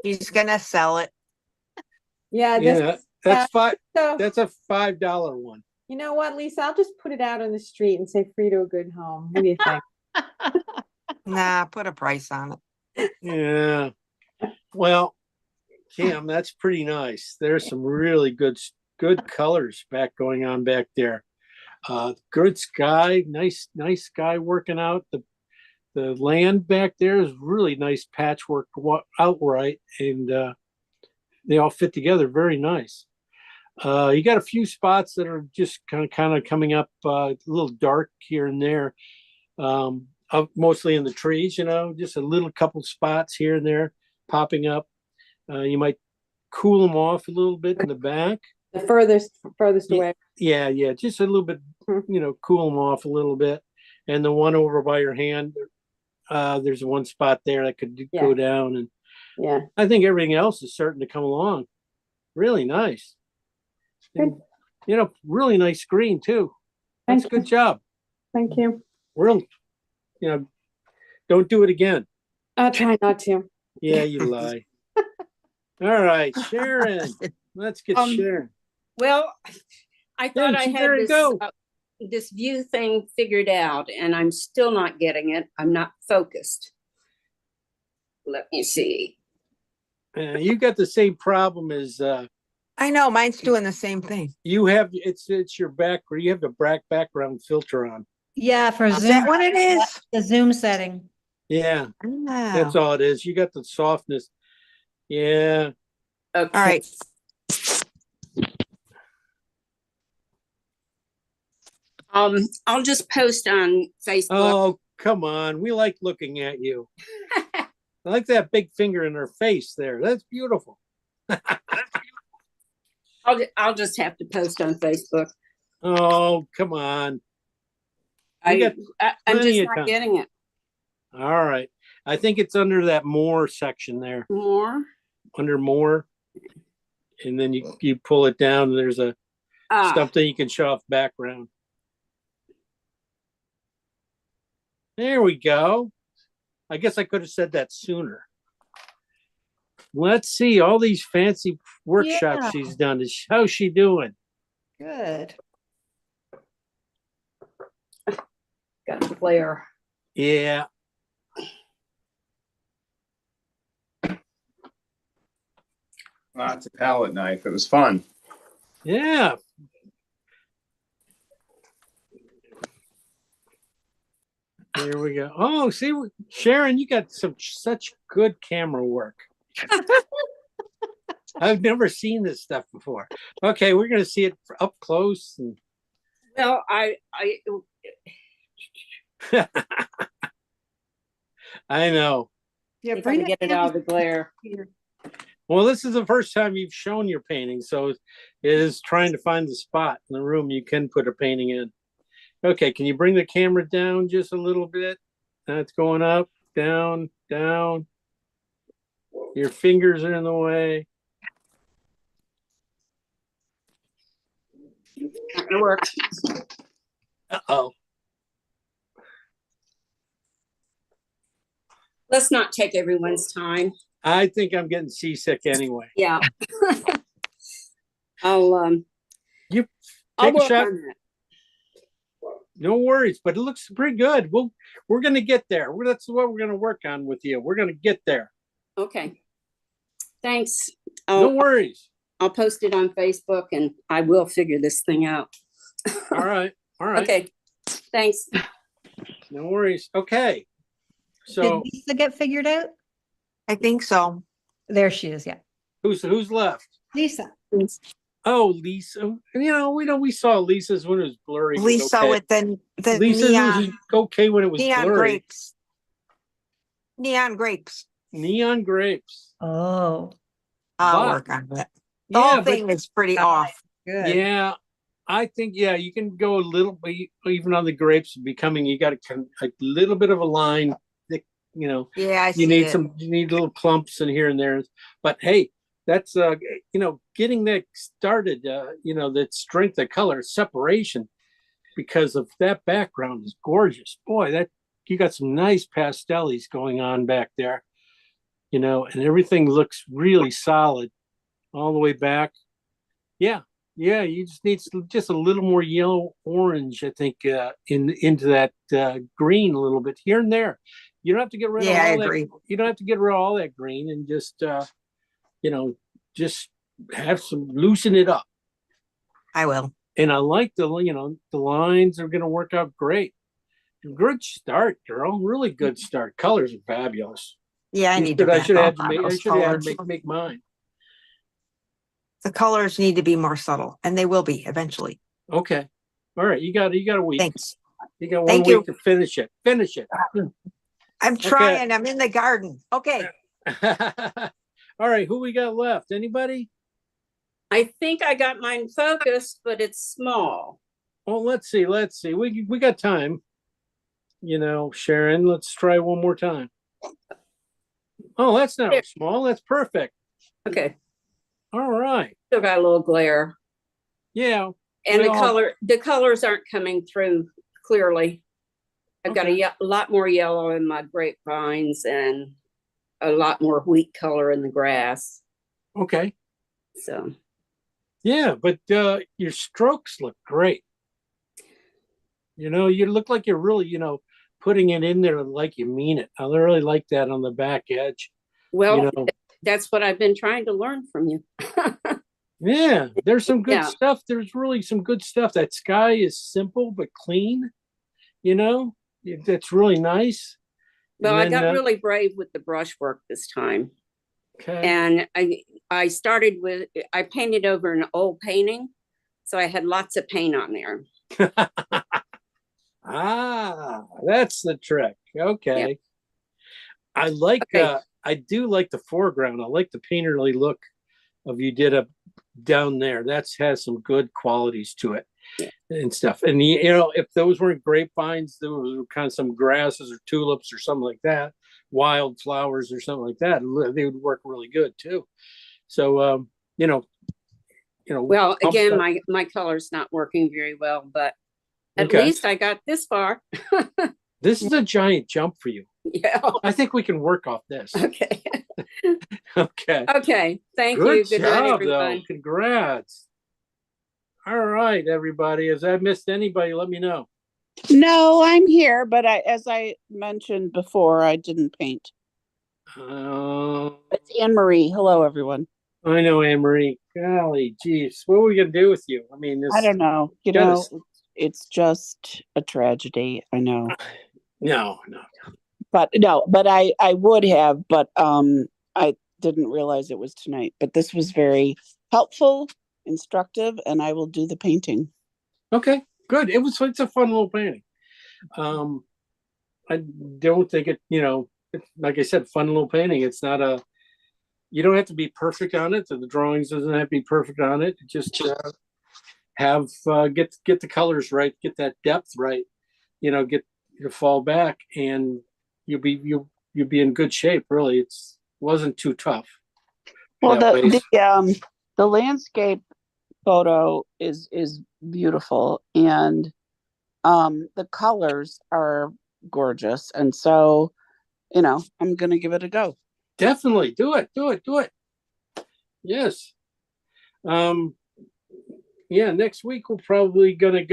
He's gonna sell it. Yeah, Yeah, that's so that's a $5 one. you know what, Lisa? I'll just put it out on the street and say free to a good home. What do you think? Nah, put a price on it. Yeah. Well, Kim, that's pretty nice. There's some really good colors going on back there. Good sky, nice sky working out. The land back there is really nice patchwork outright, and they all fit together very nice. You got a few spots that are just kind of coming up a little dark here and there, mostly in the trees, just a little couple spots here and there popping up. You might cool them off a little bit in the back. The furthest away. Yeah, just a little bit, cool them off a little bit. And the one over by your hand, there's one spot there that could go down. And yeah, I think everything else is starting to come along. Really nice. Good. And, really nice screen too. That's a good job. Thank you. Real, don't do it again. I'll try not to. Yeah, you lie. All right, Sharon. Let's get Sharon. Well, I thought I had there you go. This view thing figured out, and I'm still not getting it. I'm not focused. Let me see. You got the same problem as I know, mine's doing the same thing. you have. It's your background. You have the black background filter on. Yeah, for Is Zoom. that what it is? The Zoom setting. Yeah, Oh. that's all it is. You got the softness. Yeah. Okay. All right. I'll just post on Facebook. Oh, come on. We like looking at you. I like that big finger in her face there. That's beautiful. I'll just have to post on Facebook. Oh, come on. I'm got plenty just of not time. getting it. All right. I think it's under that more section there. More. Under more. And then you pull it down and there's a something you can show off background. There we go. I guess I could have said that sooner. Let's see all these fancy workshops Yeah. she's done. How's she doing? Good. Got a flare. Yeah. It's a palette knife. It was fun. Yeah. There we go. Oh, see, Sharon, you got such good camera work. I've never seen this stuff before. Okay, we're going to see it up close. And Well, I know. Yeah, if I can get it out of the glare. Well, this is the first time you've shown your painting, so it is trying to find the spot in the room you can put a painting in. Okay, can you bring the camera down just a little bit? That's going up, down, down. Your fingers are in the way. Not gonna work. Uh-oh. Let's not take everyone's time. I think I'm getting seasick anyway. Yeah. I'll You I'll take a work shot. on that. No worries, but it looks pretty good. We're gonna get there. That's what we're gonna work on with you. We're gonna get there. Okay. Thanks. No worries. I'll post it on Facebook and I will figure this thing out. All right. All right. Okay. Thanks. No worries. Okay. Did So Lisa get figured out? I think so. There she is. Yeah. who's left? Lisa. Oh, Lisa. We saw Lisa's when it was blurry. It was Lisa okay. with the Lisa's neon, was okay when it was neon blurry. grapes. Neon grapes. Neon grapes. Oh, I'll But- work on it. The Yeah, whole but thing is pretty off. good. yeah, I think you can go a little bit even on the grapes becoming. You got a little bit of a line. That, Yeah, I see you need it. you need little clumps in here and there. But hey, that's getting that started. That strength of color separation because of that background is gorgeous. Boy, that you got some nice pastells going on back there. And everything looks really solid all the way back. Yeah, you just need just a little more yellow orange, I think, into that green a little bit here and there. You don't have to get rid of Yeah, I all agree. that. You don't have to get rid of all that green and just just have some loosen it up. I will. And I like the lines are going to work out great. Good start, girl. Really good start. Colors are fabulous. Yeah, I You need should- to I back should off have on to those make colors. make mine. The colors need to be more subtle, and they will be eventually. Okay. All right. You got a week. Thanks. You got one Thank week you. to finish it. Finish it. I'm trying. I'm in the garden. Okay. All right. Who we got left? Anybody? I think I got mine focused, but it's small. Oh, let's see. Let's see. We got time. You know, Sharon, let's try one more time. Oh, that's not There. small. That's perfect. Okay, All right. still got a little glare. Yeah. And the Well- colors aren't coming through clearly. I've got Okay. a lot more yellow in my grapevines and a lot more wheat color in the grass. Okay. So, Yeah, but your strokes look great. You know, you look like you're really, putting it in there like you mean it. I really like that on the back edge. well, You know, that's what I've been trying to learn from you. yeah, there's some good Yeah. stuff. There's really some good stuff. That sky is simple but clean. That's really nice. Well, And I got then, really brave with the brushwork this time. okay. And I started with, I painted over an old painting. So I had lots of paint on there. That's the trick. Okay. I like Okay. I do like the foreground. I like the painterly look of you did up down there. That's has some good qualities to it. Yeah. And stuff. And if those weren't grapevines, those were kind of some grasses or tulips or something like that, wild flowers or something like that, they would work really good too. So Well, pump again, that- my color's not working very well, but at Okay. least I got this far. This is a giant jump for you. Yeah. I think we can work off this. Okay. Okay. Okay. Thank Good you. Good night, job, though. everyone. Congrats. All right, everybody. If I missed anybody, let me know. No, I'm here, but as I mentioned before, I didn't paint. It's Anne Marie. Hello, everyone. I know, Anne Marie. Golly, geez, what are we gonna do with you? I mean, this. I don't know. gotta s- It's just a tragedy. I know. No. But I would have, but I didn't realize it was tonight. But this was very helpful, instructive, and I will do the painting. Okay, good. It's a fun little painting. I don't think it's, like I said, fun little painting. It's not you don't have to be perfect on it. The drawings doesn't have to be perfect on it. Just get the colors right, get that depth right. Get your fall back, and you'll be in good shape. Really, wasn't too tough. Well, that way. the landscape photo is beautiful, and the colors are gorgeous, and so I'm gonna give it a go. Definitely do it. Yes. Yeah, next week we're probably gonna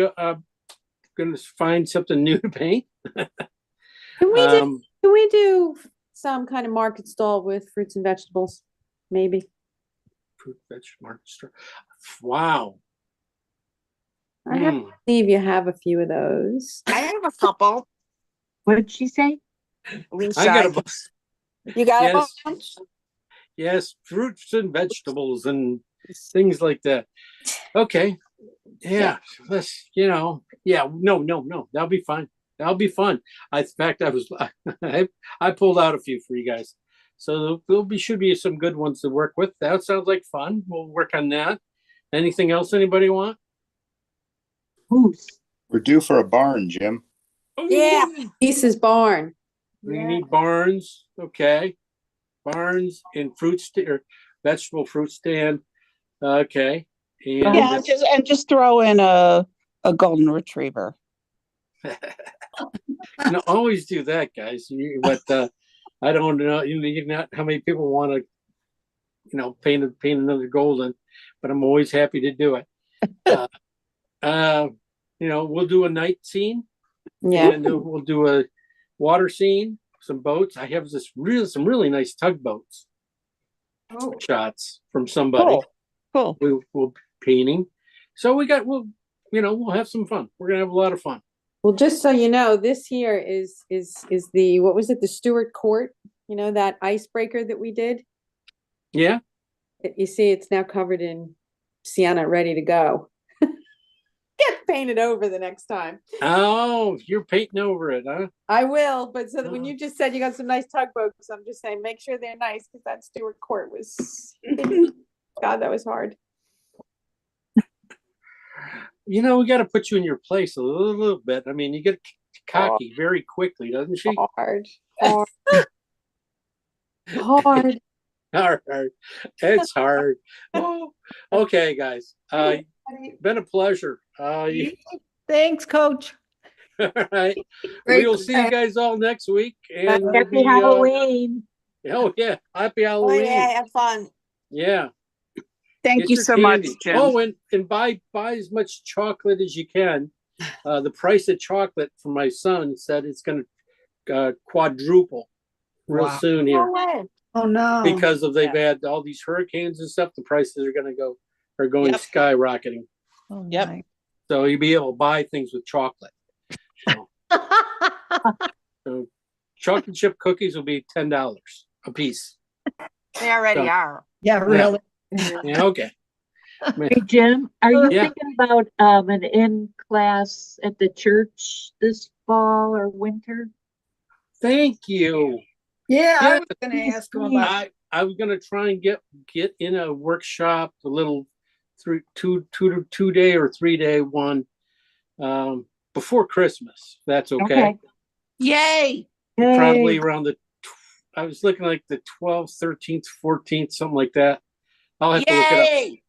find something new to paint. Can we do some kind of market stall with fruits and vegetables? Maybe. Fruit, vegetable market store. Wow. I have to believe you have a few of those. I have a couple. What did she say? I got a bunch. You got a Yes. bunch? Yes, fruits and vegetables and things like that. Okay. Yeah. Let's, no. That'll be fine. That'll be fun. In fact, I pulled out a few for you guys. So should be some good ones to work with. That sounds like fun. We'll work on that. Anything else anybody want? Who's? We're due for a barn, Jim. Yeah. Lisa's barn. We need barns. Okay. Barns and or vegetable fruit stand. Okay. And Yeah, just throw in a golden retriever. always do that, guys. But I don't know. Not how many people want to, paint another golden, but I'm always happy to do it. We'll do a night scene. Yeah. And then we'll do a water scene, some boats. I have some really nice tugboats shots from somebody. Cool. We'll be painting. So we'll have some fun. We're gonna have a lot of fun. Well, just so you know, this here is the, what was it? The Stewart Court, that icebreaker that we did. Yeah. You see, it's now covered in sienna ready to go. Get painted over the next time. Oh, you're painting over it, huh? I will, but so that when Oh. you just said you got some nice tugboats, I'm just saying, make sure they're nice, because that Stewart Court was, God, that was hard. You know, we got to put you in your place a little bit. I mean, you get cocky very quickly, doesn't she? Hard. Hard. Hard. Hard. It's hard. Oh, okay, guys. Been a pleasure. Thanks, Coach. All right. We'll see you guys all next week. And we'll Happy be, Halloween. oh yeah, happy Oh, Halloween. yeah, have fun. Yeah. Thank Get you your so much, candy. Jim. Oh, and buy as much chocolate as you can. The price of chocolate for my son said it's going to quadruple real Wow. soon here Oh, no. because of they've had all these hurricanes and stuff. The prices are going Yep. skyrocketing. Oh, Yep. my. So you'll be able to buy things with chocolate. So chocolate chip cookies will be $10 a piece. They already So- are. Yeah, really. Yeah, okay. Hey, Jim, are you Yeah. thinking about an in-class at the church this fall or winter? Thank you. Yeah, I was gonna ask him about. I was gonna try and get in a workshop, a little two day or 3 day one, before Christmas. That's okay. Yay! Probably Yay. around I was looking like the 12th, 13th, 14th, something like that. I'll have to look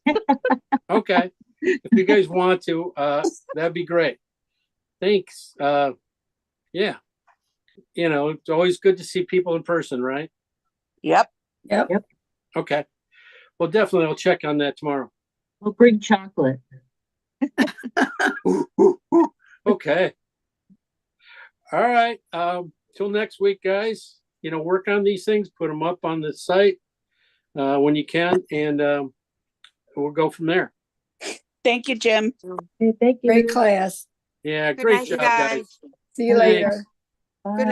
it up. Okay. If you guys want to, that'd be great. Thanks. Yeah. You know, it's always good to see people in person, right? Yep. Okay. Well, definitely I'll check on that tomorrow. We'll bring chocolate. Okay. All right. Till next week, guys. You know, work on these things, put them up on the site when you can, and we'll go from there. Thank you, Jim. Okay, thank you. Great class. Yeah, Good great night, you job, guys. guys. See you Thanks. later. Bye. Good night.